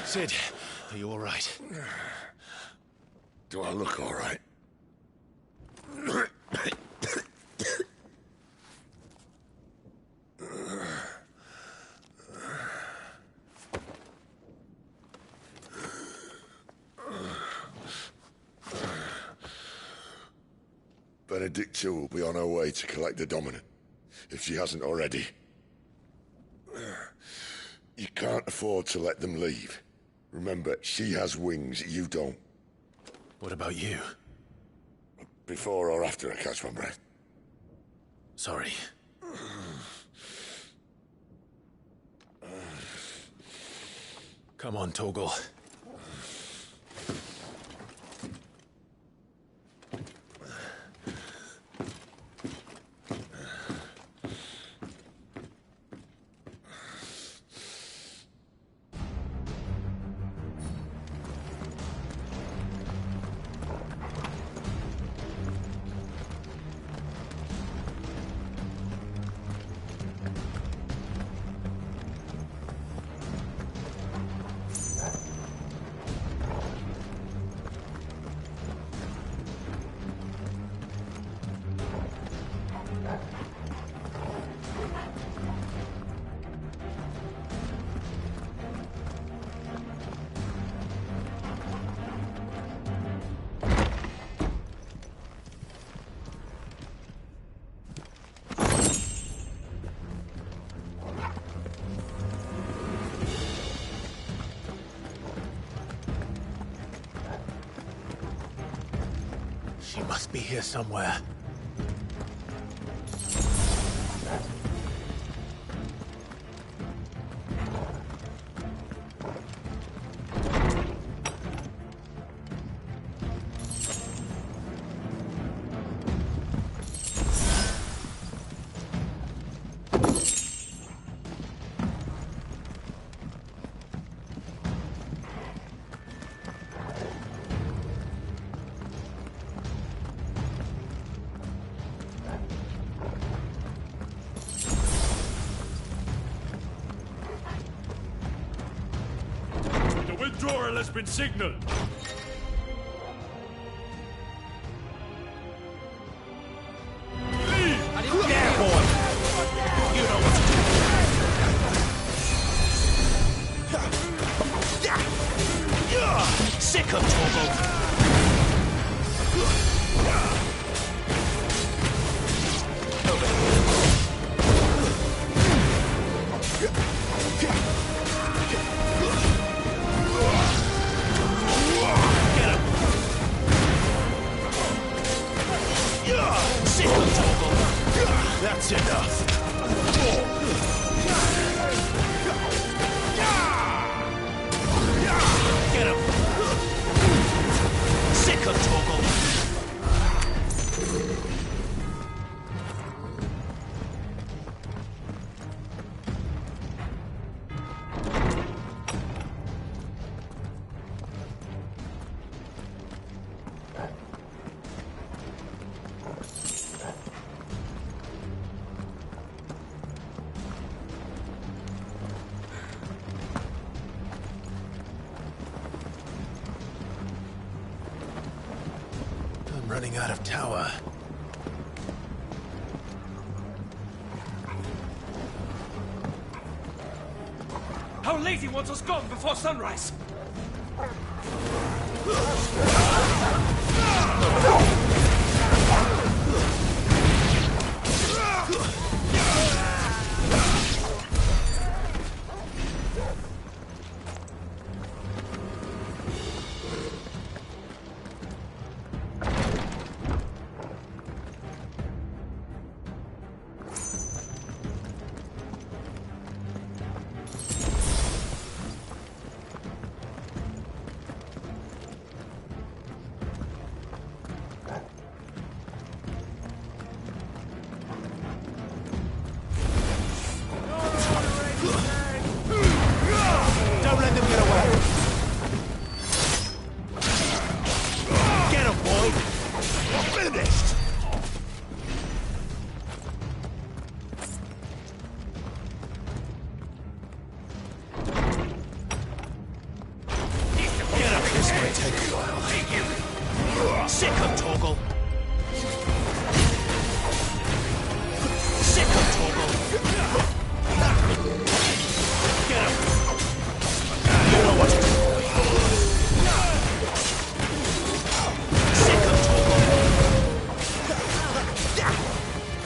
Sid, are you all right? Do I look all right? Benedicta will be on her way to collect the Dominant, if she hasn't already. You can't afford to let them leave. Remember, she has wings, you don't. What about you? Before or after I catch my breath? Sorry. Come on, Torgal. She must be here somewhere. Withdrawal has been signaled. Leave! Yeah, boy! You know what to do. Sick of Torgal. Over here. That's enough. Get him. Sick of Torgal. Running out of tower. How lazy wants us gone before sunrise? Don't let them get away! Get him, boy! We're finished! Get up, this may take a while. Sick of Torgal! Sick of Torgal! Get him! You know what to do, boy. Sick of Torgal!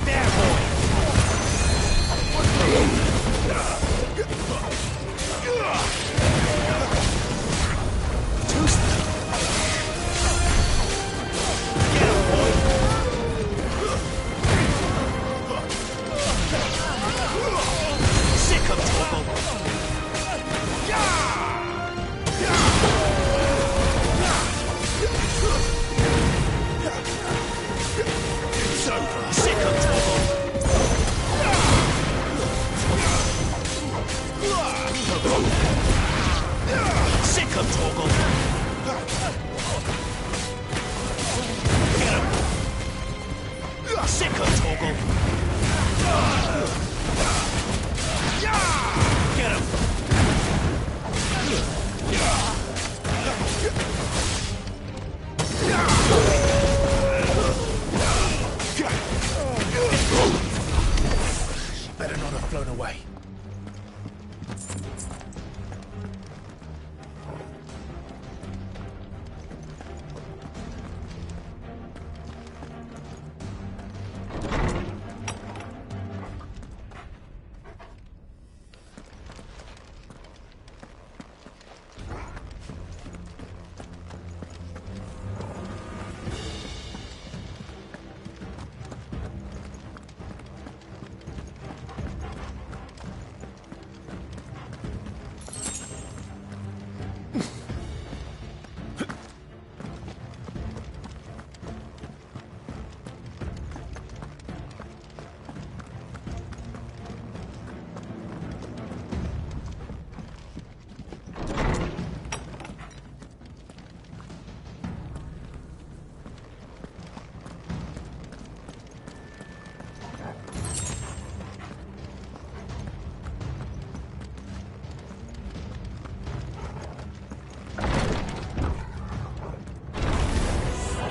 There, boy! Get him, boy! Sick of Torgal! It's over. Sick of Torgal! Sick of Torgal! Get him! Sick of Torgal! Get him! She better not have flown away.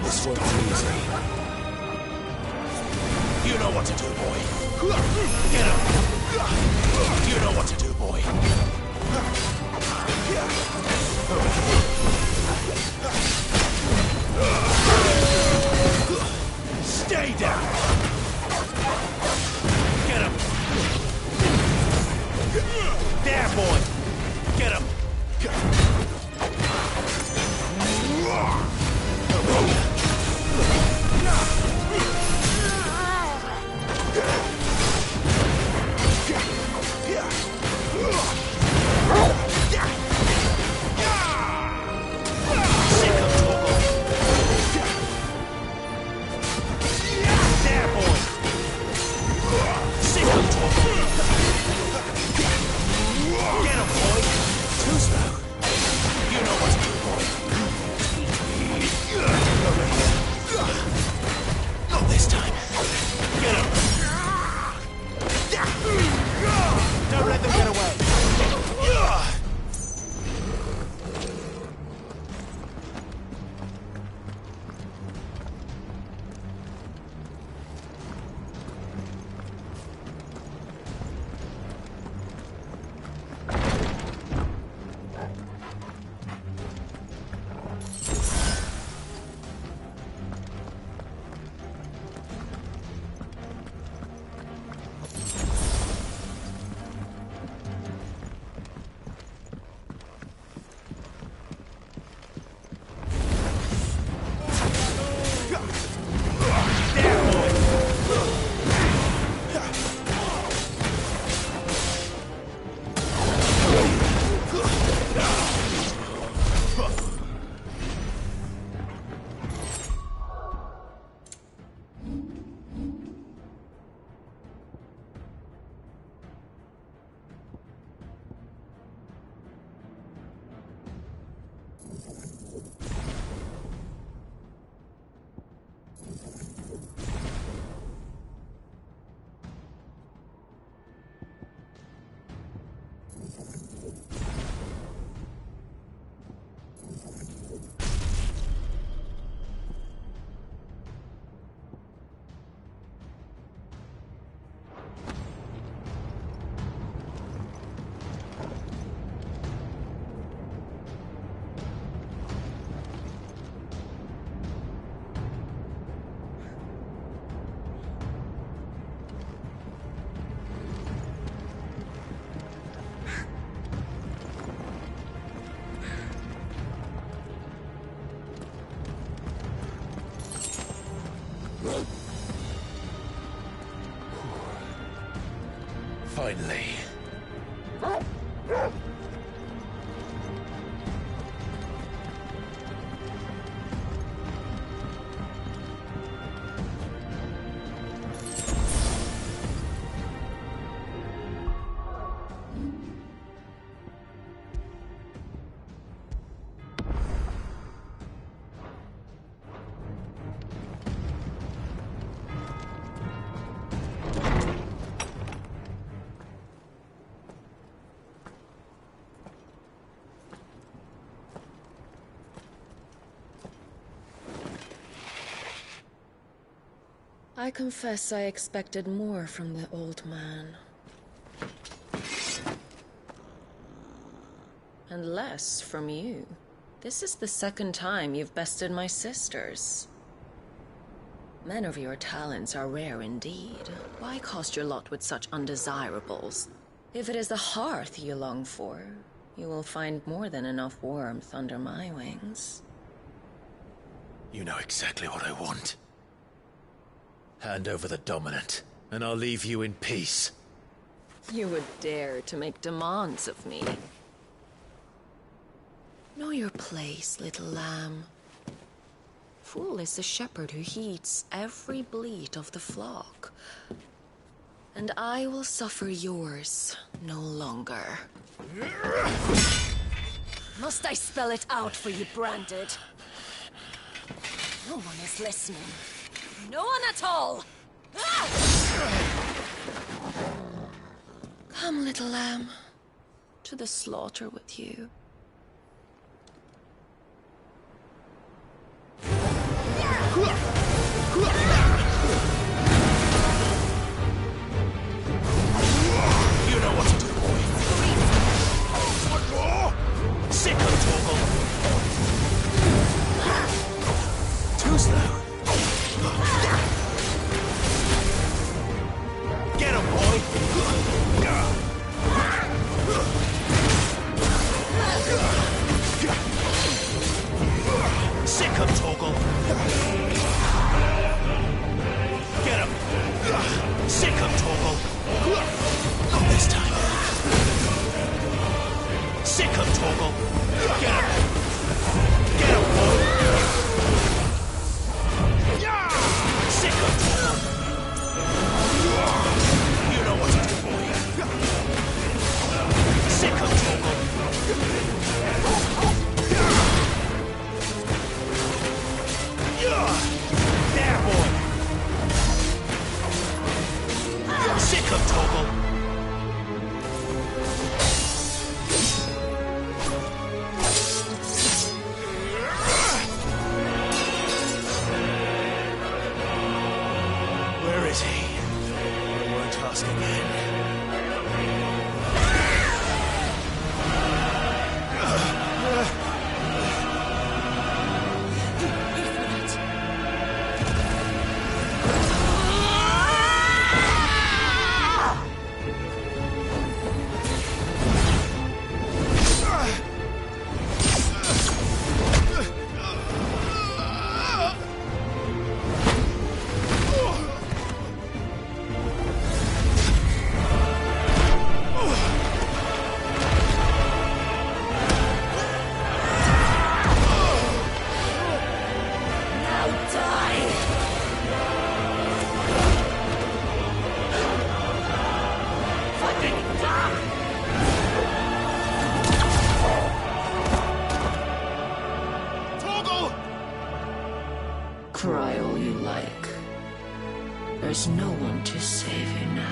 This won't be easy. You know what to do, boy. Get him! You know what to do, boy. Stay down! Get him! There, boy! Get him! Sick of Torgal! There, boy! Finally. I confess I expected more from the old man. And less from you. This is the second time you've bested my sisters. Men of your talents are rare indeed. Why cast your lot with such undesirables? If it is the hearth you long for, you will find more than enough warmth under my wings. You know exactly what I want. Hand over the dominant, and I'll leave you in peace. You would dare to make demands of me. Know your place, little lamb. Fool is the shepherd who heeds every bleat of the flock. And I will suffer yours no longer. Must I spell it out for you, Branded? No one is listening. No one at all! Come, little lamb, to the slaughter with you. You know what to do, boy. One more! Sick of Torgal! Too slow. Get him, boy! Sick of Torgal! Get him! Sick of Torgal! Not this time. Sick of Torgal! Get him! Get him, boy! Sick of Torgal! You know what to do, boy. Sick of Torgal! There, boy! Sick of Torgal! Where is he? I won't ask again. Cry all you like. There's no one to save you now.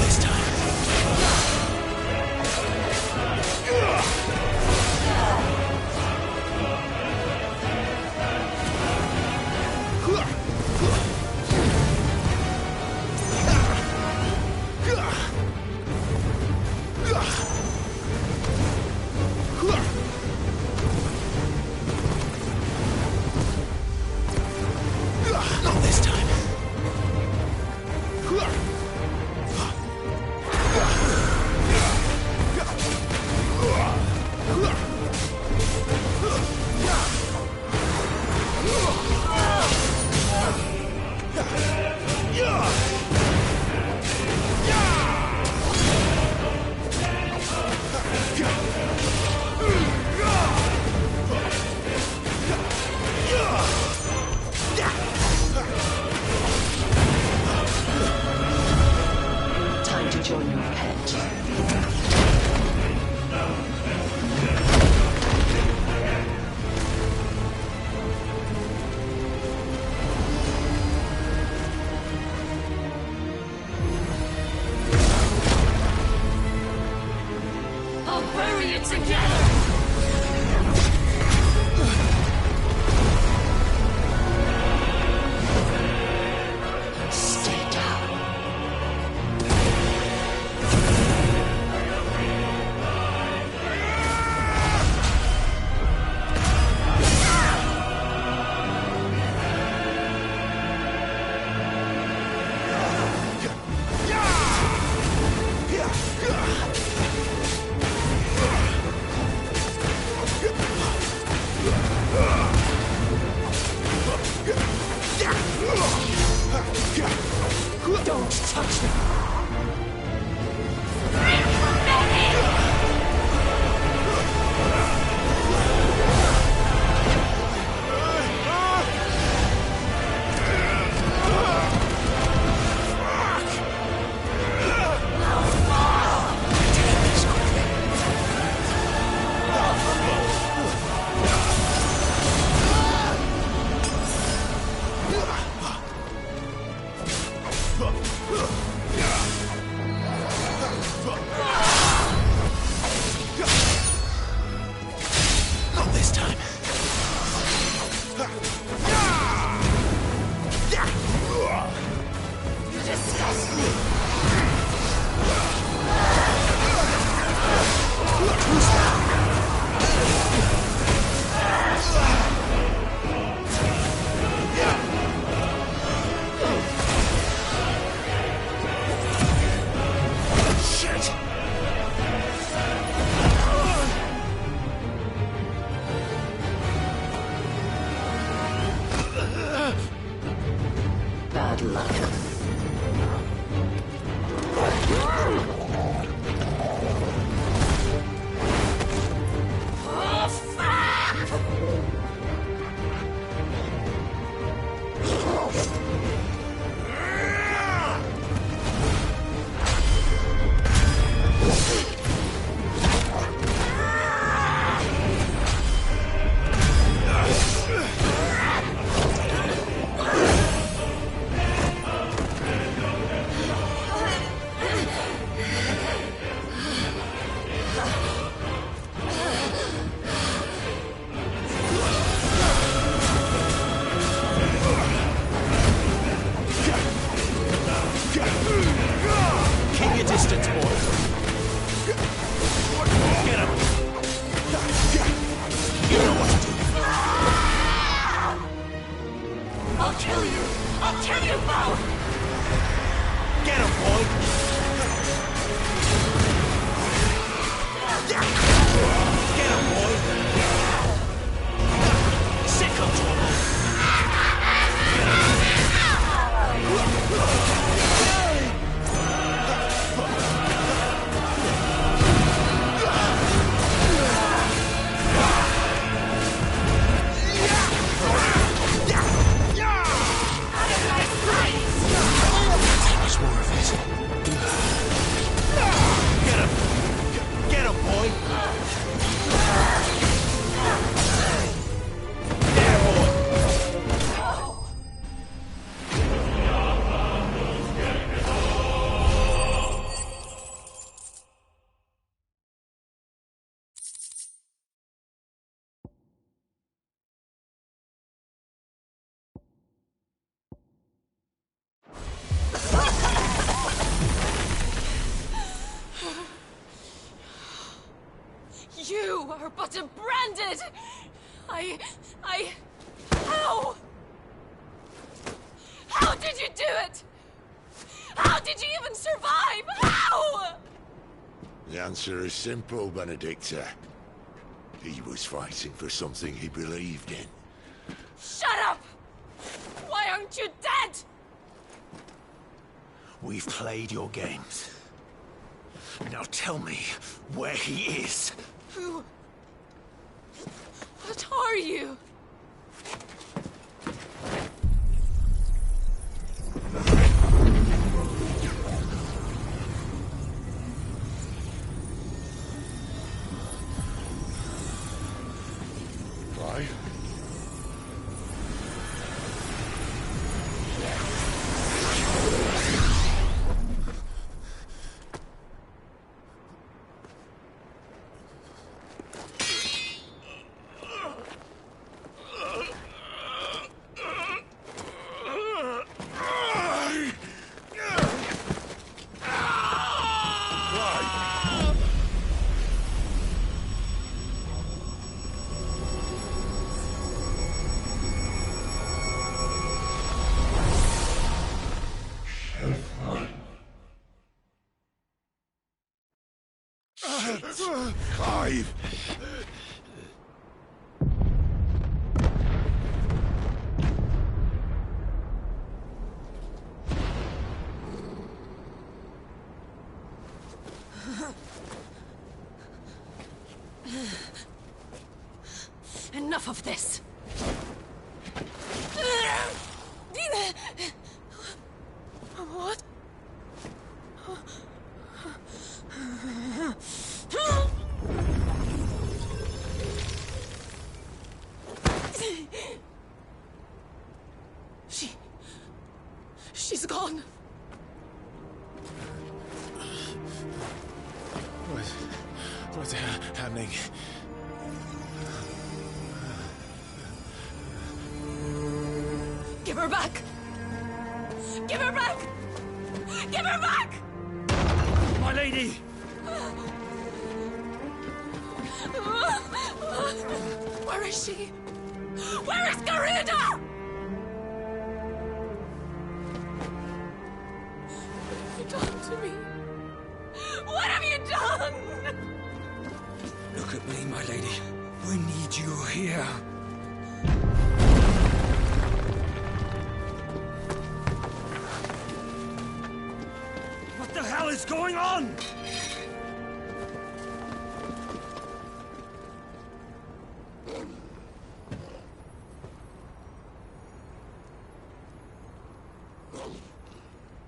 This time. Not this time. You disgust me! Who's that? Shit! Bad luck. Oh, fuck! Keep your distance, boy. Get him. You know what to do. I'll kill you! I'll kill you both! Get him, boy. Get him, boy. Sick of trouble. How much more of it? Get him! Get him, boy! There, boy! You are but a branded! How? How did you do it? How did you even survive? How? The answer is simple, Benedicta. He was fighting for something he believed in. Shut up! Why aren't you dead? We've played your games. Now tell me where he is. Who? What are you? Clive? Clive! Enough of this! What? She's gone. What's happening? Give her back! Give her back! Give her back! My lady! Where is she? Where is Garuda? What have you done to me? What have you done? Look at me, my lady. We need you here. What the hell is going on?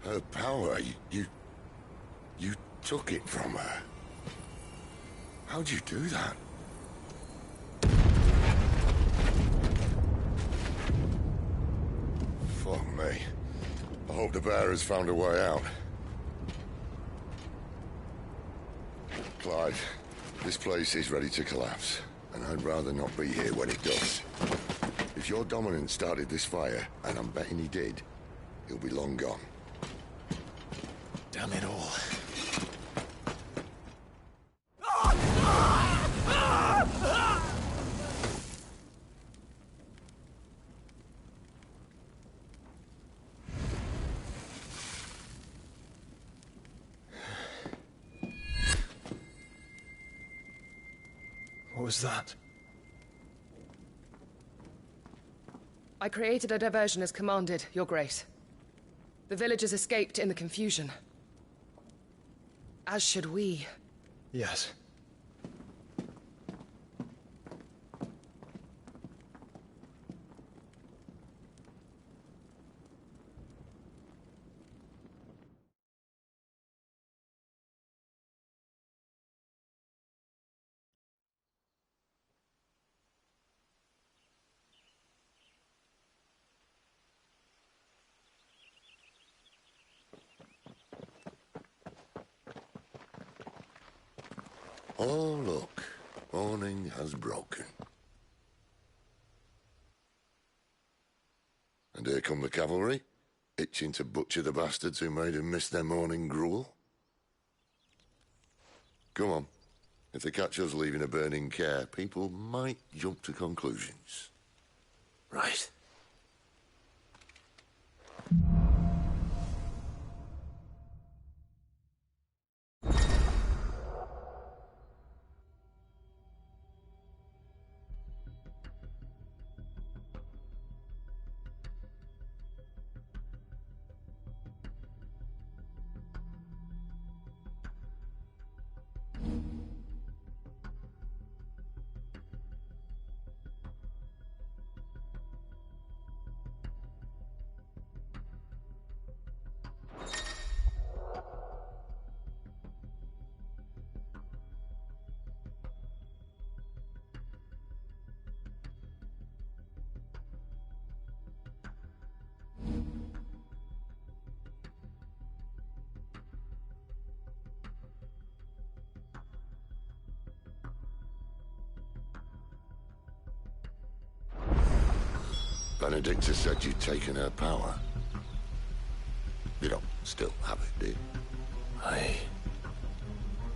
Her power, you took it from her. How'd you do that? Fuck me. I hope the bear has found a way out. Clive, this place is ready to collapse, and I'd rather not be here when it does. If your dominant started this fire, and I'm betting he did, he'll be long gone. Damn it all. What was that? I created a diversion as commanded, Your Grace. The villagers escaped in the confusion. As should we. Yes. Oh, look. Morning has broken. And here come the cavalry, itching to butcher the bastards who made them miss their morning gruel. Come on. If they catch us leaving a burning care, people might jump to conclusions. Right. Benedicta said you'd taken her power. You don't still have it, do you? I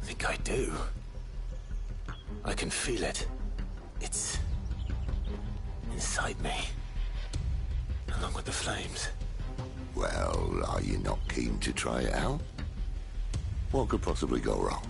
think I do. I can feel it. It's inside me, along with the flames. Well, are you not keen to try it out? What could possibly go wrong?